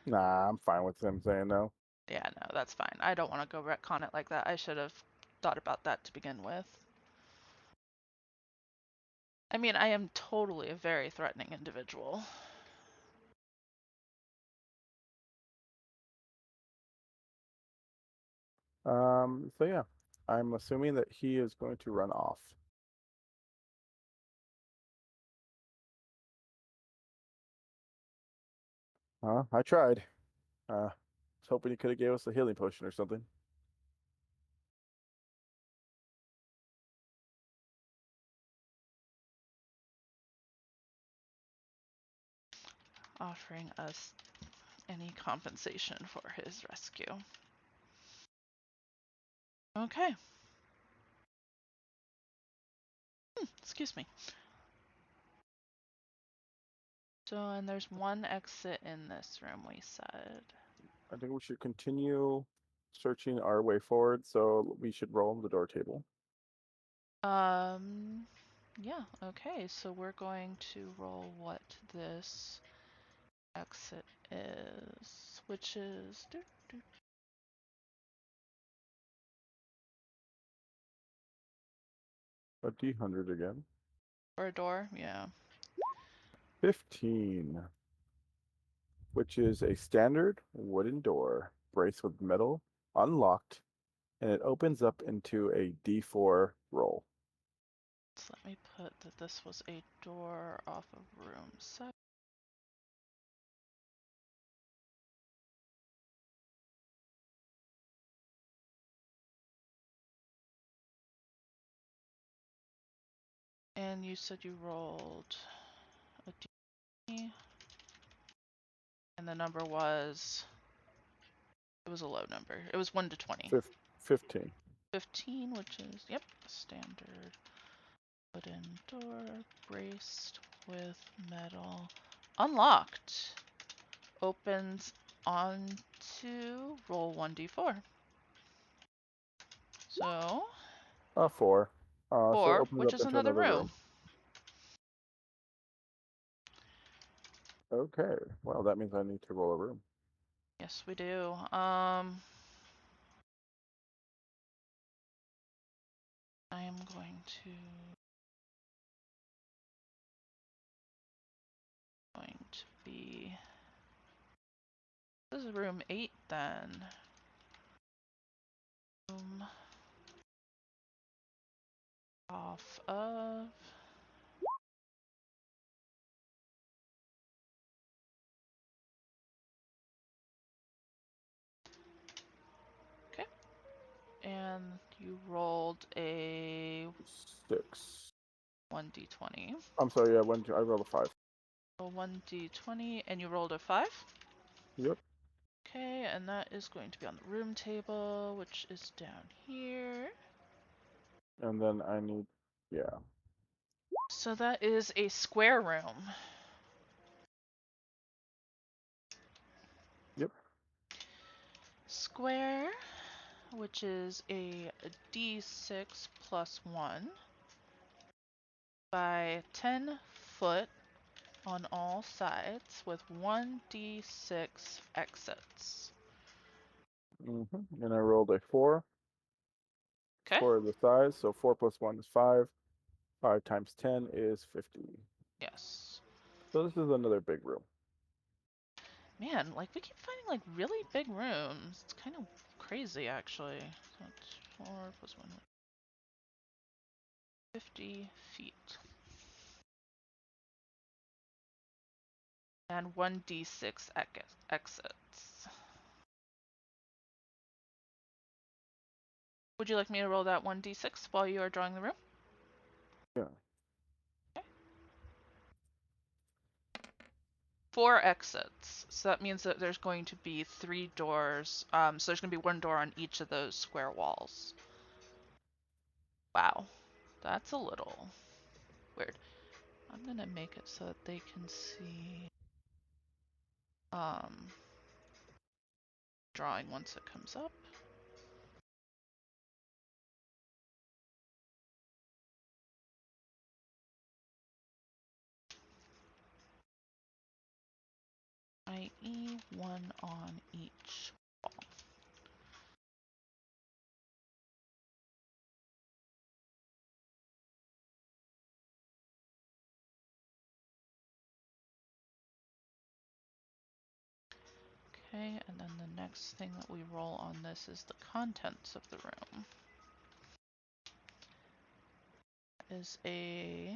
nah, I'm fine with him saying no. Yeah, no, that's fine. I don't want to go retcon it like that. I should have thought about that to begin with. I mean, I am totally a very threatening individual. So yeah, I'm assuming that he is going to run off. I tried. Was hoping he could have gave us a healing potion or something. Offering us any compensation for his rescue. Okay. Excuse me. So, and there's one exit in this room, we said. I think we should continue searching our way forward, so we should roll the door table. Um, yeah, okay, so we're going to roll what this exit is, which is A D100 again. for a door, yeah. 15, which is a standard wooden door braced with metal, unlocked, and it opens up into a D4 roll. So let me put that this was a door off of room 7. And you said you rolled a D, and the number was, it was a low number. It was 1 to 20. 15. 15, which is, yep, standard wooden door, braced with metal, unlocked. Opens onto roll 1d4. So, 4. So it 4, opens which up is into another another room. room. Okay. Well, that means I need to roll a room. Yes, we do. I am going to be, this is room 8 then. Room off of, okay, and you rolled a 6. 1d20. I'm sorry, yeah, I rolled a 5. A 1d20, and you rolled a 5? Yep. Okay, and that is going to be on the room table, which is down here. And then I need, yeah. So that is a square room. Yep. Square, which is a d6 plus 1 by 10 foot on all sides with 1d6 exits. And I rolled a 4 Okay? for the size. So 4 plus 1 is 5. 5 times 10 is 50. Yes. So this is another big room. Man, like we keep finding like really big rooms. It's kind of crazy actually. So it's 4 plus 1, 50 feet. And 1d6 exits. Would you like me to roll that 1d6 while you are drawing the room? Yeah. Okay. 4 exits. So that means that there's going to be 3 doors. So there's going to be 1 door on each of those square walls. Wow. That's a little weird. I'm going to make it so that they can see drawing once it comes up. I.e. 1 on each wall. Okay, and then the next thing that we roll on this is the contents of the room. Is a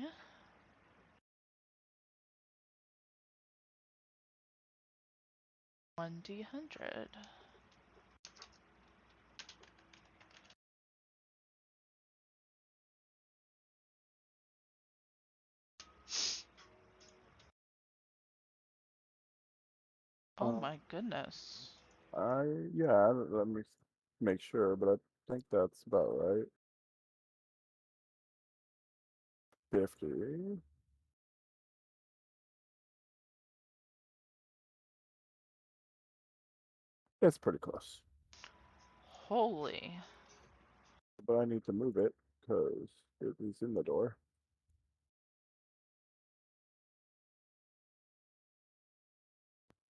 1d100. Oh Uh, my goodness. let me make sure, but I think that's about right. 50. It's pretty close. Holy. But I need to move it because it is in the door.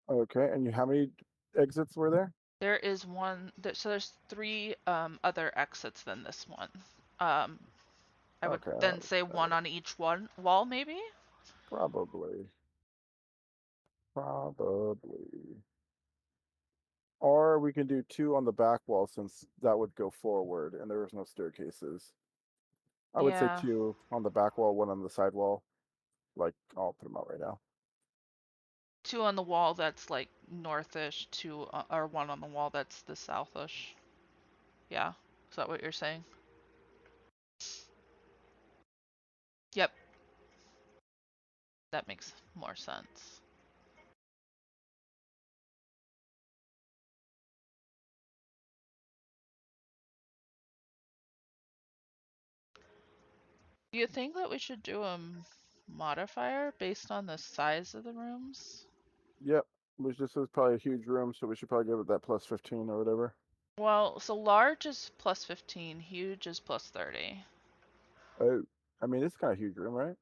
Okay, and how many exits were there? There is one, so there's 3 other exits than this one. I would Okay, then say 1 on each wall, maybe? probably. Probably. Or we can do 2 on the back wall since that would go forward and there was no staircases. I would say Yeah. 2 on the back wall, 1 on the side wall. Like, I'll put them out right now. 2 on the wall that's like northish, 2 or 1 on the wall that's the southish. Yeah. Is that what you're saying? Yep. That makes more sense. Do you think that we should do a modifier based on the size of the rooms? Yep. Which this is probably a huge room, so we should probably give it that plus 15 or whatever. Well, so large is plus 15, huge is plus 30. Oh, I mean, it's kind of huge room, right?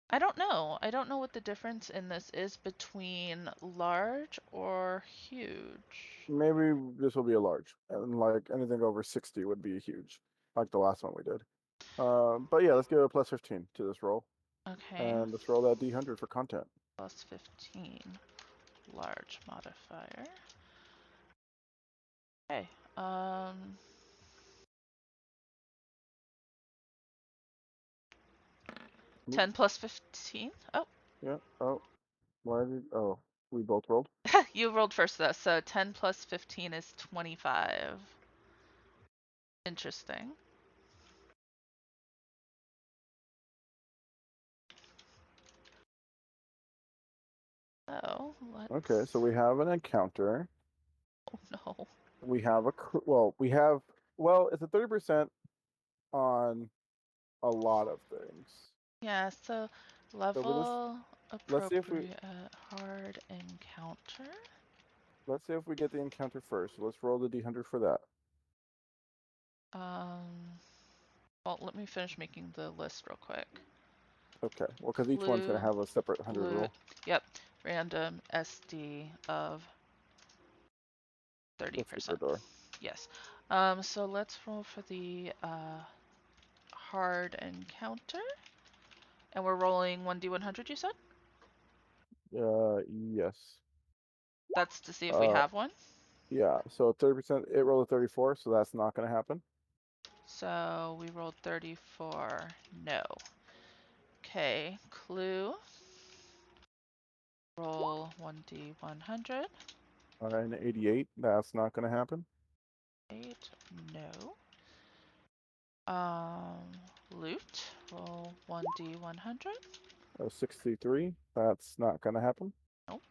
I don't know. I don't know what the difference in this is between large or huge. Maybe this will be a large, and like anything over 60 would be huge, like the last one we did. But yeah, let's give it a plus 15 to this roll, Okay, and let's roll that D100 for content. plus 15, large modifier. Okay, 10 plus 15? Oh, Yeah. Oh, why did? Oh, we both rolled. you rolled first though, so 10 plus 15 is 25. Interesting. So, Okay, let's... so we have an encounter. Oh no. We have a well, we have well, it's a 30% on a lot of things. Yeah, so So we level let's see if we appropriate hard encounter. let's see if we get the encounter first. So let's roll the D100 for that. Um, well, let me finish making the list real quick. Okay, well, because each one's gonna Clue, have a separate 100 loot, roll. yep, random SD of Let's keep 30%. our door. Yes. So let's roll for the hard encounter. And we're rolling 1d100, you said? Yes. That's to see if we Uh, have one. yeah. So 30%. It rolled a 34, so that's not gonna happen. So we rolled 34. No. Okay, clue. Roll 1d100. And 88, that's not gonna happen. 8. No. Loot. Roll 1d100. 63, that's not gonna happen. Nope.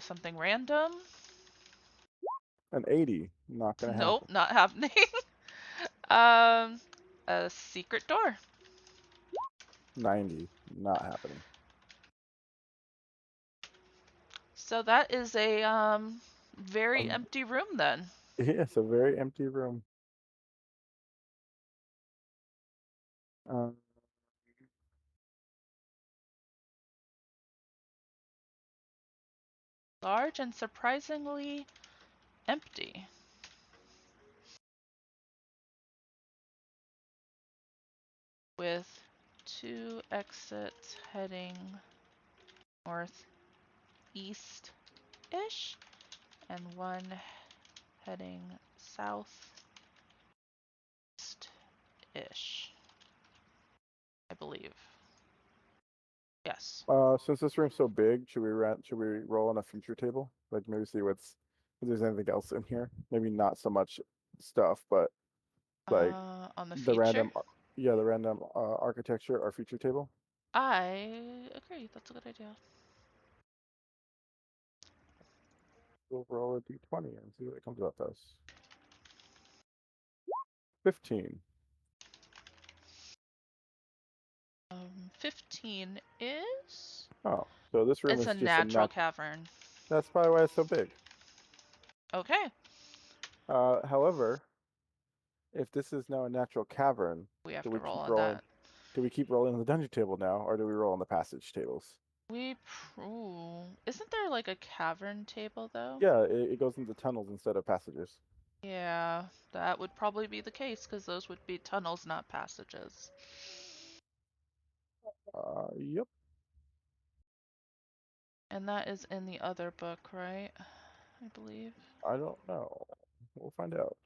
Something random. An 80, not gonna Nope, happen. not happening. um, a secret door. 90, not happening. So that is a very Um, empty room then. it's a very empty room. Uh, Large and surprisingly empty. With 2 exits heading northeast-ish and 1 heading southeast-ish, I believe. Yes. since this room's so big, should we roll on a feature table? Like maybe see if there's anything else in here. Maybe not so much stuff, but like On the the feature? random, yeah, the random architecture or feature table. I agree. That's a good idea. We'll roll a d20 and see what it comes up as. 15. 15 is... Oh, so this room It's is a just a natural nat. cavern. That's probably why it's so big. Okay. However, if this is now a natural cavern, We have do to we roll keep on rolling? that. Do we keep rolling on the dungeon table now, or do we roll on the passage tables? Ooh. Isn't there like a cavern table though? Yeah, it goes into tunnels instead of passages. Yeah, that would probably be the case because those would be tunnels, not passages. Yep. And that is in the other book, right? I believe. I don't know. We'll find out.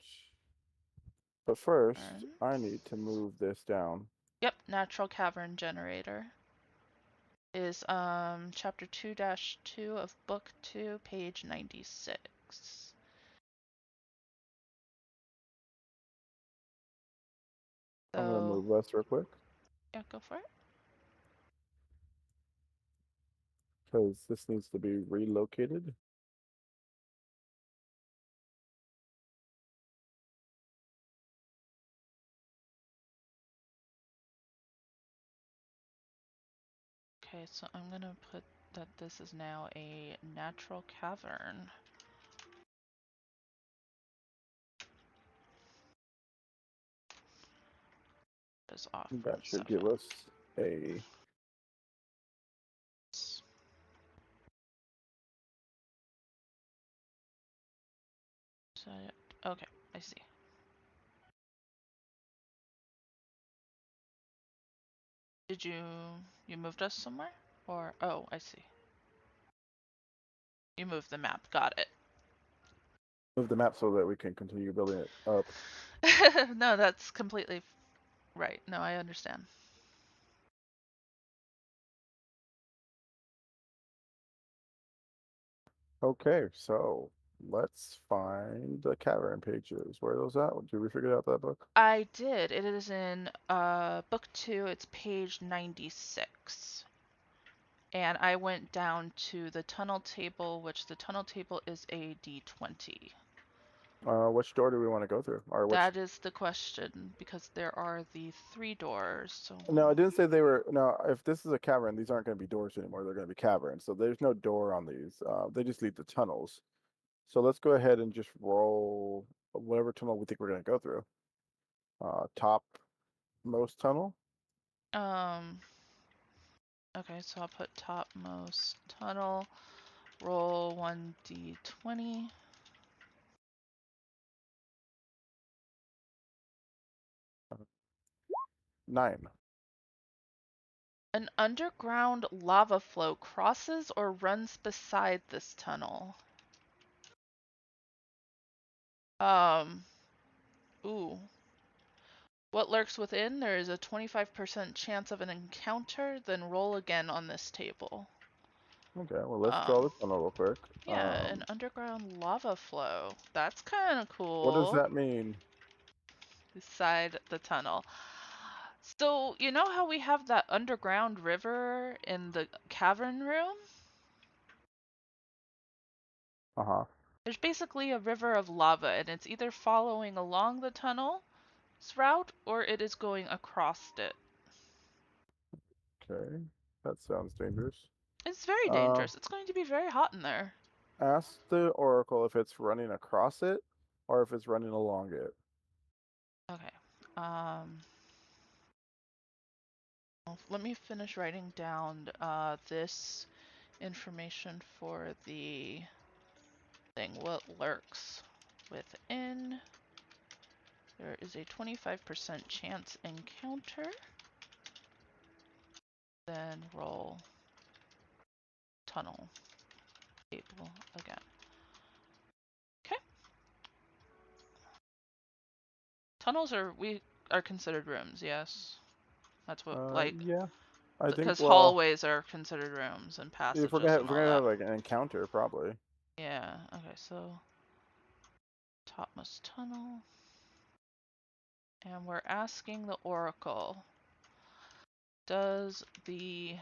But first, Burn. I need to move this down. Yep, natural cavern generator is chapter 2-2 of book 2, page 96. I'm gonna So, move this real quick. yeah, go for it. because this needs to be relocated. Okay, so I'm gonna put that this is now a natural cavern. Is off That one should give second. us a So, okay, I see. Did you moved us somewhere? Or, oh, I see. You moved the map, got it. move the map so that we can continue building it up. No, that's completely right. No, I understand. Okay, so let's find the cavern pages. Where are those at? Did we figure out that book? I did. It is in book 2, it's page 96. And I went down to the tunnel table, which the tunnel table is a D20. Which door do we want to go through? Or which? That is the question, because there are the 3 doors. So No, I didn't say they were. No, if this is a cavern, these aren't going to be doors anymore. They're going to be caverns. So there's no door on these. They just lead to tunnels. So let's go ahead and just roll whatever tunnel we think we're going to go through. Top most tunnel. um okay, so I'll put topmost tunnel, roll 1d20. 9. An underground lava flow crosses or runs beside this tunnel. Um, ooh. What lurks within? There is a 25% chance of an encounter, then roll again on this table. Okay, well, let's draw Um, the tunnel real quick. yeah, an underground lava flow. That's kind of What does cool. that mean? Beside the tunnel. So, you know how we have that underground river in the cavern room? Uh-huh. There's basically a river of lava, and it's either following along the tunnel's route or it is going across it. Okay, that sounds dangerous. It's very Uh, dangerous. It's going to be very hot in there. Ask the oracle if it's running across it or if it's running along it. Okay. Um, Let me finish writing down this information for the thing. What lurks within? There is a 25% chance encounter. Then roll tunnel table again. Okay. Tunnels are considered rooms, yes. That's what, like, Yeah, I think, because well, hallways are considered rooms and if passages if and we're all gonna that. have like an encounter, probably. Yeah, okay, so topmost tunnel. And we're asking the oracle, does the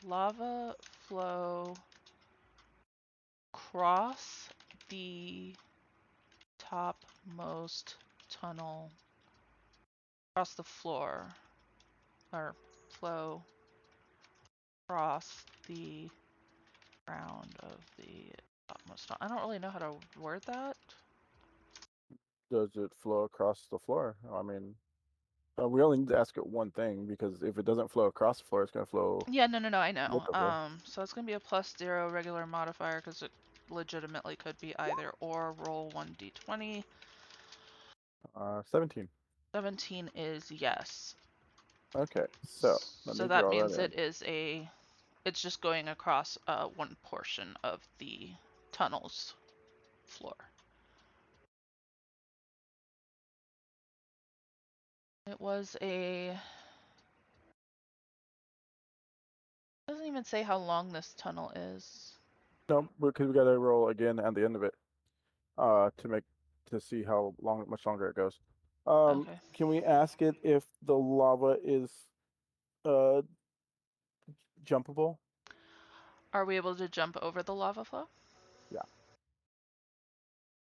lava flow cross the topmost tunnel, across the floor, or flow across the ground of the topmost tunnel? I don't really know how to word that. Does it flow across the floor? I mean, we only need to ask it one thing because if it doesn't flow across the floor, it's gonna flow Yeah, no, I with know. the floor. So it's gonna be a +0 regular modifier because it legitimately could be either or. Roll 1d20. 17. 17 is yes. Okay, so let So me that draw means that in. it's just going across one portion of the tunnel's floor. It was a doesn't even say how long this tunnel is. No, because we gotta roll again at the end of it, to make to see how much longer it goes. Okay. Can we ask it if the lava is uh jumpable? Are we able to jump over the lava flow? Yeah.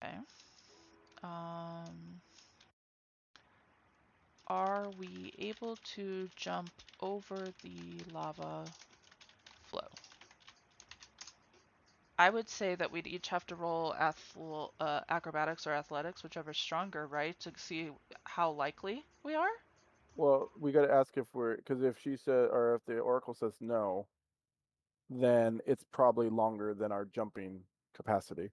Okay. Um, are we able to jump over the lava flow? I would say that we'd each have to roll acrobatics or athletics, whichever's stronger, right? To see how likely we are? Well, we got to ask if because if she said, or if the oracle says no, then it's probably longer than our jumping capacity.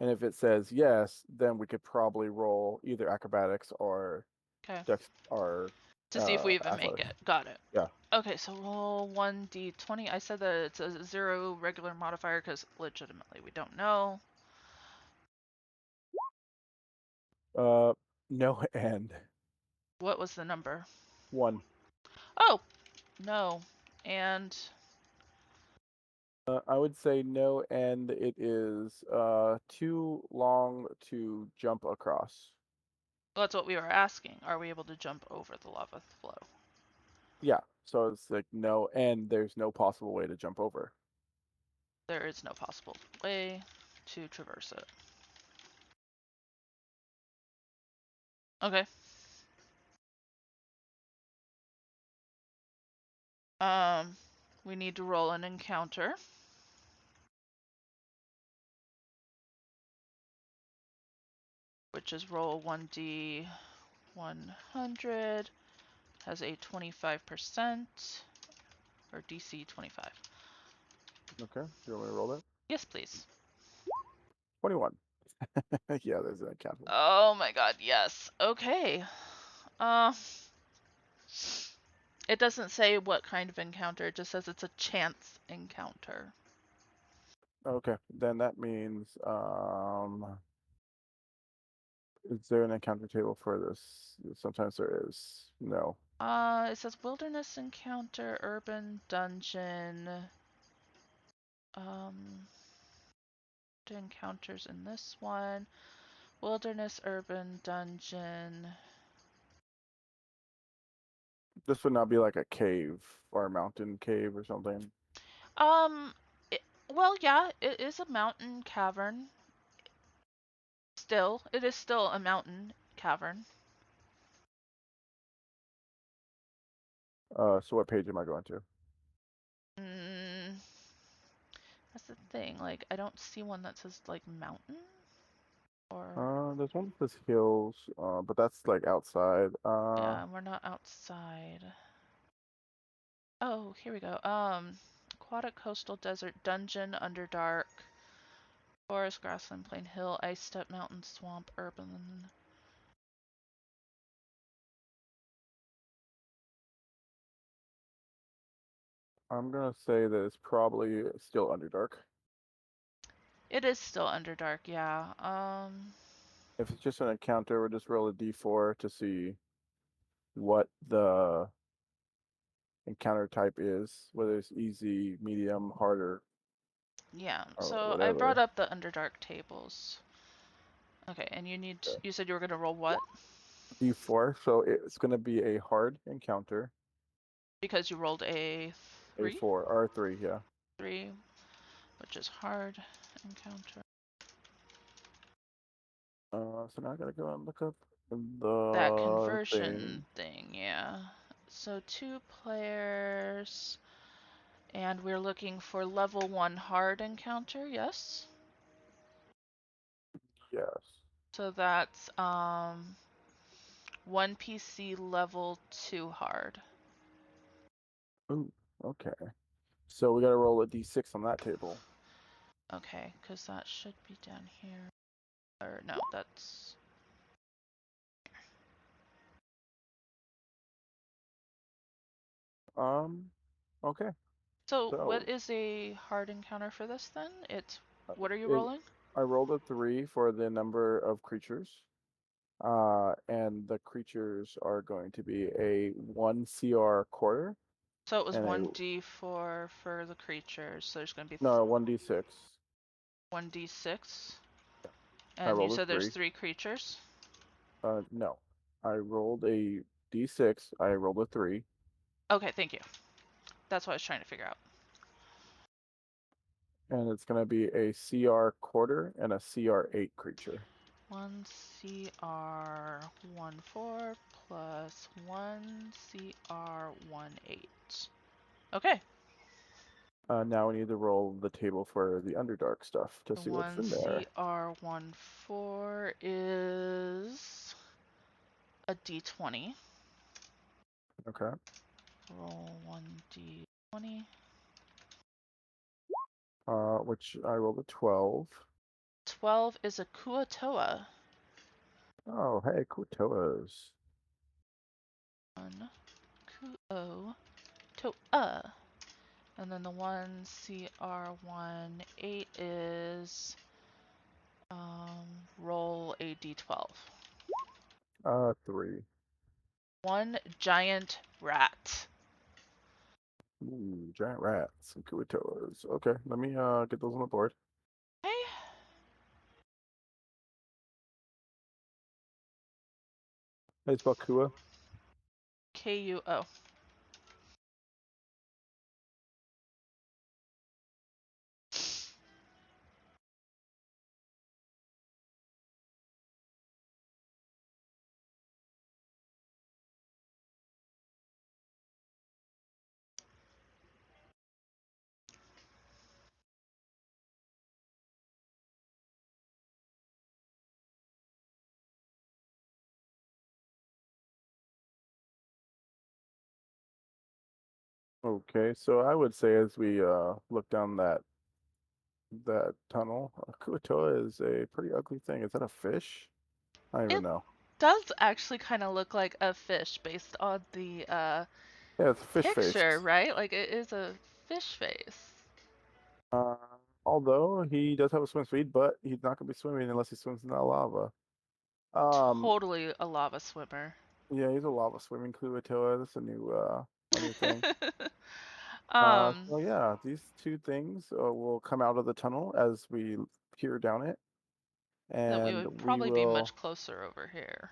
And if it says yes, then we could probably roll either acrobatics or Okay. dex or To see if we even make athletics. it. Got it. Yeah. Okay, so roll 1d20. I said that it's a 0 regular modifier because legitimately we don't know. Uh, no end. What was the number? 1. Oh, no. And I would say no end. It is too long to jump across. that's what we were asking. Are we able to jump over the lava flow? Yeah. So it's like no end. There's no possible way to jump over. There is no possible way to traverse it. Okay. Um, we need to roll an encounter, which is roll 1d 100, has a 25%, or DC 25. Okay. Do you want me to roll that? Yes, please. 21. Yeah, there's an encounter. Oh my god, yes. Okay. Uh, it doesn't say what kind of encounter, it just says it's a chance encounter. Okay. Then that means is there an encounter table for this? Sometimes there is. No. It says wilderness encounter, urban dungeon, um, the encounters in this one. Wilderness, urban, dungeon. This would not be like a cave or a mountain cave or something. Um, it, well, yeah, it is a mountain cavern. Still, it is still a mountain cavern. So what page am I going to? Mm, that's the thing. Like, I don't see one that says like mountain or There's one that says hills, but that's like outside. yeah, we're not outside. Oh, here we go. Aquatic, coastal, desert, dungeon, underdark, forest, grassland, plain, hill, ice step, mountain, swamp, urban. I'm gonna say that it's probably still Underdark. It is still underdark, yeah. If it's just an encounter, we'll just roll a d4 to see what the encounter type is, whether it's easy, medium, harder, Yeah. or So I brought whatever. up the underdark tables. Okay, and you said you were gonna roll what? D4, so it's gonna be a hard encounter. Because you rolled a three? A4 or 3, yeah. 3, which is hard encounter. So now I gotta go and look up That the conversion thing. thing, yeah. So 2 players, and we're looking for level 1 hard encounter, yes? Yes. So that's 1 PC level 2 hard. Ooh, okay. So we gotta roll a d6 on that table. Okay, because that should be down here. Or no, that's... Okay. So what So is a hard encounter for this then? It's... uh, What are you it, rolling? I rolled a 3 for the number of creatures. And the creatures are going to be a 1 CR quarter So it was and a 1d4 for the creatures. So there's going to be no 1d6. 1d6. I And you rolled a said there's 3. 3 creatures? No, I rolled a d6. I rolled a 3. Okay, thank you. That's what I was trying to figure out. And it's going to be a CR quarter and a CR8 creature. 1CR14 plus 1CR18. Okay. Now we need to roll the table for the Underdark stuff to The see what's in there. 1CR14 is a D20. Okay. Roll 1D20. Which I rolled a 12. 12 is a Kuatoa. Oh, hey, Kutoas. One Kuo-toa. And then the 1CR18 is roll a D12. 3. One giant rat. Ooh, giant rats and Kutoas. Okay, let me get those on the board. Okay. How do you spell Kua? Kuo. Okay, so I would say as we look down that tunnel, Kuatoa is a pretty ugly thing. Is that a fish? I don't even It know. does actually kind of look like a fish based on the Yeah, it's a fish face. picture, right? Like it is a fish face. Uh, Although he does have a swim speed, but he's not going to be swimming unless he swims in that lava. Um, Totally a lava swimmer. yeah, he's a lava swimming Kuatoa. That's a new thing. um, So yeah, these two things will come out of the tunnel as we peer down it, that we and would we probably be will. much closer over here.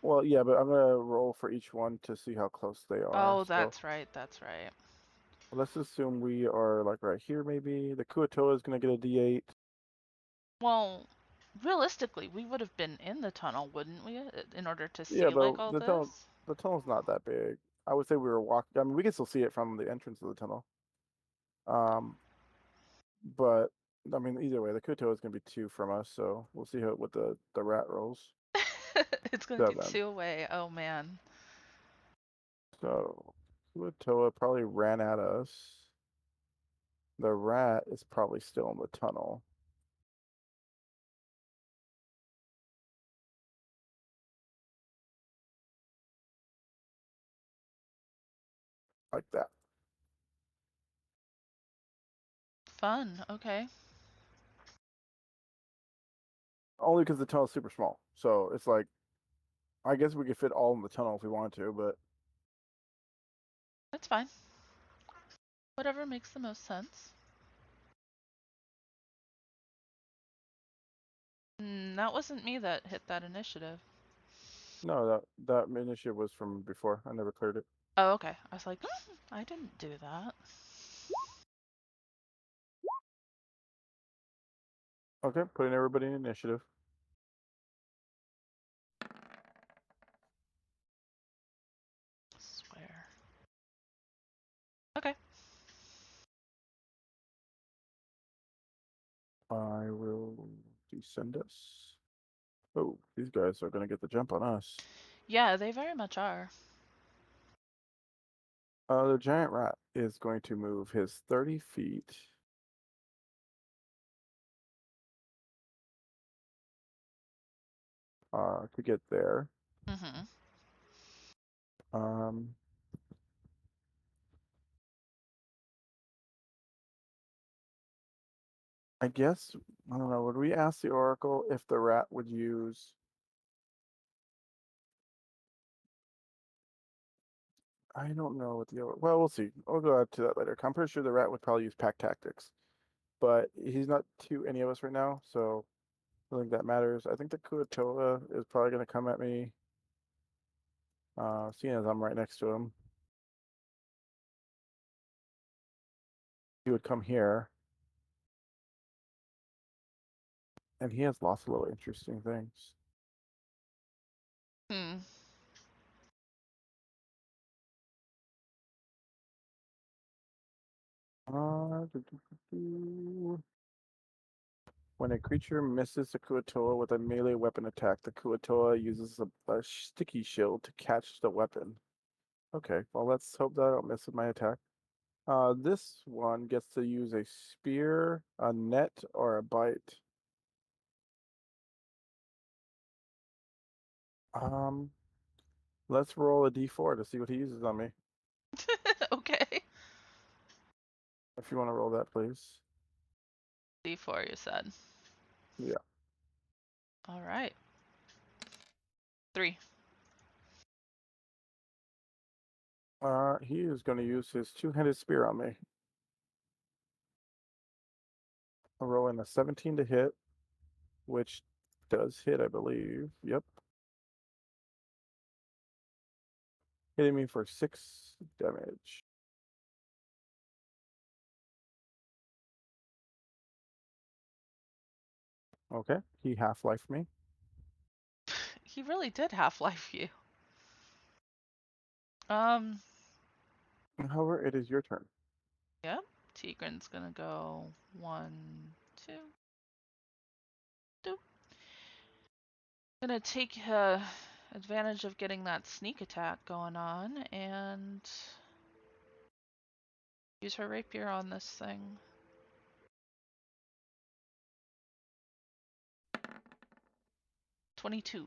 Well, yeah, but I'm gonna roll for each one to see how close they are. Oh, So that's right. That's right. let's assume we are like right here, maybe. The Kuatoa is gonna get a D8. Well, realistically, we would have been in the tunnel, wouldn't we, in order to Yeah, see but like all this? the tunnel's not that big. I would say we were walking. I mean, we can still see it from the entrance of the tunnel. Um, but I mean, either way, the Kuatoa is gonna be 2 from us, so we'll see how what the rat rolls. It's gonna be 7. 2 away. Oh man. So Kuatoa probably ran at us. The rat is probably still in the tunnel, like that. Fun. Okay. Only because the tunnel's super small. So it's like, I guess we could fit all in the tunnel if we wanted to, but That's fine. Whatever makes the most sense. That wasn't me that hit that initiative. no, that initiative was from before. I never cleared it. Oh, okay. I was like, I didn't do that. Okay, putting everybody in initiative. Swear. Okay. I will descend us. Oh, these guys are gonna get the jump on us. Yeah, they very much are. The giant rat is going to move his 30 feet. To get there. Mm-hmm. Um, I guess I don't know. Would we ask the Oracle if the rat would use? I don't know what well, we'll see. I'll go out to that later. I'm pretty sure the rat would probably use pack tactics, but he's not to any of us right now, so I don't think that matters. I think the Kuatoa is probably going to come at me, seeing as I'm right next to him. He would come here. And he has lots of little interesting things. Hmm. When a creature misses a Kuatoa with a melee weapon attack, the Kuatoa uses a sticky shield to catch the weapon. Okay, well, let's hope that I don't miss with my attack. This one gets to use a spear, a net, or a bite. Um, let's roll a d4 to see what he uses on me. Okay. If you want to roll that, please. D4, you said. Yeah. All right. 3. He is going to use his two-handed spear on me. I'm rolling a 17 to hit, which does hit, I believe. Yep. Hitting me for 6 damage. Okay, he half-life me. He really did half-life you. Um, However, it is your turn. yep. Tigran's gonna go 1, 2, 2. Gonna take advantage of getting that sneak attack going on and use her rapier on this thing. 22.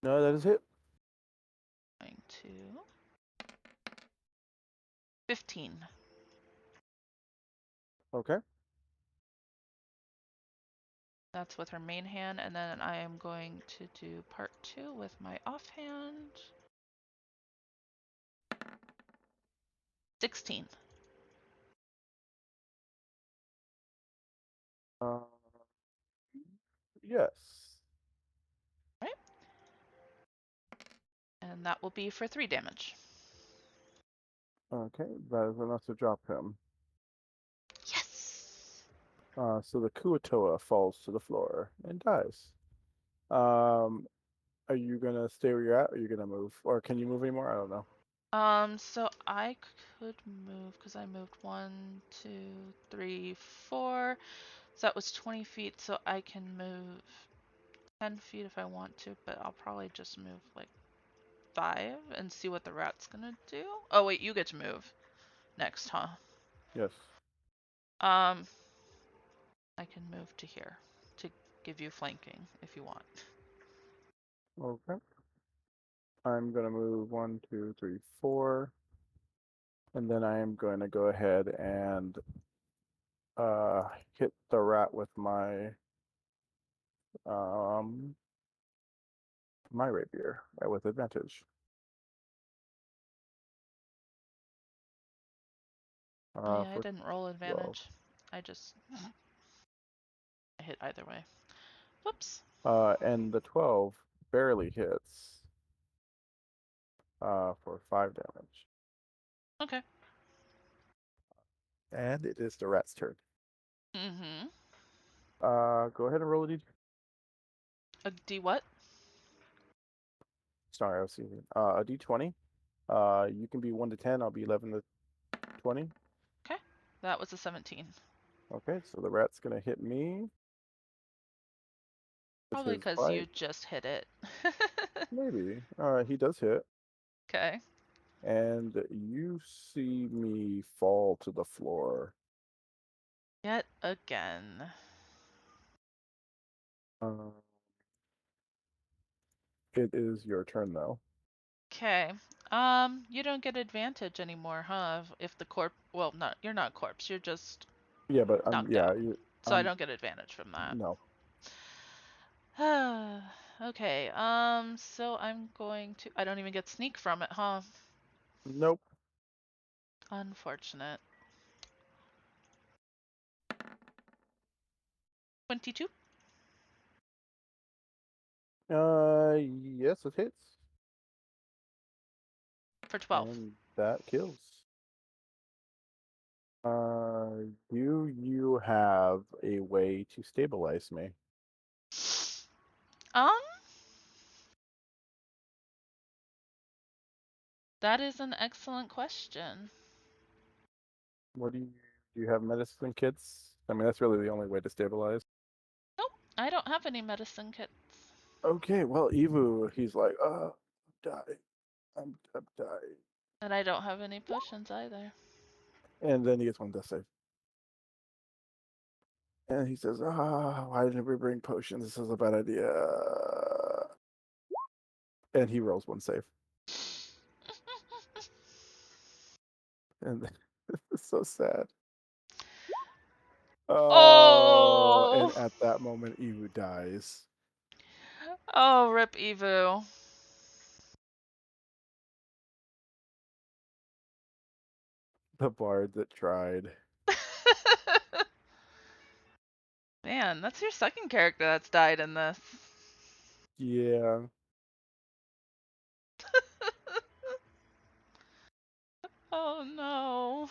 No, that is hit. Going to 15. Okay. That's with her main hand, and then I am going to do part 2 with my offhand. 16. Uh, yes. Right? And that will be for 3 damage. Okay, that is enough to drop him. Yes! So the Kuatoa falls to the floor and dies. Um, are you gonna stay where you're at, or are you gonna move? Or can you move anymore? I don't know. So I could move because I moved 1, 2, 3, 4. So that was 20 feet, so I can move 10 feet if I want to, but I'll probably just move like 5 and see what the rat's gonna do. Oh, wait, you get to move next, huh? Yes. Um, I can move to here to give you flanking if you want. Okay. I'm gonna move 1, 2, 3, 4, and then I am going to go ahead and hit the rat with um my rapier with advantage. Yeah, I For didn't roll 12. advantage. I just I hit either way. Whoops. And the 12 barely hits for 5 damage. Okay. And it is the rat's turn. Mm-hmm. Go ahead and roll a d. A D what? Sorry, I was seeing a d20. You can be 1 to 10. I'll be 11 to 20. Okay. That was a 17. Okay, so the rat's gonna hit me with Probably his because you bite. just hit it. Maybe. He does hit. Okay. And you see me fall to the floor. Yet again. Uh, it is your turn, though. Okay. You don't get advantage anymore, huh? If the corp, well, not you're not corpse. You're just Yeah, but knocked yeah, out. So I don't get advantage from that. no. Okay. So I'm going to. I don't even get sneak from it, huh? Nope. Unfortunate. 22 Yes, it hits. for 12. And that kills. Do you have a way to stabilize me? Um, that is an excellent question. What do you have medicine kits? I mean, that's really the only way to stabilize. Nope, I don't have any medicine kits. Okay, well, Evu, he's like, I'm dying. I'm dying. And I don't have any potions either. And then he gets one death save. And he says, why didn't we bring potions? This is a bad idea. And he rolls one save. And it's so sad. Oh, and Oh! at that moment, Evu dies. Oh, rip Evu. The bard that tried. Man, that's your second character that's died in this. Yeah. Oh no.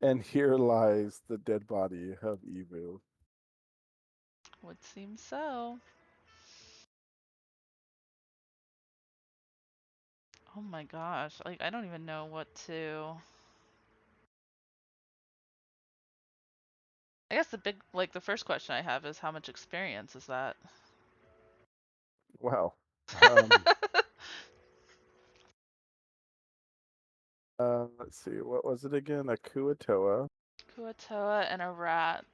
And here lies the dead body of Evu. Would seem so. Oh my gosh. Like, I don't even know what to. I guess the first question I have is how much experience is that? Wow. Um, let's see. What was it again? A Kuatoa. Kuatoa and a rat.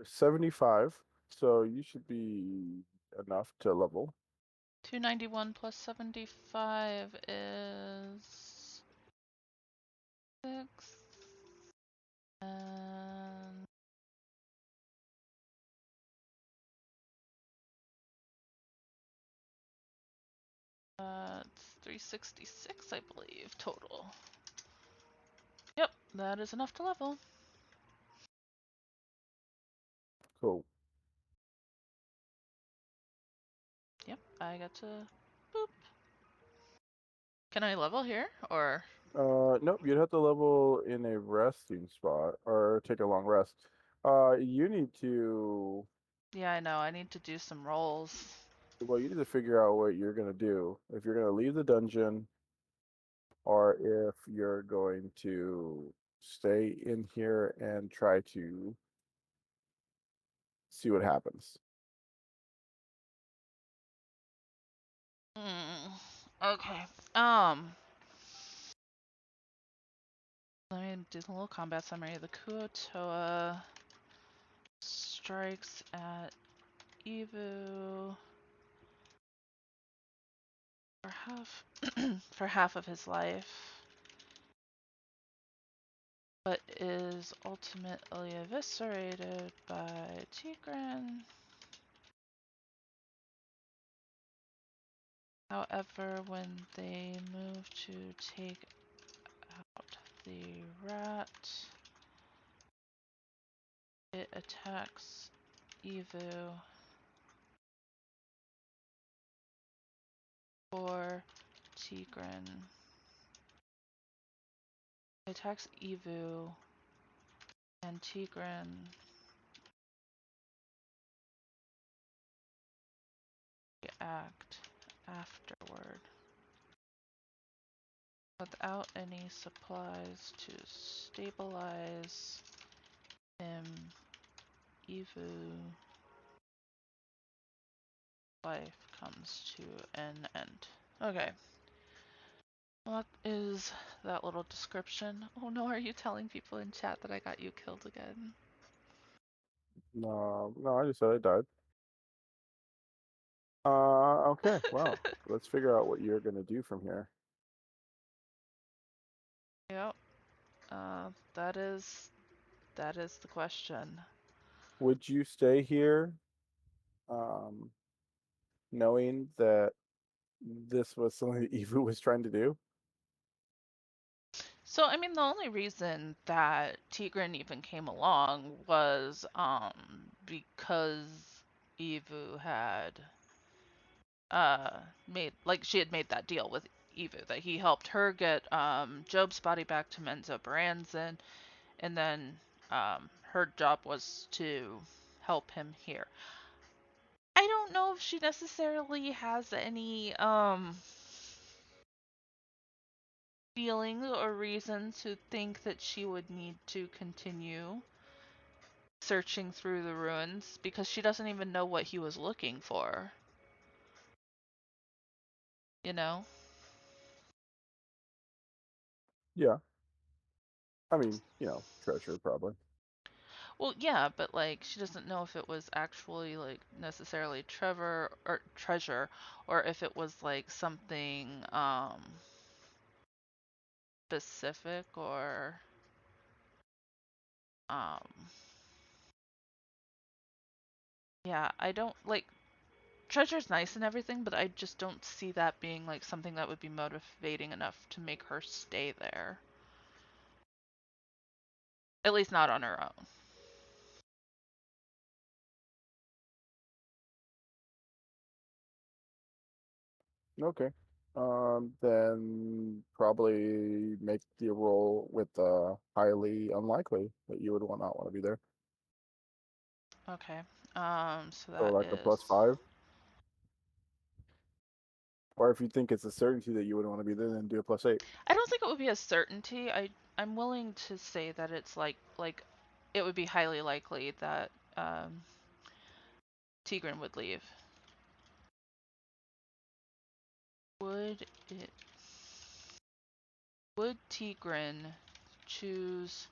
75. So you should be enough to level. 291 plus 75 is 6. And that's 366, I believe, total. Yep, that is enough to level. Cool. Yep, I got to boop. Can I level here or? Nope, you'd have to level in a resting spot or take a long rest. You need to, Yeah, I know. I need to do some rolls. well, you need to figure out what you're gonna do. If you're gonna leave the dungeon or if you're going to stay in here and try to see what happens. Okay. Um, Let me do the little combat summary. The Kuotoa strikes at Evu for half for half of his life, but is ultimately eviscerated by Tigran. However, when they move to take out the rat, it attacks Evu for Tigran. It attacks Evu and Tigran react afterward without any supplies to stabilize him. Evu life comes to an end. Okay. What is that little description? Oh no, are you telling people in chat that I got you killed again? No, no, I just said I died. Okay, well, let's figure out what you're gonna do from here. Yep. Uh, that is that is the question. Would you stay here, um, knowing that this was something that Evu was trying to do? So, I mean, the only reason that Tigran even came along was because Evu had made like she had made that deal with Evu that he helped her get Job's body back to Menzo Baranzan, and then her job was to help him here. I don't know if she necessarily has any feelings or reason to think that she would need to continue searching through the ruins because she doesn't even know what he was looking for. You know? Yeah. I mean, treasure probably. Well, yeah, but like she doesn't know if it was actually like necessarily Trevor or treasure or if it was like something specific or um yeah, I don't like treasure's nice and everything, but I just don't see that being like something that would be motivating enough to make her stay there. At least not on her own. Okay. Then probably make the roll with highly unlikely that you would not want to be there. Okay. So So that like a is +5. Or if you think it's a certainty that you wouldn't want to be there, then do a +8. I don't think it would be a certainty. I'm willing to say that it's like it would be highly likely that Tigran would leave. Would it would Tigran choose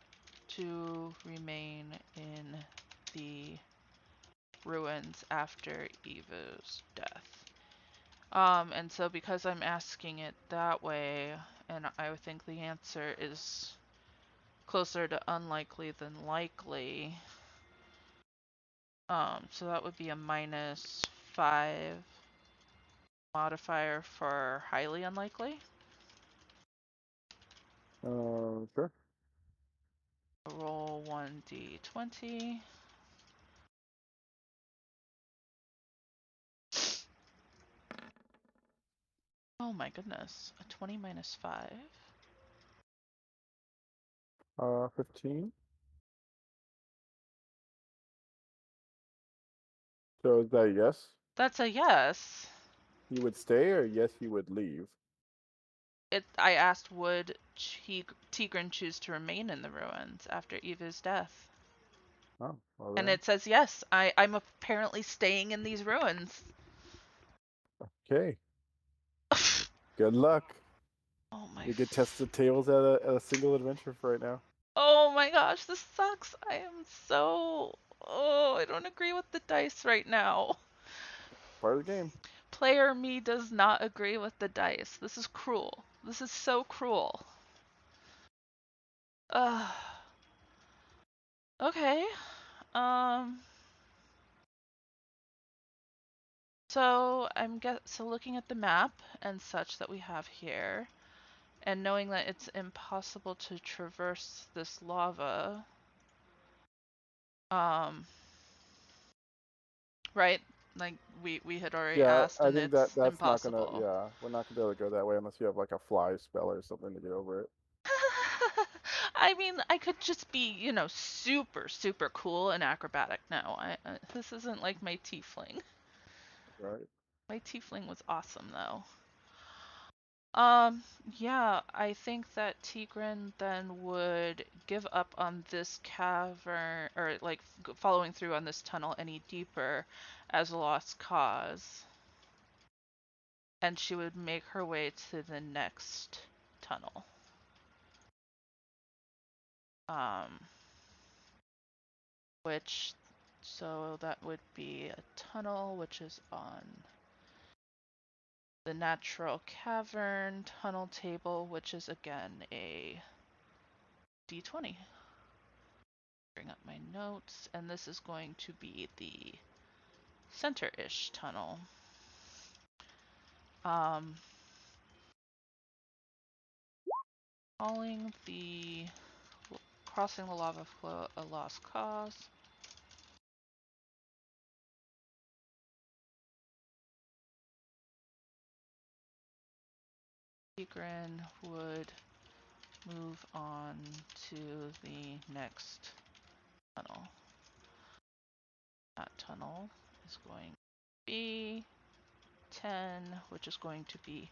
to remain in the ruins after Evo's death? And so because I'm asking it that way, and I think the answer is closer to unlikely than likely, so that would be a -5 modifier for highly unlikely. Sure. Roll 1d20. Oh my goodness, a 20 minus 5. 15. So is that yes? That's a yes. You would stay, or yes, you would leave? I asked would Tigran choose to remain in the ruins after Eva's death. Oh, well And then. it says yes, I'm apparently staying in these ruins. Okay. Good luck. Oh my. You get tested tails at a single adventure for right now. Oh my gosh, this sucks. I am so. Oh, I don't agree with the dice right now. Part of the game. Player me does not agree with the dice. This is cruel. This is so cruel. Ugh. Okay. Um. So looking at the map and such that we have here, and knowing that it's impossible to traverse this lava. Um. Right. Like we had already Yeah, asked, I and think that it's that's not gonna. impossible. Yeah, we're not gonna be able to go that way unless you have like a fly spell or something to get over it. I mean, I could just be, super, super cool and acrobatic. No, this isn't like my tiefling. Right. My tiefling was awesome though. Um, yeah, I think that Tigran then would give up on this cavern, or like following through on this tunnel any deeper as a lost cause, and she would make her way to the next tunnel. Um, which so that would be a tunnel which is on the natural cavern tunnel table, which is again a d20. Bring up my notes, and this is going to be the center-ish tunnel. Um, Crossing the lava flow a lost cause. Tigran would move on to the next tunnel. That tunnel is going to be 10, which is going to be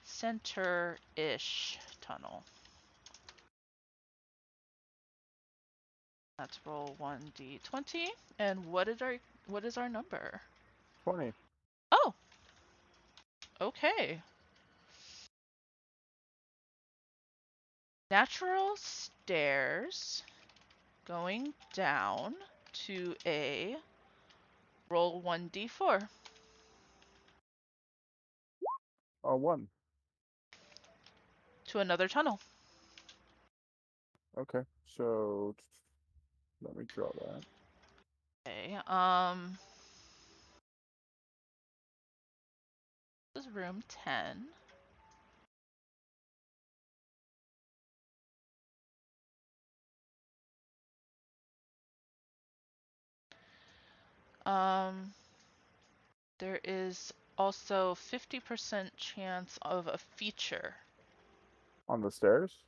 center-ish tunnel. Let's roll 1d20. And what is our number? 20. Oh, okay. Natural stairs going down to a roll 1d4 1. to another tunnel. Okay, so let me draw that. Okay, this is room 10. There is also 50% chance of a feature. On the stairs?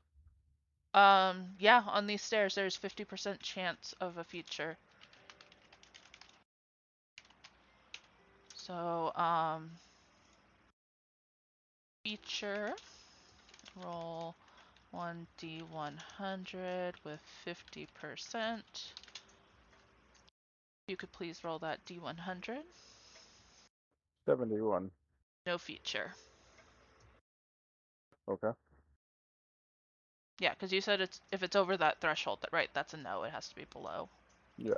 Yeah, on these stairs there's 50% chance of a feature. So, feature, roll 1d100 with 50%. You could please roll that d100. 71. No feature. Okay. Yeah, because you said if it's over that threshold, right, that's a no. It has to be below. Yeah.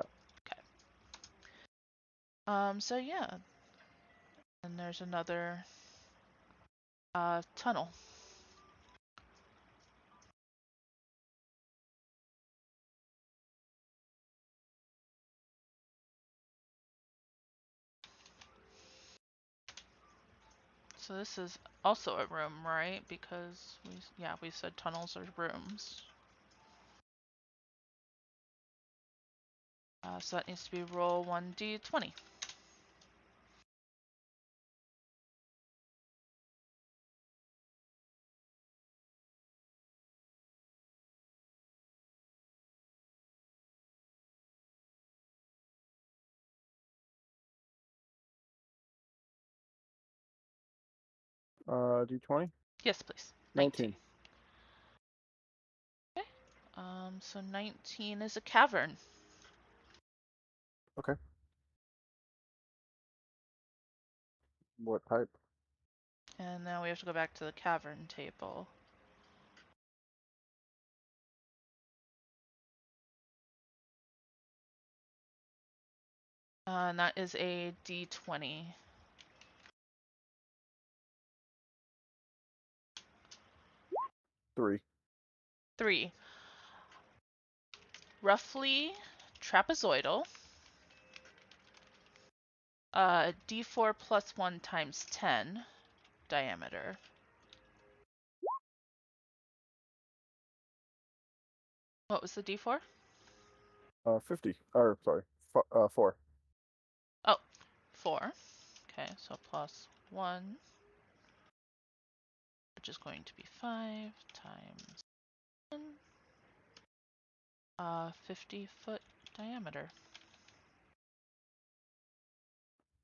Okay. So yeah. And there's another tunnel. So this is also a room, right? Because we said tunnels are rooms. So that needs to be roll 1d20. D20? Yes, please. 19. 19. Okay. So 19 is a cavern. Okay. What type? And now we have to go back to the cavern table. And that is a d20. 3. 3. Roughly trapezoidal. D4 plus 1 times 10 diameter. What was the D4? 50. Or, sorry. 4. Oh, 4. Okay, so plus 1, which is going to be 5 times 1. 50-foot diameter.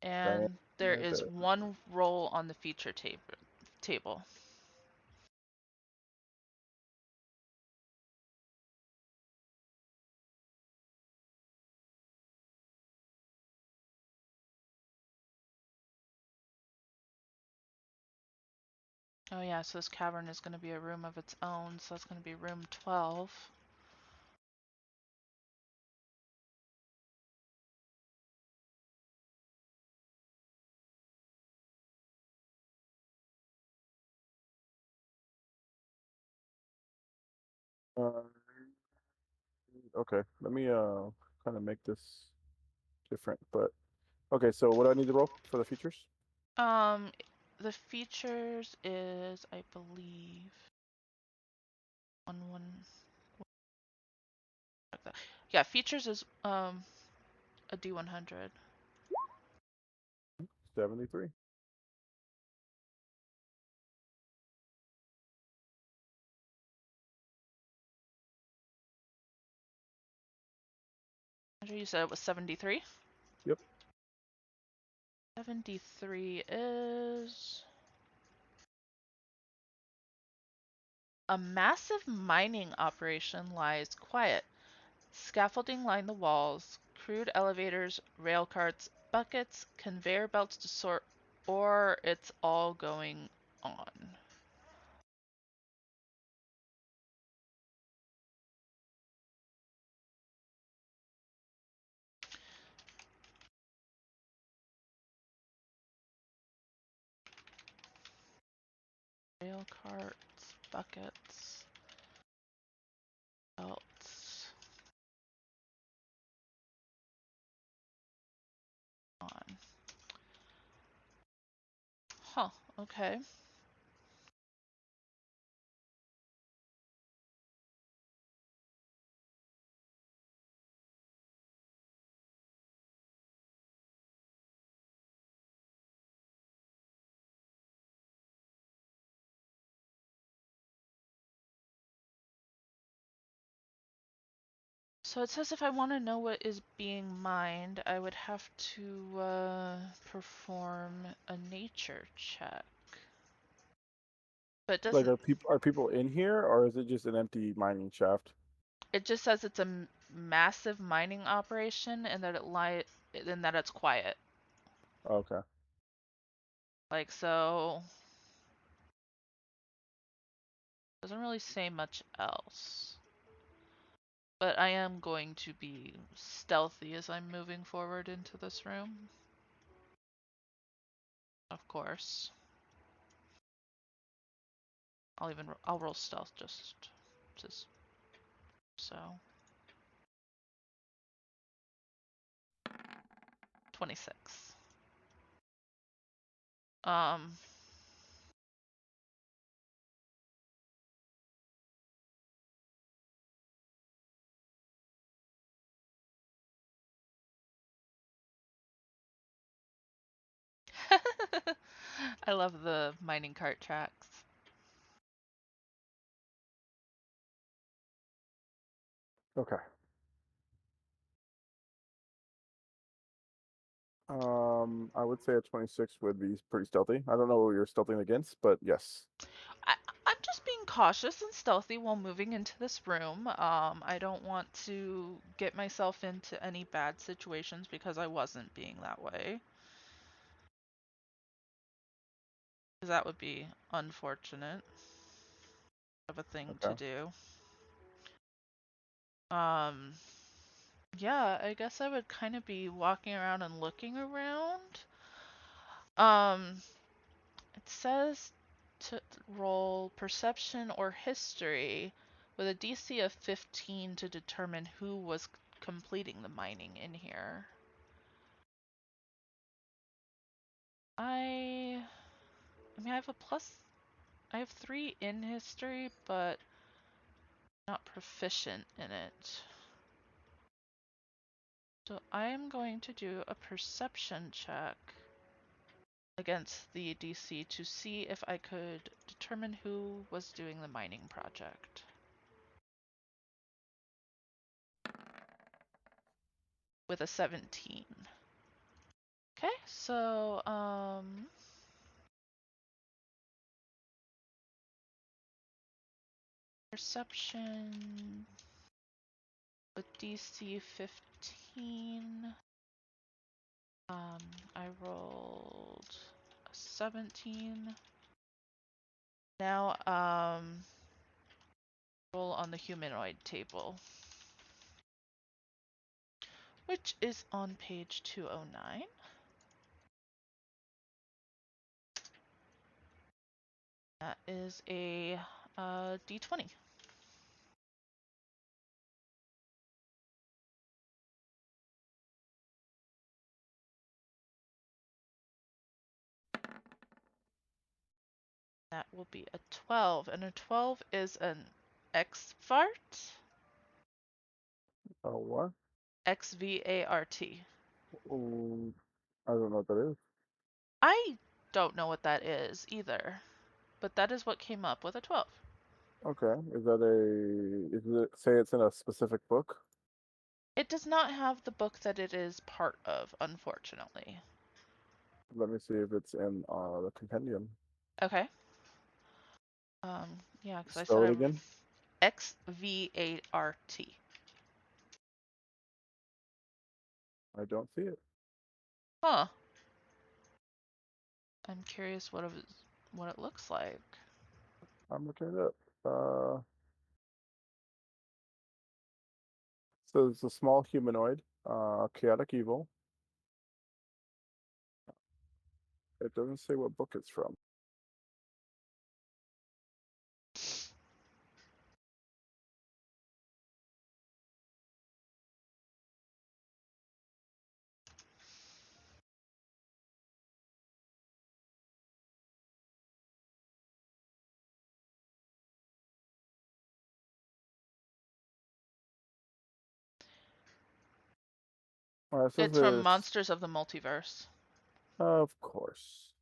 And there is Diameter. one roll on the feature table. Oh yeah, so this cavern is going to be a room of its own, so it's going to be room 12. Uh, okay. Let me kind of make this different. But okay, so what do I need to roll for the features? Um, the features is, I believe, one. Yeah, features is a D100. 73. You said it was 73? Yep. 73 is a massive mining operation lies quiet. Scaffolding line the walls, crude elevators, rail carts, buckets, conveyor belts to sort, or it's all going on. Rail carts, buckets, belts, on. Huh, okay. So it says if I want to know what is being mined, I would have to perform a nature check. But it Like, doesn't. are people in here, or is it just an empty mining shaft? It just says it's a massive mining operation and that and that it's quiet. Okay. Like so, doesn't really say much else. But I am going to be stealthy as I'm moving forward into this room. Of course. I'll roll stealth just so. 26. Um I love the mining cart tracks. Okay. I would say a 26 would be pretty stealthy. I don't know what you're stealthing against, but yes. I, I'm just being cautious and stealthy while moving into this room. I don't want to get myself into any bad situations because I wasn't being that way. Because that would be unfortunate of a thing to Okay. do. Um, yeah, I guess I would kind of be walking around and looking around. It says to roll perception or history with a DC of 15 to determine who was completing the mining in here. I mean, I have 3 in history, but not proficient in it. So I am going to do a perception check against the DC to see if I could determine who was doing the mining project. With a 17. Okay, so perception with DC 15. I rolled a 17. Now, roll on the humanoid table, which is on page 209. That is a D20. That will be a 12, and a 12 is an Xvart? Oh, what? Xvart. Oh, I don't know what that is. I don't know what that is either, but that is what came up with a 12. Okay. Is it say it's in a specific book? It does not have the book that it is part of, unfortunately. Let me see if it's in the compendium. Okay. Yeah, because I said Spell it again. Xvart. I don't see it. Huh. I'm curious what it looks like. I'm looking it up. So it's a small humanoid, chaotic evil. It doesn't say what book it's from. It says It's from there's, Monsters of the Multiverse. of course,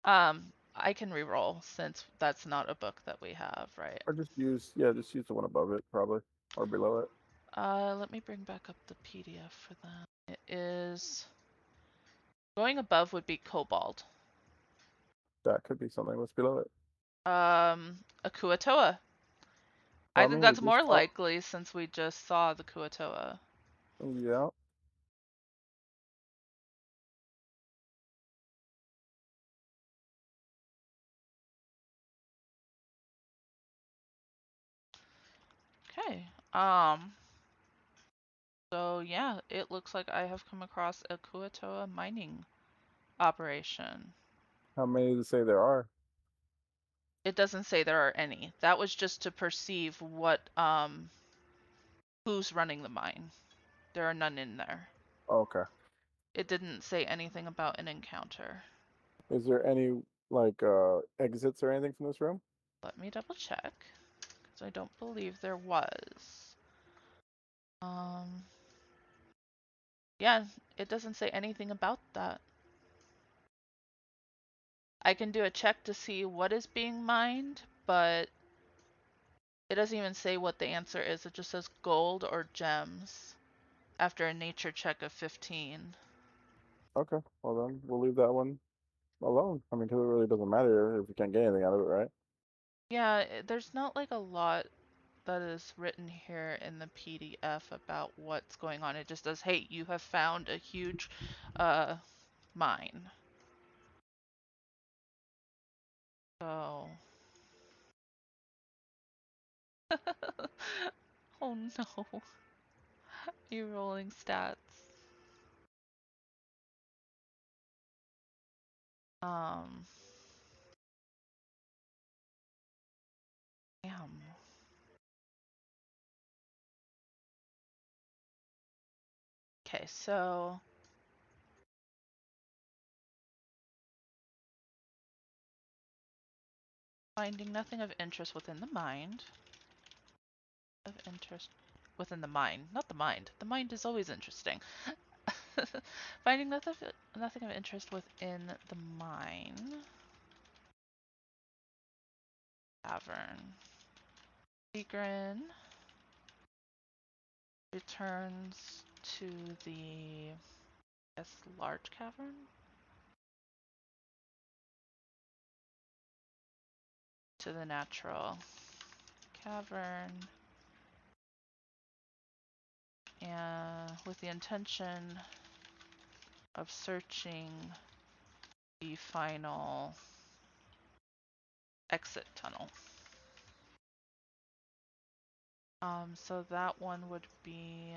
I can reroll since that's not a book that we have, right? or just use the one above it, probably, or below it. Let me bring back up the PDF for that. It is going above would be Cobalt. That could be something that's below it. A Kuatoa. Well, I I think mean, we that's just more saw. likely since we just saw the Kuatoa. Yeah. Okay. So yeah, it looks like I have come across a Kuatoa mining operation. How many does it say there are? It doesn't say there are any. That was just to perceive who's running the mine. There are none in there. Okay. It didn't say anything about an encounter. Is there any like exits or anything from this room? Let me double check, because I don't believe there was. Um, yeah, it doesn't say anything about that. I can do a check to see what is being mined, but it doesn't even say what the answer is. It just says gold or gems after a nature check of 15. Okay. Well then, we'll leave that one alone. I mean, because it really doesn't matter if we can't get anything out of it, right? Yeah, there's not like a lot that is written here in the PDF about what's going on. It just says, hey, you have found a huge uh, mine. So. Oh no. You rolling stats. Um. Damn. Okay, so. Finding nothing of interest within the mind. Of interest within the mind, not the mind. The mind is always interesting. Finding nothing of interest within the mine. Cavern. Segrin returns to the, I guess, large cavern? To the natural cavern. And with the intention of searching the final exit tunnel. So that one would be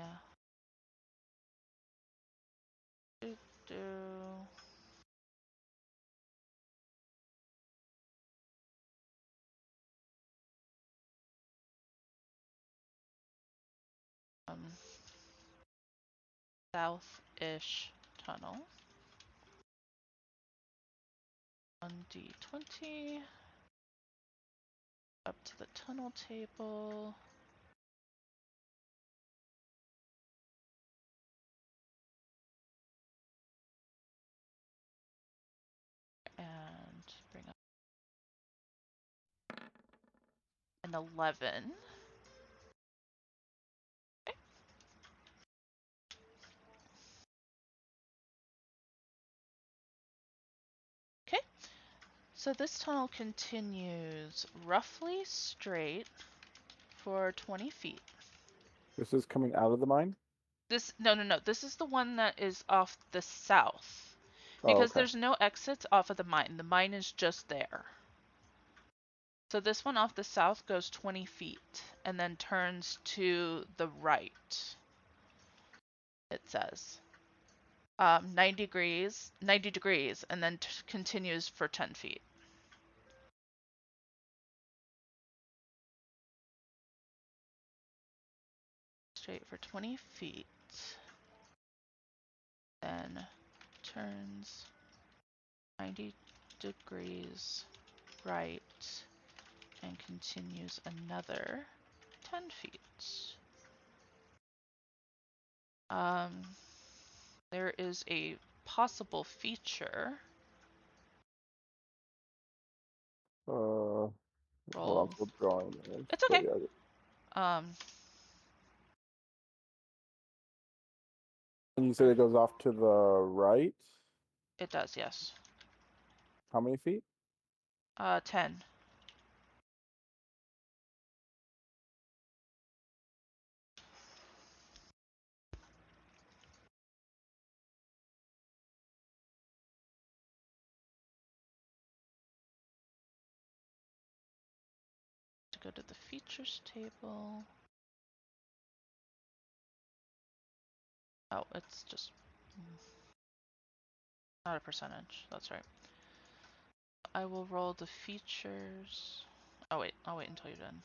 do, do, um, south-ish tunnel. 1d20. up to the tunnel table. And bring up an 11. Okay, so this tunnel continues roughly straight for 20 feet. This is coming out of the mine? No, this is the one that is off the south. Oh, Because okay. there's no exits off of the mine. The mine is just there. So this one off the south goes 20 feet and then turns to the right, it says. 90 degrees, and then continues for 10 feet. Straight for 20 feet. Then turns 90 degrees right and continues another 10 feet. There is a possible feature. Hold on, Roll. still drawing this, It's but okay. yeah. And you said it goes off to the right? It does, yes. How many feet? 10. To go to the features table. Oh, it's just not a percentage. That's right. I will roll the features. Oh wait, I'll wait until you're done.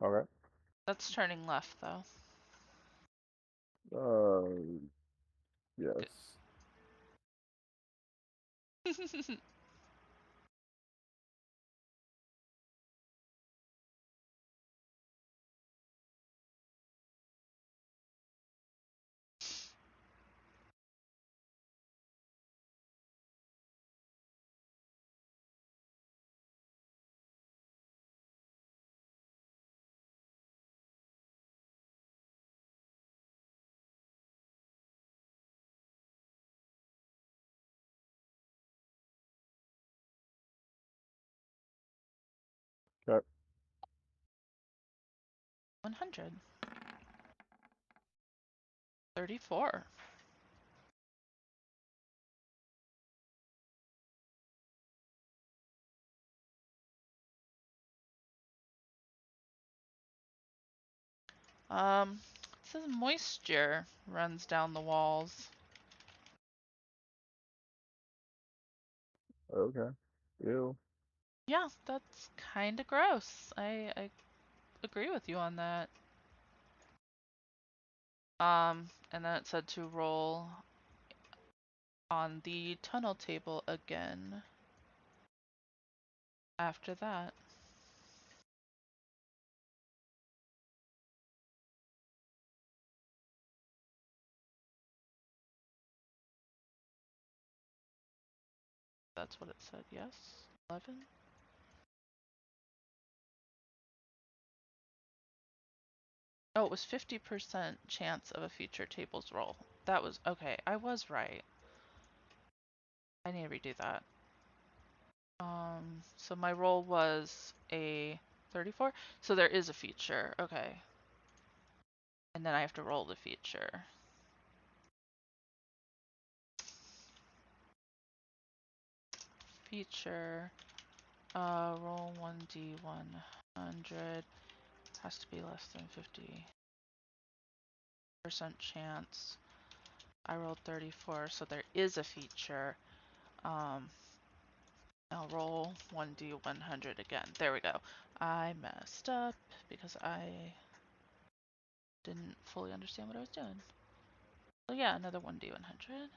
Okay. That's turning left though. Yes. Okay. 100. 34. It says moisture runs down the walls. Okay. Ew. Yeah, that's kind of gross. I agree with you on that. And then it said to roll on the tunnel table again after that. That's what it said, yes? 11? Oh, it was 50% chance of a future tables roll. That was, okay, I was right. I need to redo that. So my roll was a 34, so there is a feature, okay. And then I have to roll the feature. Feature, roll 1d100, has to be less than 50% chance. I rolled 34, so there is a feature. I'll roll 1d100 again. There we go. I messed up because I didn't fully understand what I was doing. So yeah, another 1d100.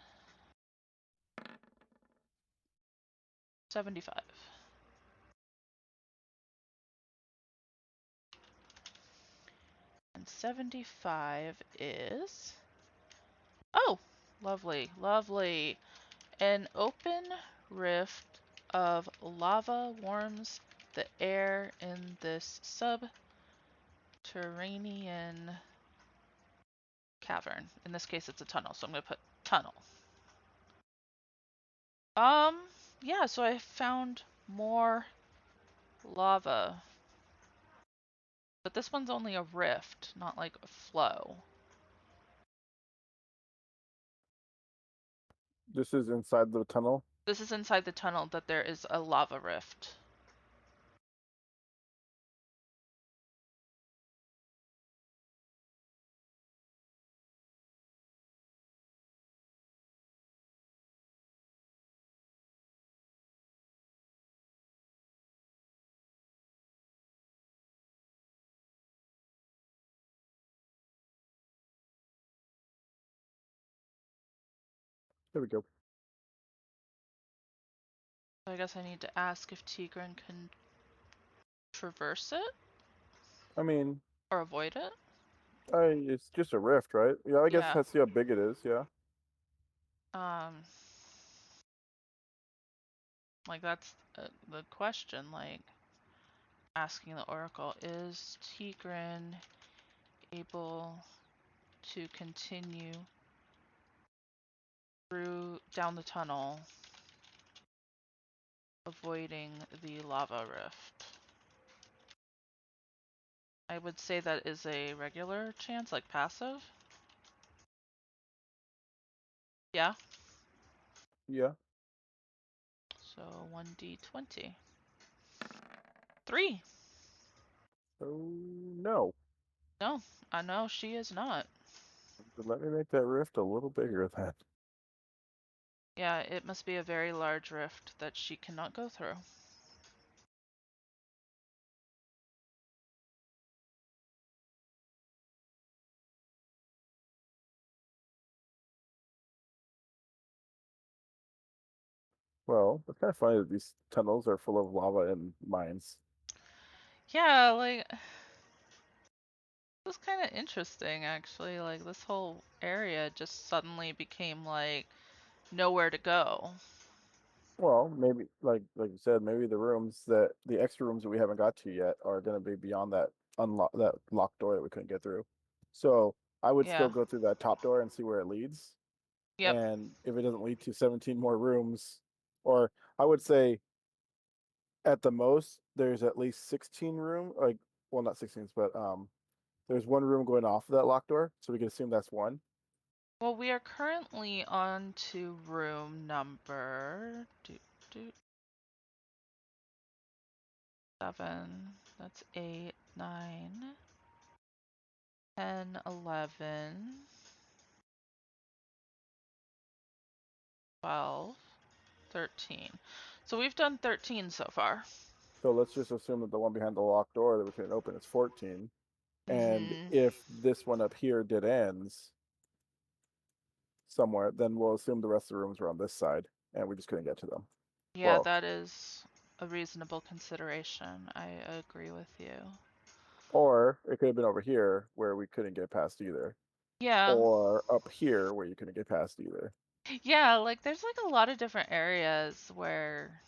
75. And 75 is... Oh! Lovely, lovely. An open rift of lava warms the air in this subterranean cavern. In this case, it's a tunnel, so I'm going to put tunnel. Yeah, so I found more lava. But this one's only a rift, not like a flow. This is inside the tunnel. This is inside the tunnel that there is a lava rift. There we go. So I guess I need to ask if Tigran can traverse it I mean, or avoid it. it's just a rift, right? Yeah, I guess Yeah. let's see how big it is. Yeah. Like that's the question. Like asking the Oracle, is Tigran able to continue through down the tunnel, avoiding the lava rift? I would say that is a regular chance, like passive. Yeah. Yeah. So 1d20. 3. Oh no. No, I know she is not. Let me make that rift a little bigger then. Yeah, it must be a very large rift that she cannot go through. Well, it's kind of funny that these tunnels are full of lava and mines. Yeah, like this is kind of interesting actually. Like this whole area just suddenly became like nowhere to go. Well, maybe like you said, maybe the extra rooms that we haven't got to yet are going to be beyond that locked door that we couldn't get through. So I would still Yeah. go through that top door and see where it leads. Yep. And if it doesn't lead to 17 more rooms, or I would say at the most there's at least 16 room, like well not 16, but there's one room going off of that locked door, so we can assume that's one. Well, we are currently on to room number 7. That's 8, 9, 10, 11, 12, 13. So we've done 13 so far. So let's just assume that the one behind the locked door that we couldn't open is 14. And Mm-hmm. if this one up here did ends somewhere, then we'll assume the rest of the rooms were on this side and we just couldn't get to them. Yeah, Well, that is a reasonable consideration. I agree with you. or it could have been over here where we couldn't get past either. Yeah. Or up here where you couldn't get past either. Yeah, like there's like a lot of different areas where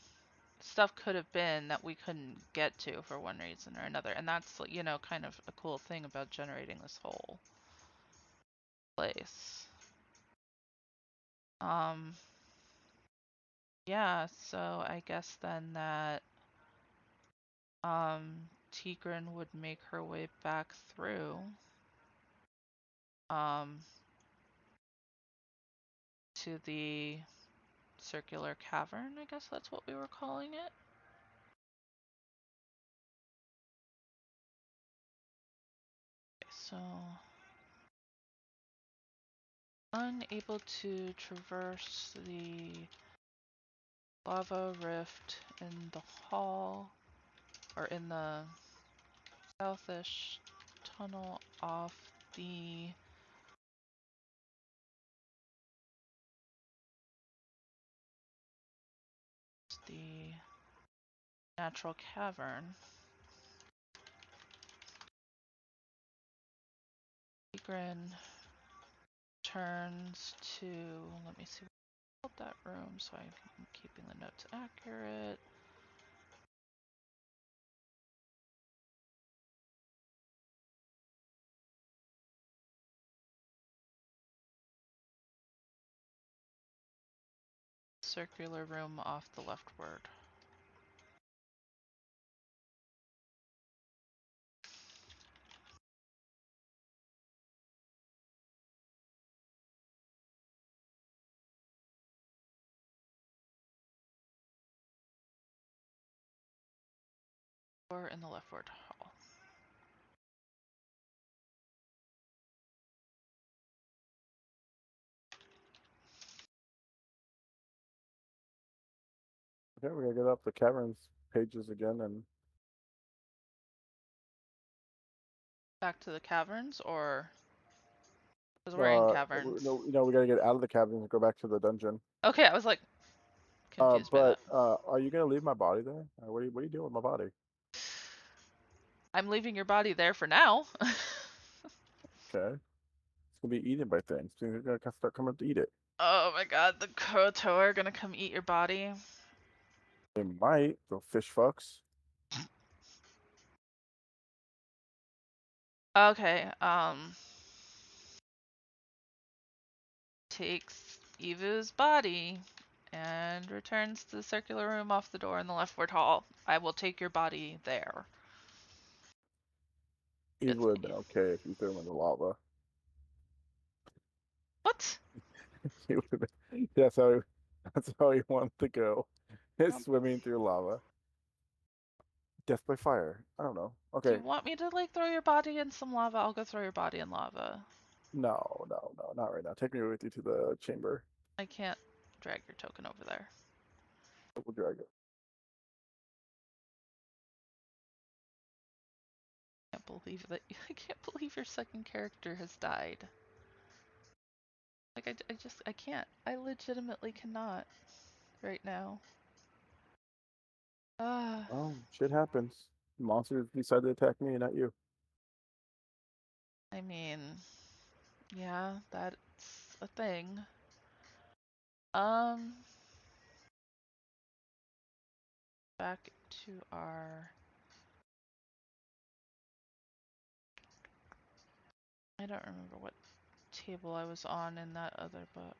stuff could have been that we couldn't get to for one reason or another. And that's, you know, kind of a cool thing about generating this whole place. Um, yeah, so I guess then that Tigran would make her way back through um to the circular cavern, I guess that's what we were calling it. Okay, so unable to traverse the Lava rift in the hall, or in the southish tunnel off the natural cavern. Egrin turns to, let me see what that room so I'm keeping the notes accurate. Circular room off the leftward. Or in the leftward hall. Okay, we're gonna get up the caverns pages again and Back to the caverns, or because we're in caverns. no, we gotta get out of the caverns and go back to the dungeon. Okay, I was like confused by But that. are you gonna leave my body there? What are you doing with my body? I'm leaving your body there for now. Okay, it's gonna be eaten by things. Things are gonna start coming to eat it. Oh my god, the Koto are gonna come eat your body. They might, the fish fucks. Okay, takes Eva's body and returns to the circular room off the door in the leftward hall. I will take your body there Eve with would have me. been okay if you threw him in the lava. What? He would have been, that's how he wanted to go. Is Um, swimming through lava. Death by fire. I don't know. do you Okay. want me to like throw your body in some lava? I'll go throw your body in lava. No, no, no, not right now. Take me with you to the chamber. I can't drag your token over there. We'll drag it. I can't believe that. I can't believe your second character has died. Like I can't. I legitimately cannot right now. Ah, Oh, shit happens. Monsters decide to attack me, not you. I mean, yeah, that's a thing. Um, back to our. I don't remember what table I was on in that other book.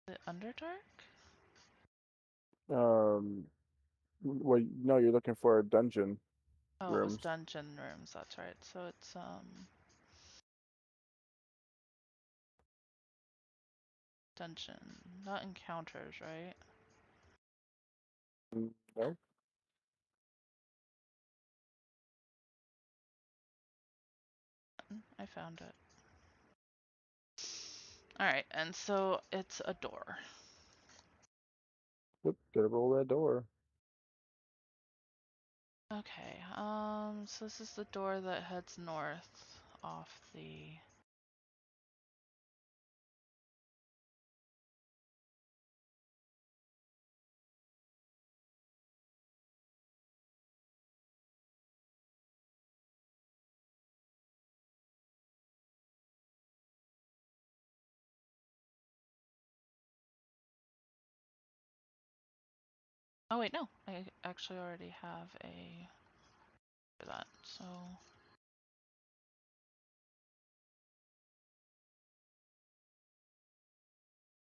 The Underdark? Um, well, no, you're looking for dungeon Oh, it was rooms. dungeon rooms. That's right. So it's dungeon, not encounters, right? No. I found it. All right, and so it's a door. Whoop, gotta roll that door. Okay, so this is the door that heads north off the. Oh wait, no, I actually already have a for that. So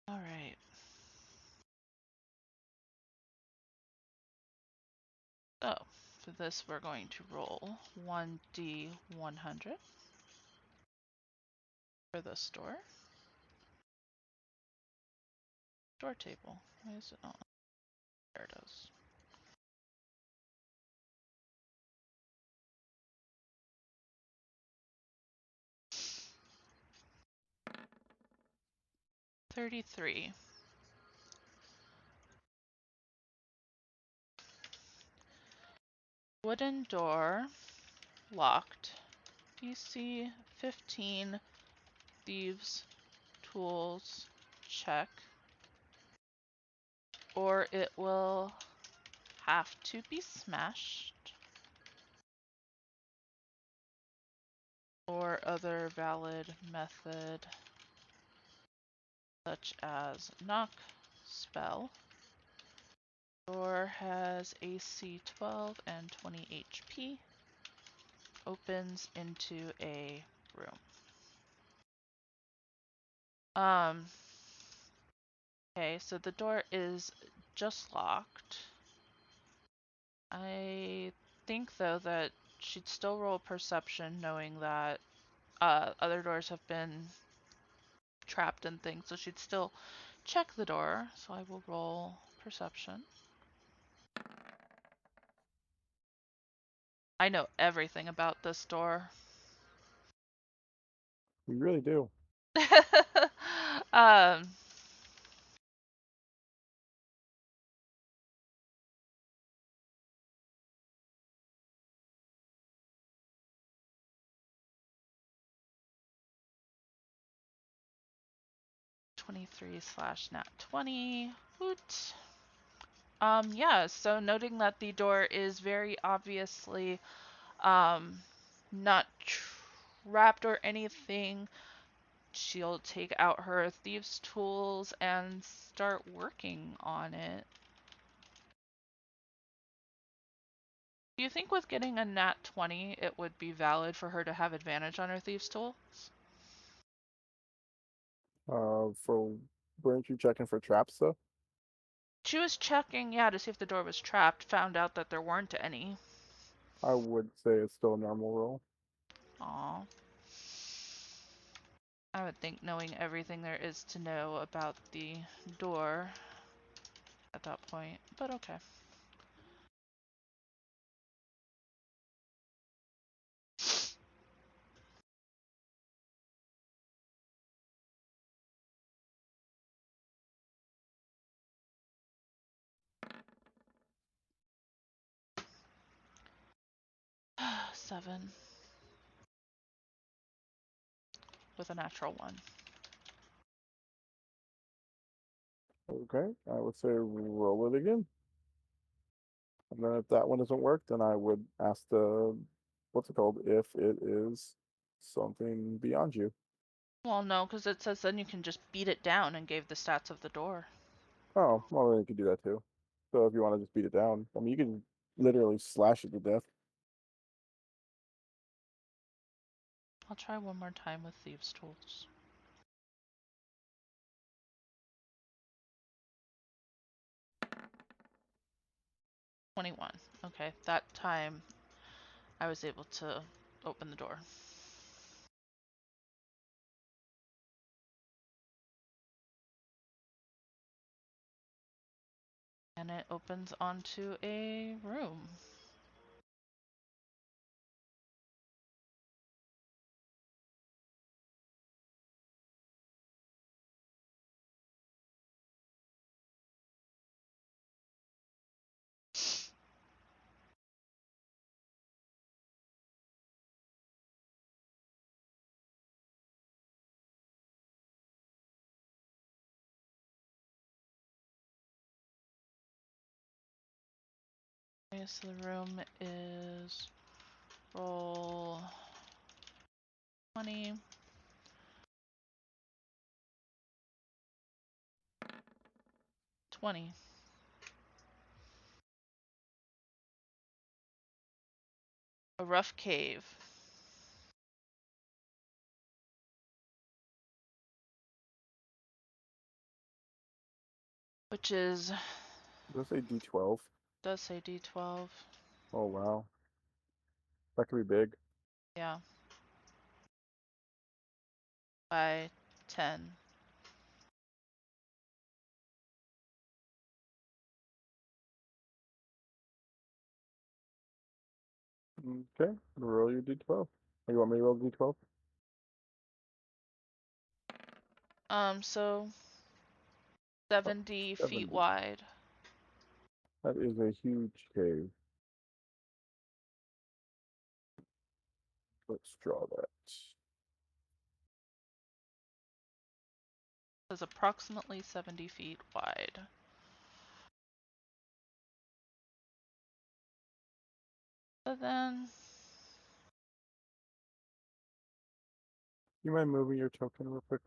all right. So for this, we're going to roll 1d100 for the store. Door table. Why is it not? There it is. 33. Wooden door, locked. DC 15, thieves, tools, check. Or it will have to be smashed. Or other valid method, such as knock, spell. Door has AC 12 and 20 HP. Opens into a room. Okay, so the door is just locked. I think, though, that she'd still roll perception knowing that other doors have been trapped and things, so she'd still check the door. So I will roll perception. I know everything about this door. We really do. um, 23 slash nat 20. Woot. Yeah, so noting that the door is very obviously not trapped or anything, she'll take out her thieves' tools and start working on it. Do you think with getting a nat 20, it would be valid for her to have advantage on her thieves' tools? For weren't you checking for traps though? She was checking, yeah, to see if the door was trapped, found out that there weren't any. I would say it's still a normal roll. Aw. I would think knowing everything there is to know about the door at that point, but okay. Seven with a natural one. Okay, I would say roll it again. And then if that one doesn't work, then I would ask the, what's it called, if it is something beyond you. Well, no, because it says then you can just beat it down and gave the stats of the door. Oh, well, then you could do that too. So if you want to just beat it down, I mean, you can literally slash it to death. I'll try one more time with thieves' tools. 21. Okay, that time I was able to open the door. And it opens onto a room. Okay, so the room is roll 20. 20. A rough cave. Which is, Let's say D12. does say D12. Oh, wow. That could be big. Yeah, by 10. Okay, roll your D12. You want me to roll D12? So 70 feet 70. wide. That is a huge cave. Let's draw that. Is approximately 70 feet wide. So then, You mind moving your token real quick?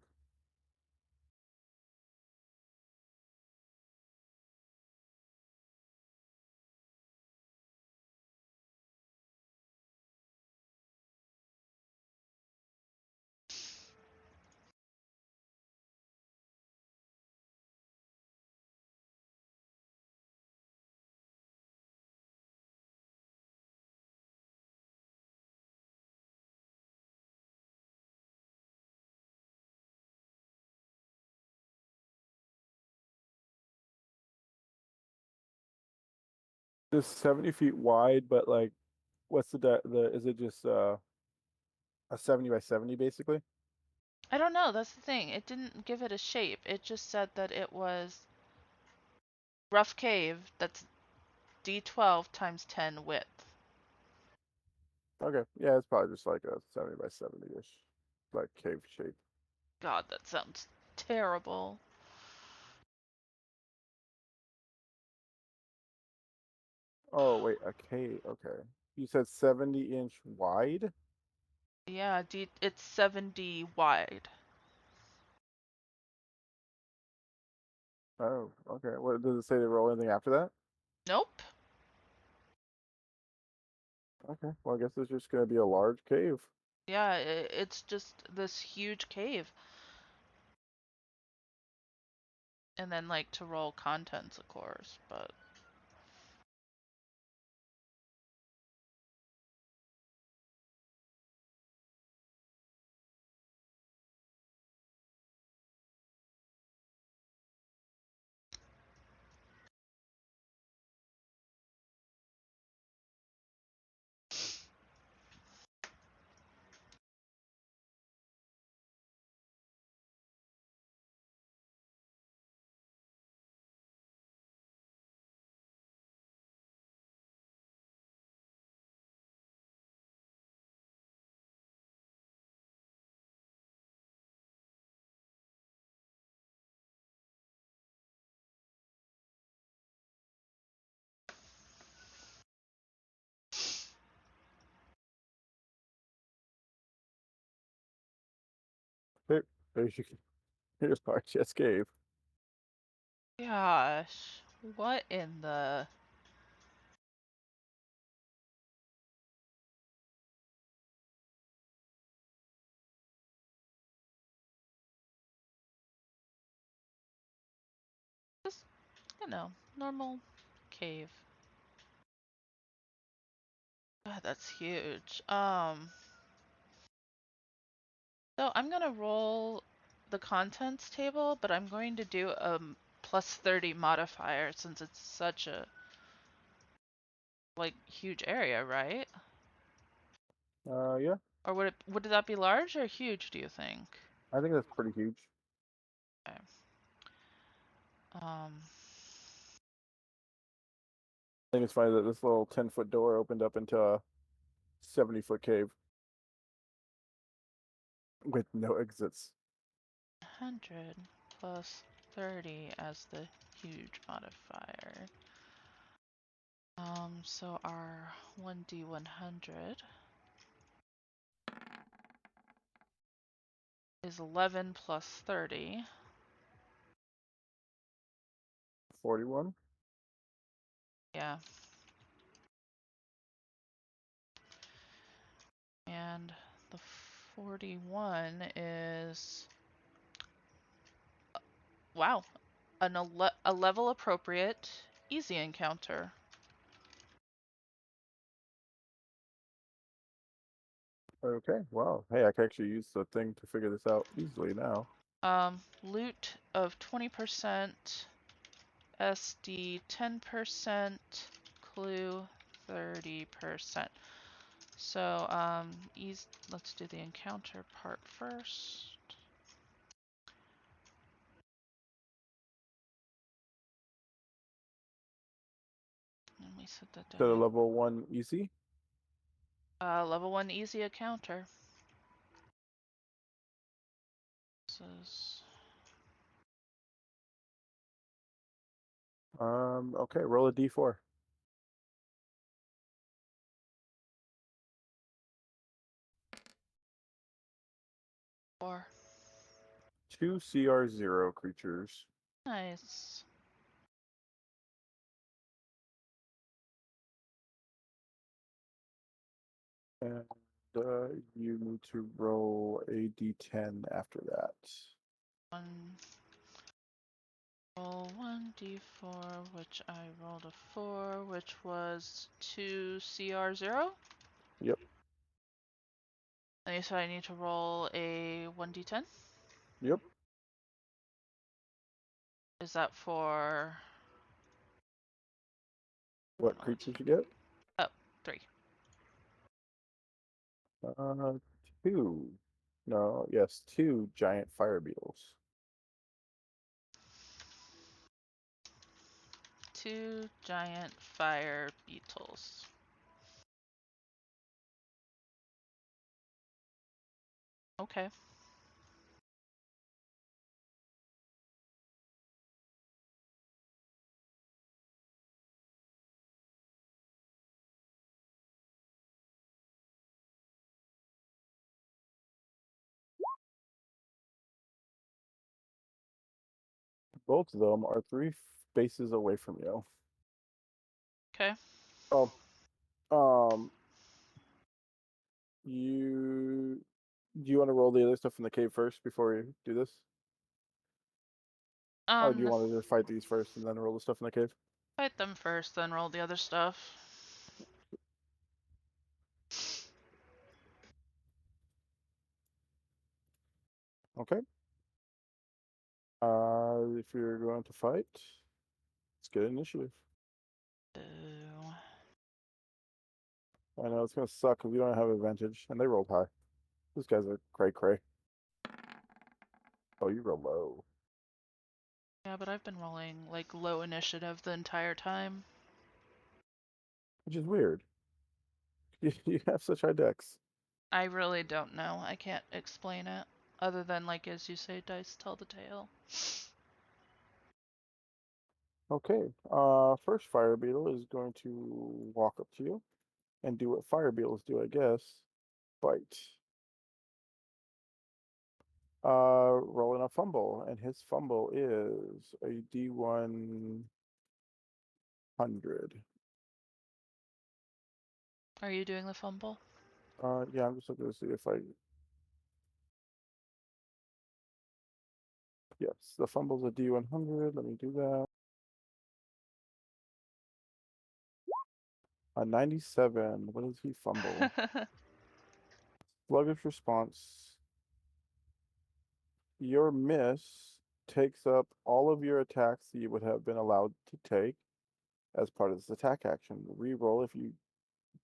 This 70 feet wide, but like, what's the is it just a 70 by 70 basically? I don't know, that's the thing. It didn't give it a shape. It just said that it was rough cave that's D12 times 10 width. Okay, yeah, it's probably just like a 70 by 70-ish, like cave shape. God, that sounds terrible. Oh wait, a cave. Okay, you said 70-inch wide. Yeah, it's 70 wide. Oh, okay. What does it say to roll anything after that? Nope. Okay, well I guess it's just gonna be a large cave. Yeah, it's just this huge cave. And then, like, to roll contents, of course, but. There, there's your, here's our chest cave. Gosh, what in the. Just, normal cave. God, that's huge. So I'm gonna roll the contents table, but I'm going to do a plus 30 modifier since it's such a, like, huge area, right? Yeah, Or would that be large or huge, do you think? I think that's pretty huge. Okay. Um, I think it's funny that this little 10-foot door opened up into a 70-foot cave with no exits. 100 plus 30 as the huge modifier. So our 1d100 is 11 plus 30. 41. Yeah. And the 41 is, wow, a level appropriate easy encounter. Okay, wow. Hey, I can actually use the thing to figure this out easily now. Loot of 20%, SD 10%, clue 30%. So, let's do the encounter part first. me set that To the down. level 1 easy. Level 1 easy encounter. This is... Okay, roll a d4. 4. 2 CR0 creatures. Nice. And you need to roll a d10 after that. Roll 1d4, which I rolled a 4, which was 2 CR0. Yep. And you said I need to roll a 1d10? Yep. Is that for... What creatures you get? Oh, 3. Uh, 2. No, yes, 2 giant fire beetles. 2 giant fire beetles. Okay. Both of them are 3 spaces away from you. Okay. Oh, um, you do you want to roll the other stuff in the cave first before we do this? Or do you want to just fight these first and then roll the stuff in the cave? Fight them first, then roll the other stuff. Okay. If you're going to fight, let's get initiative. Ooh. I know it's gonna suck because we don't have advantage, and they rolled high. These guys are cray cray. Oh, you roll low. Yeah, but I've been rolling like low initiative the entire time. Which is weird. You have such high decks. I really don't know. I can't explain it. Other than, like, as you say, dice tell the tale. Okay. First fire beetle is going to walk up to you and do what fire beetles do, I guess. Bite. Rolling a fumble, and his fumble is a D100. Are you doing the fumble? Yeah, I'm just looking to see if I. Yes, the fumble's a D100. Let me do that. A 97. What does he fumble? Sluggish response. Your miss takes up all of your attacks that you would have been allowed to take as part of this attack action. Reroll if you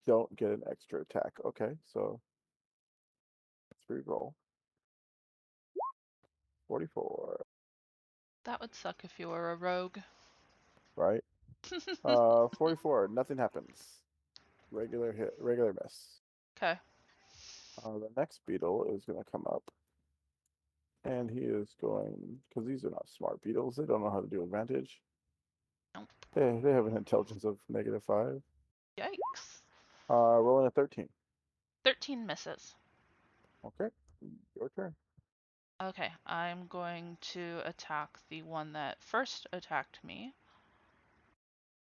don't get an extra attack. Okay, so let's reroll. 44, That would suck if you were a rogue. right? 44, nothing happens. Regular hit, regular miss. Okay. The next beetle is going to come up. And he is going, because these are not smart beetles, they don't know how to do advantage. Nope. They have an intelligence of -5. Yikes. Rolling a 13. 13 misses. Okay, your turn. Okay, I'm going to attack the one that first attacked me.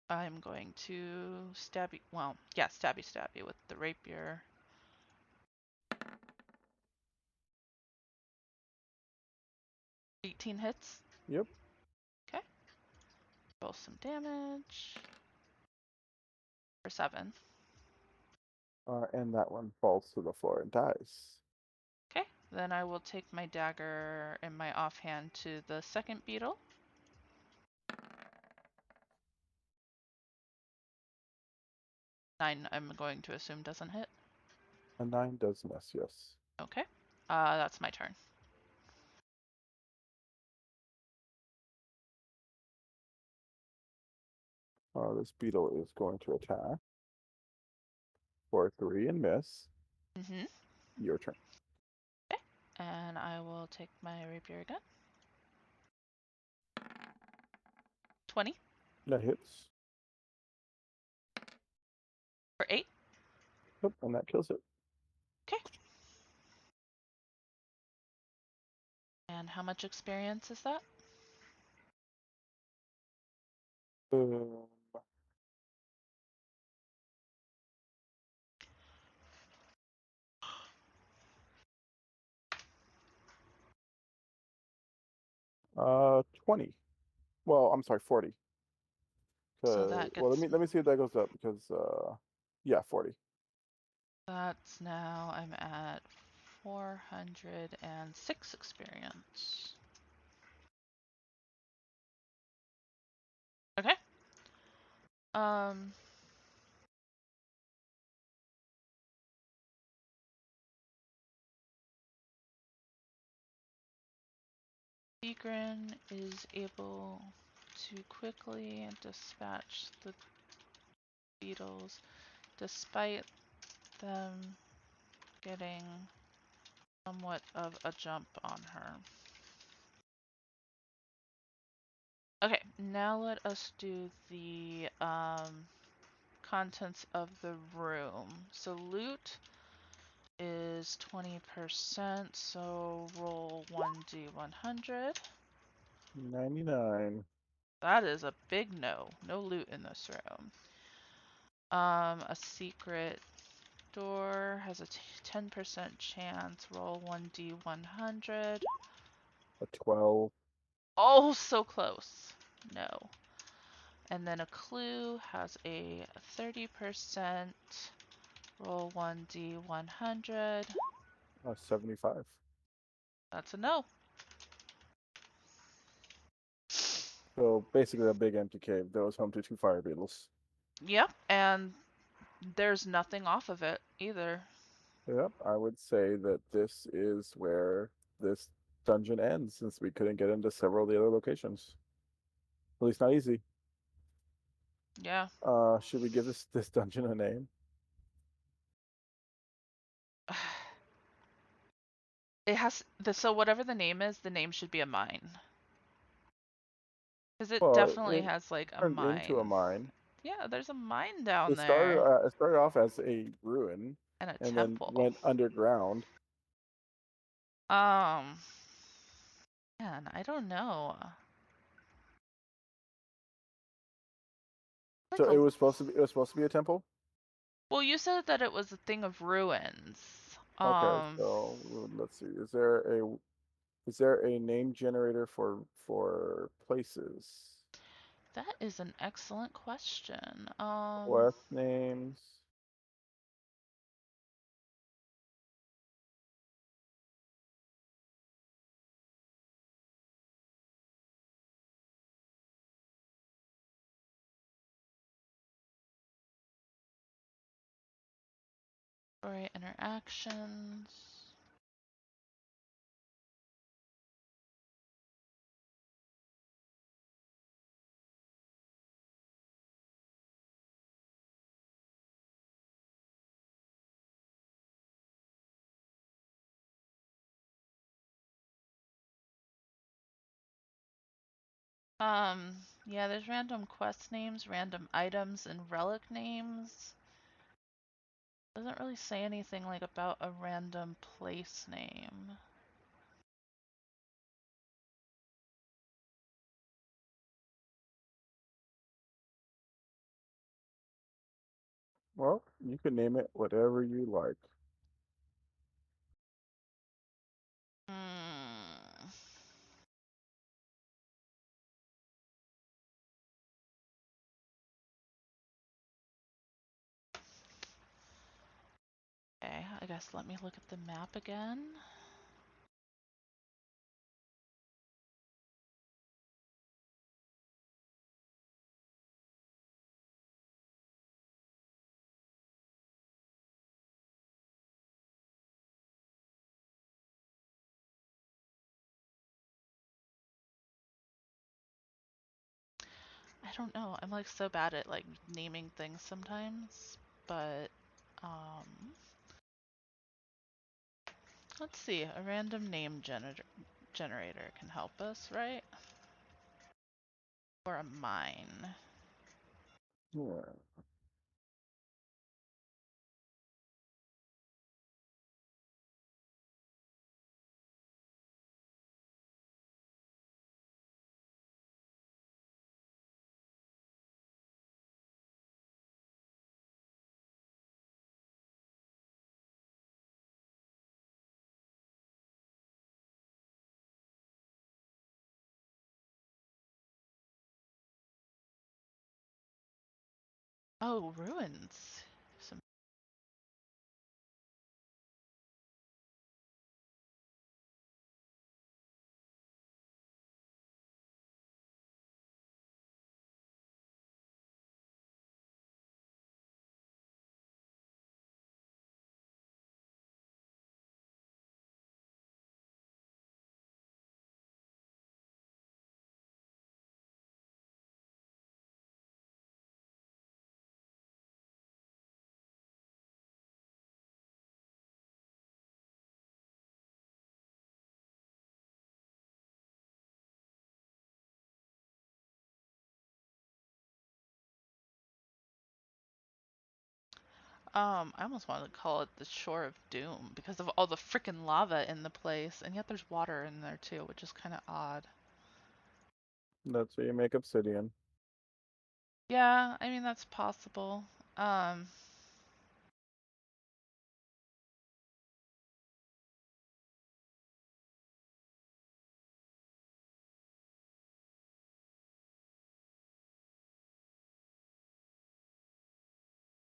I'm going to stabby, well, yeah, stabby with the rapier. 18 hits. Yep. Okay. Roll some damage. For 7. And that one falls to the floor and dies. Okay, then I will take my dagger in my offhand to the second beetle. 9, I'm going to assume doesn't hit. A 9 does miss, yes. Okay, that's my turn. This beetle is going to attack for 3 and miss. Mm-hmm. Your turn. Okay. And I will take my rapier again. 20 That hits. for 8. Yep, and that kills it. Okay. And how much experience is that? Um, 20. Well, I'm sorry, 40. So that Well, gets, let me see if that goes up because yeah, 40. that's now I'm at 406 experience. Okay. Um, Tigran is able to quickly dispatch the beetles despite them getting somewhat of a jump on her. Okay, now let us do the contents of the room. So loot is 20%, so roll 1d100. 99. That is a big no. No loot in this room. A secret door has a 10% chance. Roll 1d100. A 12. Oh, so close. No. And then a clue has a 30%. Roll 1d100. 75. That's a no. So basically a big empty cave that was home to 2 fire beetles. Yep, and there's nothing off of it either. Yep, I would say that this is where this dungeon ends since we couldn't get into several of the other locations. At least not easy. Yeah. Should we give this dungeon a name? It has so whatever the name is, the name should be a mine. Because it Well, definitely it has like a turned into a mine. mine. Yeah, there's a mine down there. It started off as a ruin And a and then temple. went underground. Um, Man, I don't know. Like So a it was supposed to be a temple? Well, you said that it was a thing of ruins. Okay, so let's see. Is there a name generator for places? That is an excellent question. Quest names? Story interactions. Yeah, there's random quest names, random items, and relic names. Doesn't really say anything like about a random place name. Well, you can name it whatever you like. Hmm. Okay, I guess let me look at the map again. I I don't know. I'm like so bad at like naming things sometimes, but let's see. A random name generator can help us, right? Or a mine. Yeah. Oh, ruins. Some I almost wanted to call it the Shore of Doom because of all the frickin' lava in the place, and yet there's water in there too, which is kind of odd. That's how you make obsidian. Yeah, I mean that's possible. Um,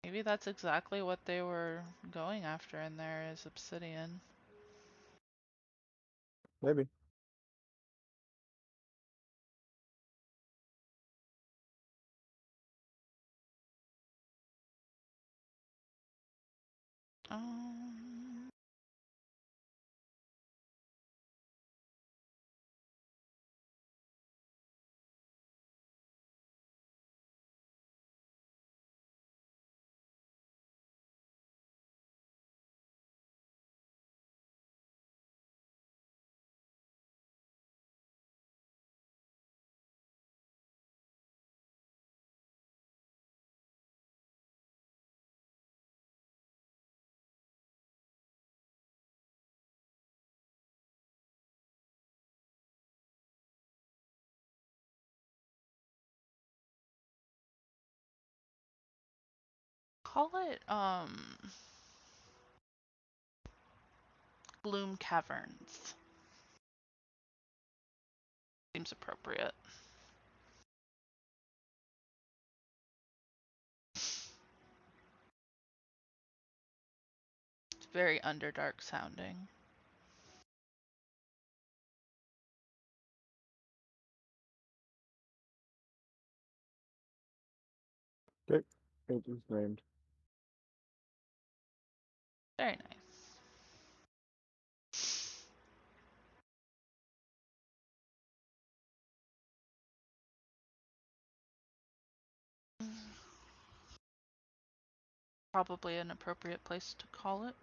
Maybe that's exactly what they were going after in there is obsidian. Maybe. Um, call it Gloom Caverns. Seems appropriate. It's very Underdark sounding. Okay. It is named. Very nice. Probably an appropriate place to call it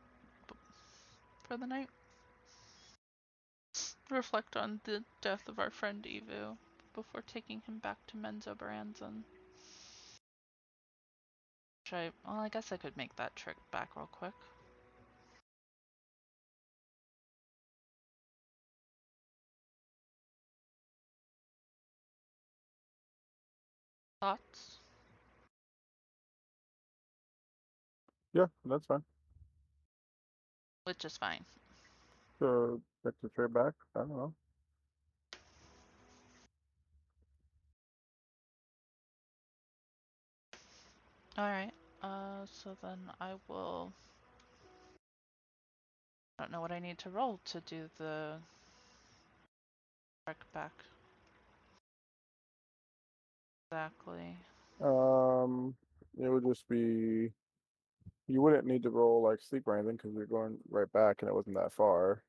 for the night. Reflect on the death of our friend Evu before taking him back to Menzo Branson. Well, I guess I could make that trip back real quick. Thoughts? Yeah, that's fine. Which is fine. So take the trip back. I don't know. Alright, so then I will... I don't know what I need to roll to do the trek back. Exactly. It would just be you wouldn't need to roll like sleep or anything because you're going right back and it wasn't that far.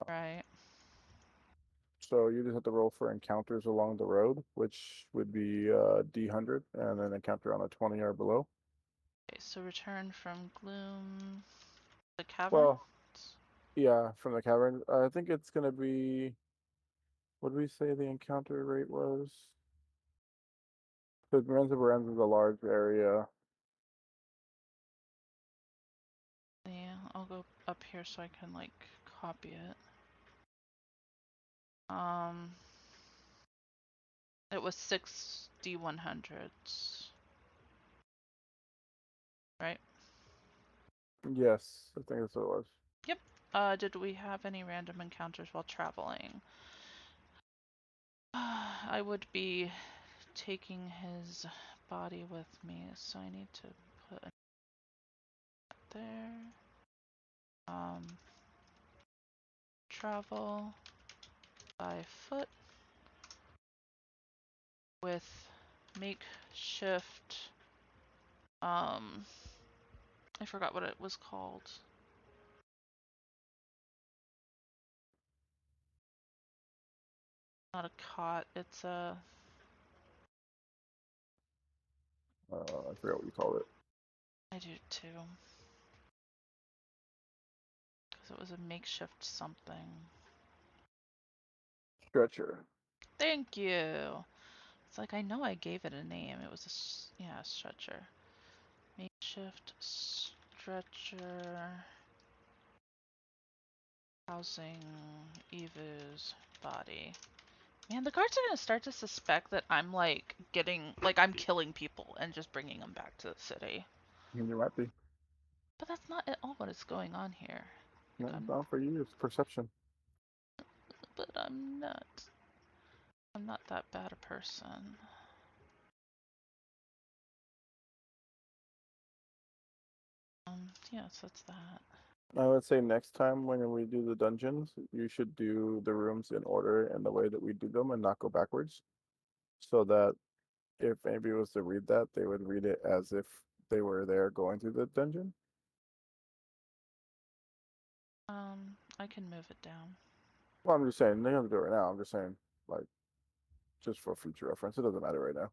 Right. So you just have to roll for encounters along the road, which would be D100, and then encounter on a 20 or below. Okay, so return from gloom. The cavern? Well, yeah, from the cavern. I think it's gonna be. What did we say the encounter rate was? Because Menza Berens is a large area. Yeah, I'll go up here so I can like copy it. It was 6 D100s, right? Yes, I think that's what it was. Yep. Did we have any random encounters while traveling? I would be taking his body with me, so I need to put it there. Travel by foot with makeshift, I forgot what it was called. Not a cot, it's a, I forgot what you called it. I do too. Because it was a makeshift something. Stretcher. Thank you! It's like, I know I gave it a name. It was a, yeah, a stretcher. Makeshift stretcher. Housing Evu's body. Man, the guards are gonna start to suspect that I'm like I'm killing people and just bringing them back to the city. You might be. But that's not at all what is going on here. Like No, not for you. It's perception. but I'm not. I'm not that bad a person. Yeah, so that's that. I would say next time when we do the dungeons, you should do the rooms in order and the way that we do them and not go backwards. So that if anybody was to read that, they would read it as if they were there going through the dungeon. I can move it down. Well, I'm just saying, they don't have to do it right now. I'm just saying, like, just for future reference. It doesn't matter right now.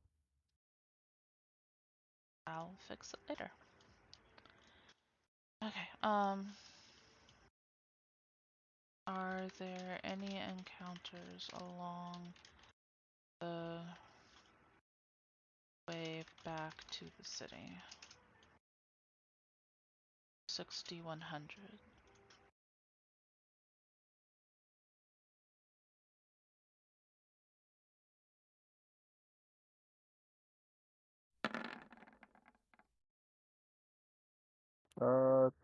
I'll fix it later. Okay, are there any encounters along the way back to the city? 6100.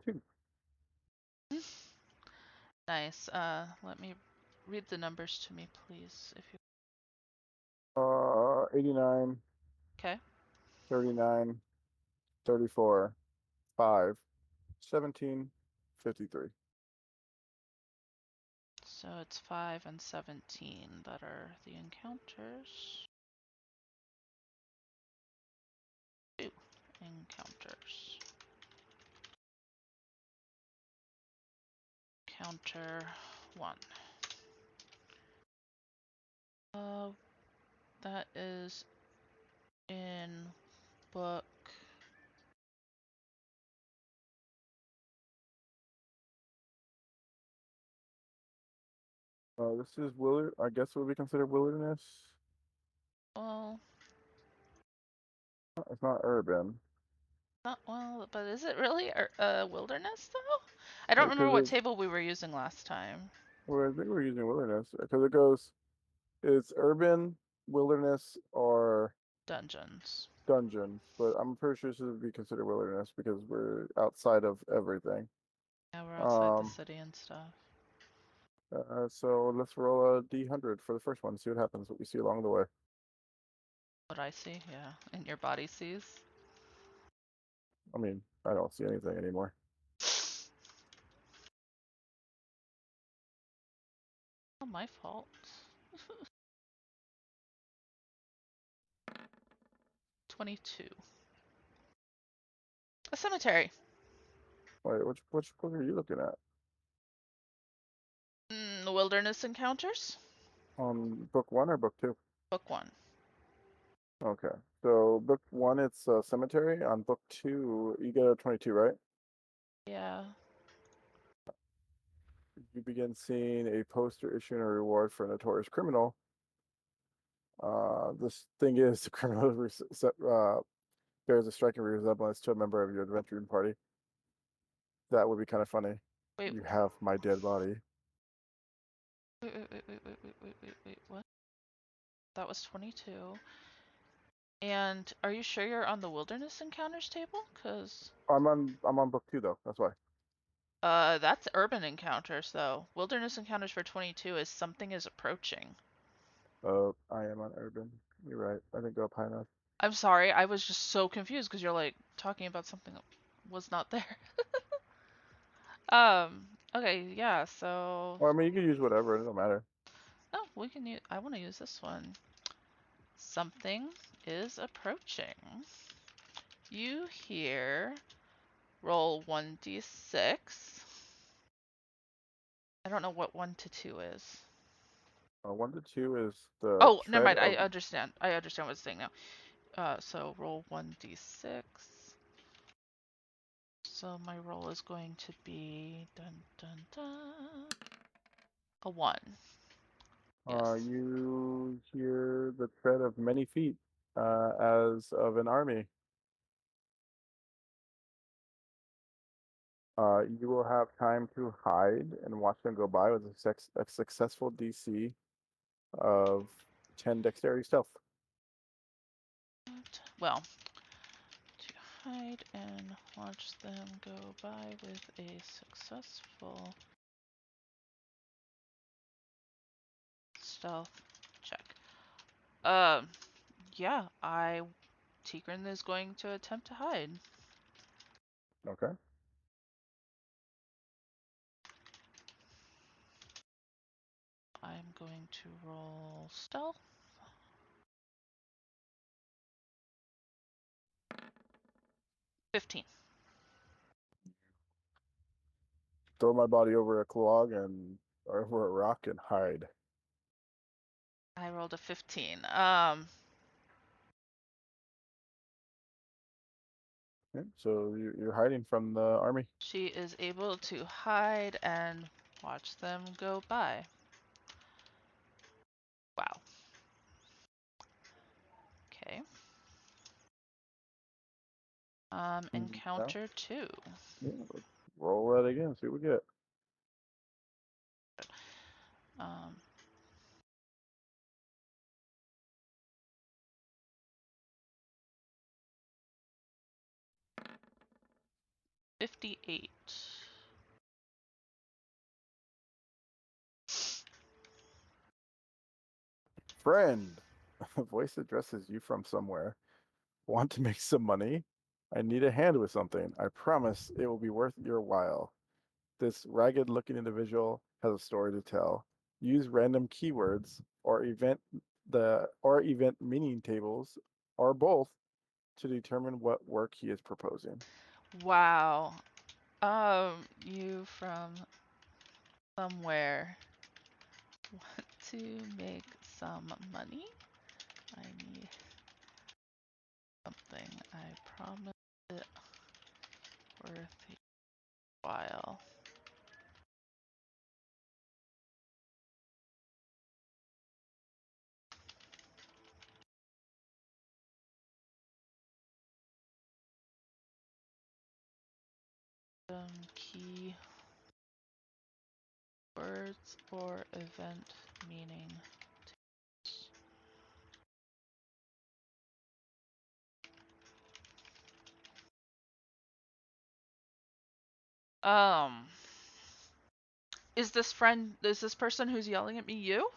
Two. Nice. Let me read the numbers to me, please, if you. 89, Okay. 39, 34, 5, 17, 53. So it's 5 and 17 that are the encounters. 2 encounters. Counter 1. Uh, that is in book. This is Willard. I guess what we consider wilderness. Well, It's not urban not well, but is it really a wilderness though? I don't remember because what table we were using last time. well, I think we're using wilderness because it goes. It's urban, wilderness, or Dungeons. dungeons. But I'm pretty sure this would be considered wilderness because we're outside of everything. Yeah, we're outside the Um. city and stuff. So let's roll a D100 for the first one. See what happens. What we see along the way. What I see, yeah, and your body sees. I mean, I don't see anything anymore. Not my fault. 22. A cemetery. Wait, which book are you looking at? The wilderness encounters? On book one or book two? Book one. Okay. So book one, it's a cemetery. On book two, you get a 22, right? Yeah. You begin seeing a poster issuing a reward for a notorious criminal. This thing is the criminal bears a striking resemblance to a member of your adventuring party. That would be kind of funny. Wait, You have my dead body. wait, what? That was 22. And are you sure you're on the wilderness encounters table? Cause I'm on book two though. That's why. that's urban encounters though. Wilderness encounters for 22 is something is approaching. I am on urban. You're right. I didn't go up high enough. I'm sorry, I was just so confused because you're like talking about something that was not there. Okay, yeah, so Well, I mean, you can use whatever. It don't matter. no, we can use I want to use this one. Something is approaching. You hear roll 1d6. I don't know what 1 to 2 is. One to two is the Oh, never tread mind. of. I understand what it's saying now. So roll 1d6. So my roll is going to be dun dun dun a 1. Yes. You hear the tread of many feet, as of an army. You will have time to hide and watch them go by with a successful DC of 10 dexterity stealth. Well, to hide and watch them go by with a successful stealth check. Um, yeah, Tigran is going to attempt to hide. Okay. I'm going to roll stealth. 15. Throw my body over a log and or over a rock and hide. I rolled a 15. Okay, so you're hiding from the army. She is able to hide and watch them go by. Wow. Okay. Yeah. Encounter 2. Yeah. Let's roll that again. See what we get. Um, 58. Friend, a voice addresses you from somewhere. Want to make some money? I need a hand with something. I promise it will be worth your while. This ragged looking individual has a story to tell. Use random keywords or event meaning tables or both to determine what work he is proposing. Wow. You from somewhere want to make some money? I need something. I promise it worth a while. Key words or event meaning. Um, is this person who's yelling at me you?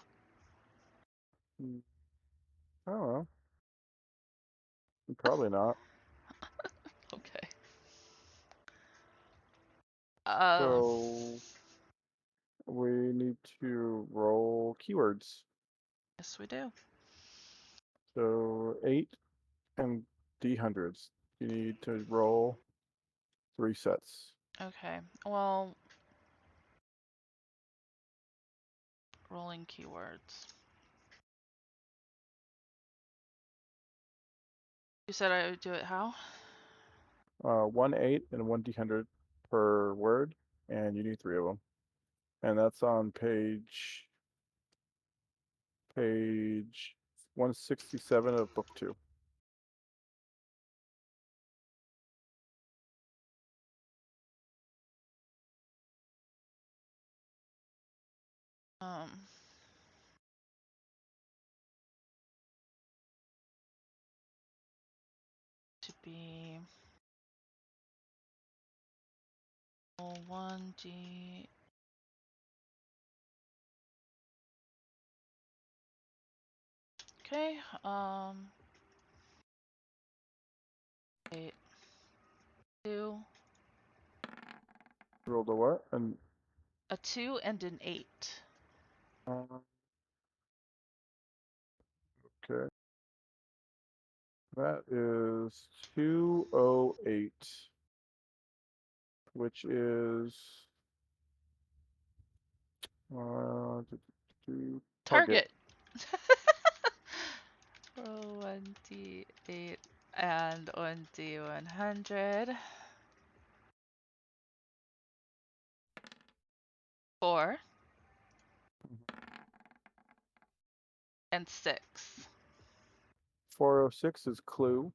Hmm, I don't know. Probably not. Okay. Um, So we need to roll keywords. yes, we do. So 8 and D100s. You need to roll 3 sets. Okay. Well, rolling keywords. You said I would do it how? 1 8 and 1 d100 per word, and you need 3 of them. And that's on page 167 of book 2. Um, to be 1D. Okay. 8, 2, Rolled a what? And a 2 and an 8. uh, okay, that is 208, which is uh, target. Target. Roll 1D8 and 1D100. 4 and 6. 406 is clue.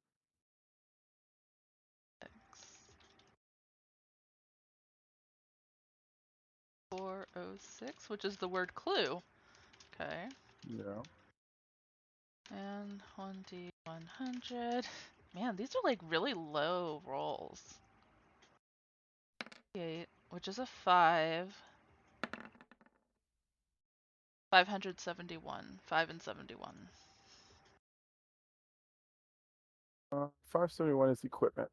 406, which is the word clue. Okay. Yeah. And 1D100. Man, these are like really low rolls. 8, which is a 5. 571. 5 and 71. 571 is equipment.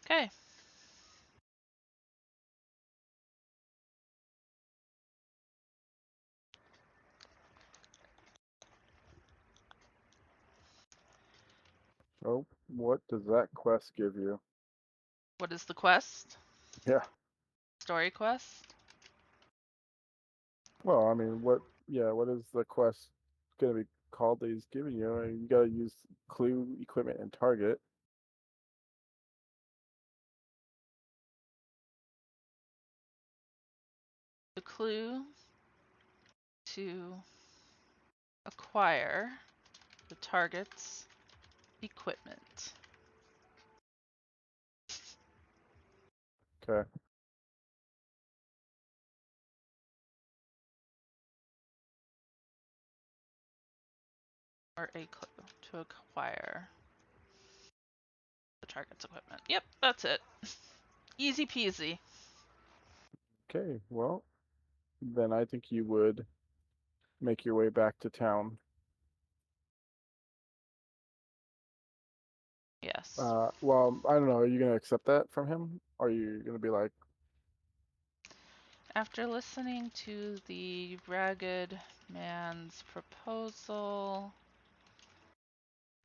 Okay. Oh, what does that quest give you? What is the quest? Yeah. Story quest? Well, I mean, what is the quest gonna be called that he's giving you? I mean, you gotta use clue, equipment, and target. The clue to acquire the target's equipment. Okay. Or a clue to acquire the target's equipment. Yep, that's it. Easy peasy. Okay, well, then I think you would make your way back to town. Yes. Well, I don't know. Are you gonna accept that from him? Or are you gonna be like, After listening to the ragged man's proposal.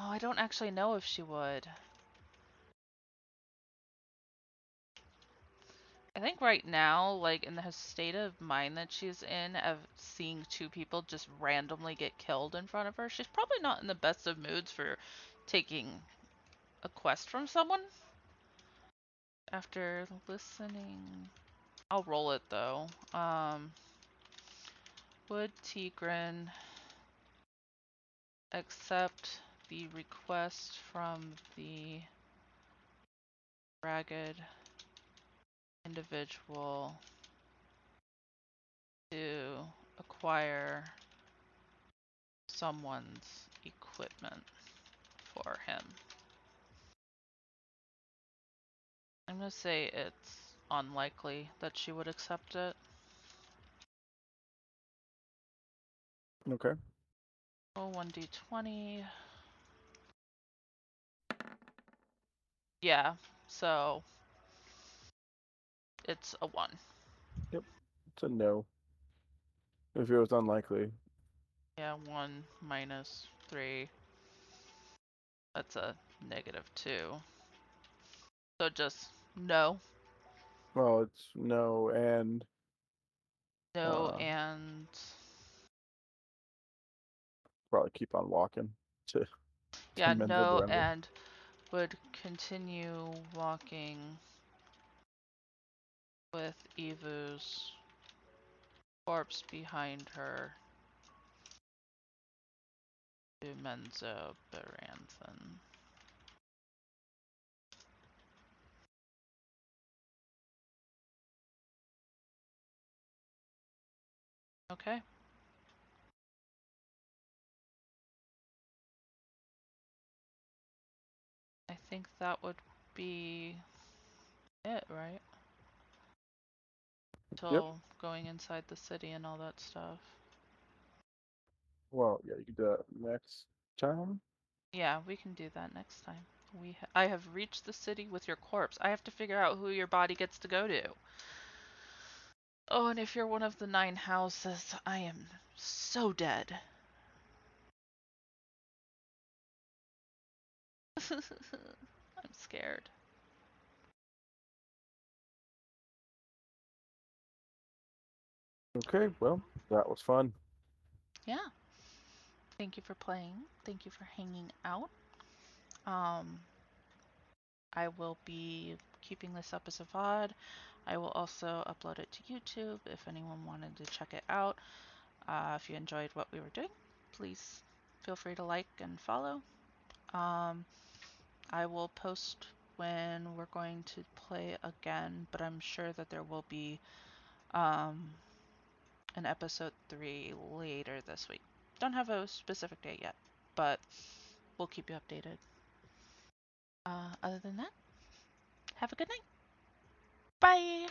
Oh, I don't actually know if she would. I think right now, like in the state of mind that she's in, of seeing two people just randomly get killed in front of her, she's probably not in the best of moods for taking a quest from someone. After listening, I'll roll it though. Would Tigran accept the request from the ragged individual to acquire someone's equipment for him? I'm gonna say it's unlikely that she would accept it. okay, Oh, 1d20. Yeah, so it's a 1. yep, it's a no. If it was unlikely. Yeah, 1 minus 3. That's a -2. So just no. Well, it's no and No uh and probably keep on walking to Yeah, mend the no, render. and would continue walking with Evu's corpse behind her to Menzo Baranthan. Okay. I think that would be it, right? Yep. Till going inside the city and all that stuff. Well, yeah, you can do that next time. Yeah, we can do that next time. I have reached the city with your corpse. I have to figure out who your body gets to go to. Oh, and if you're one of the 9 houses, I am so dead. I'm scared. Okay, well, that was fun. Yeah. Thank you for playing. Thank you for hanging out. Um, I will be keeping this up as a VOD. I will also upload it to YouTube if anyone wanted to check it out. If you enjoyed what we were doing, please feel free to like and follow. Um, I will post when we're going to play again, but I'm sure that there will be um, an episode 3 later this week. Don't have a specific date yet, but we'll keep you updated. Other than that, have a good night. Bye!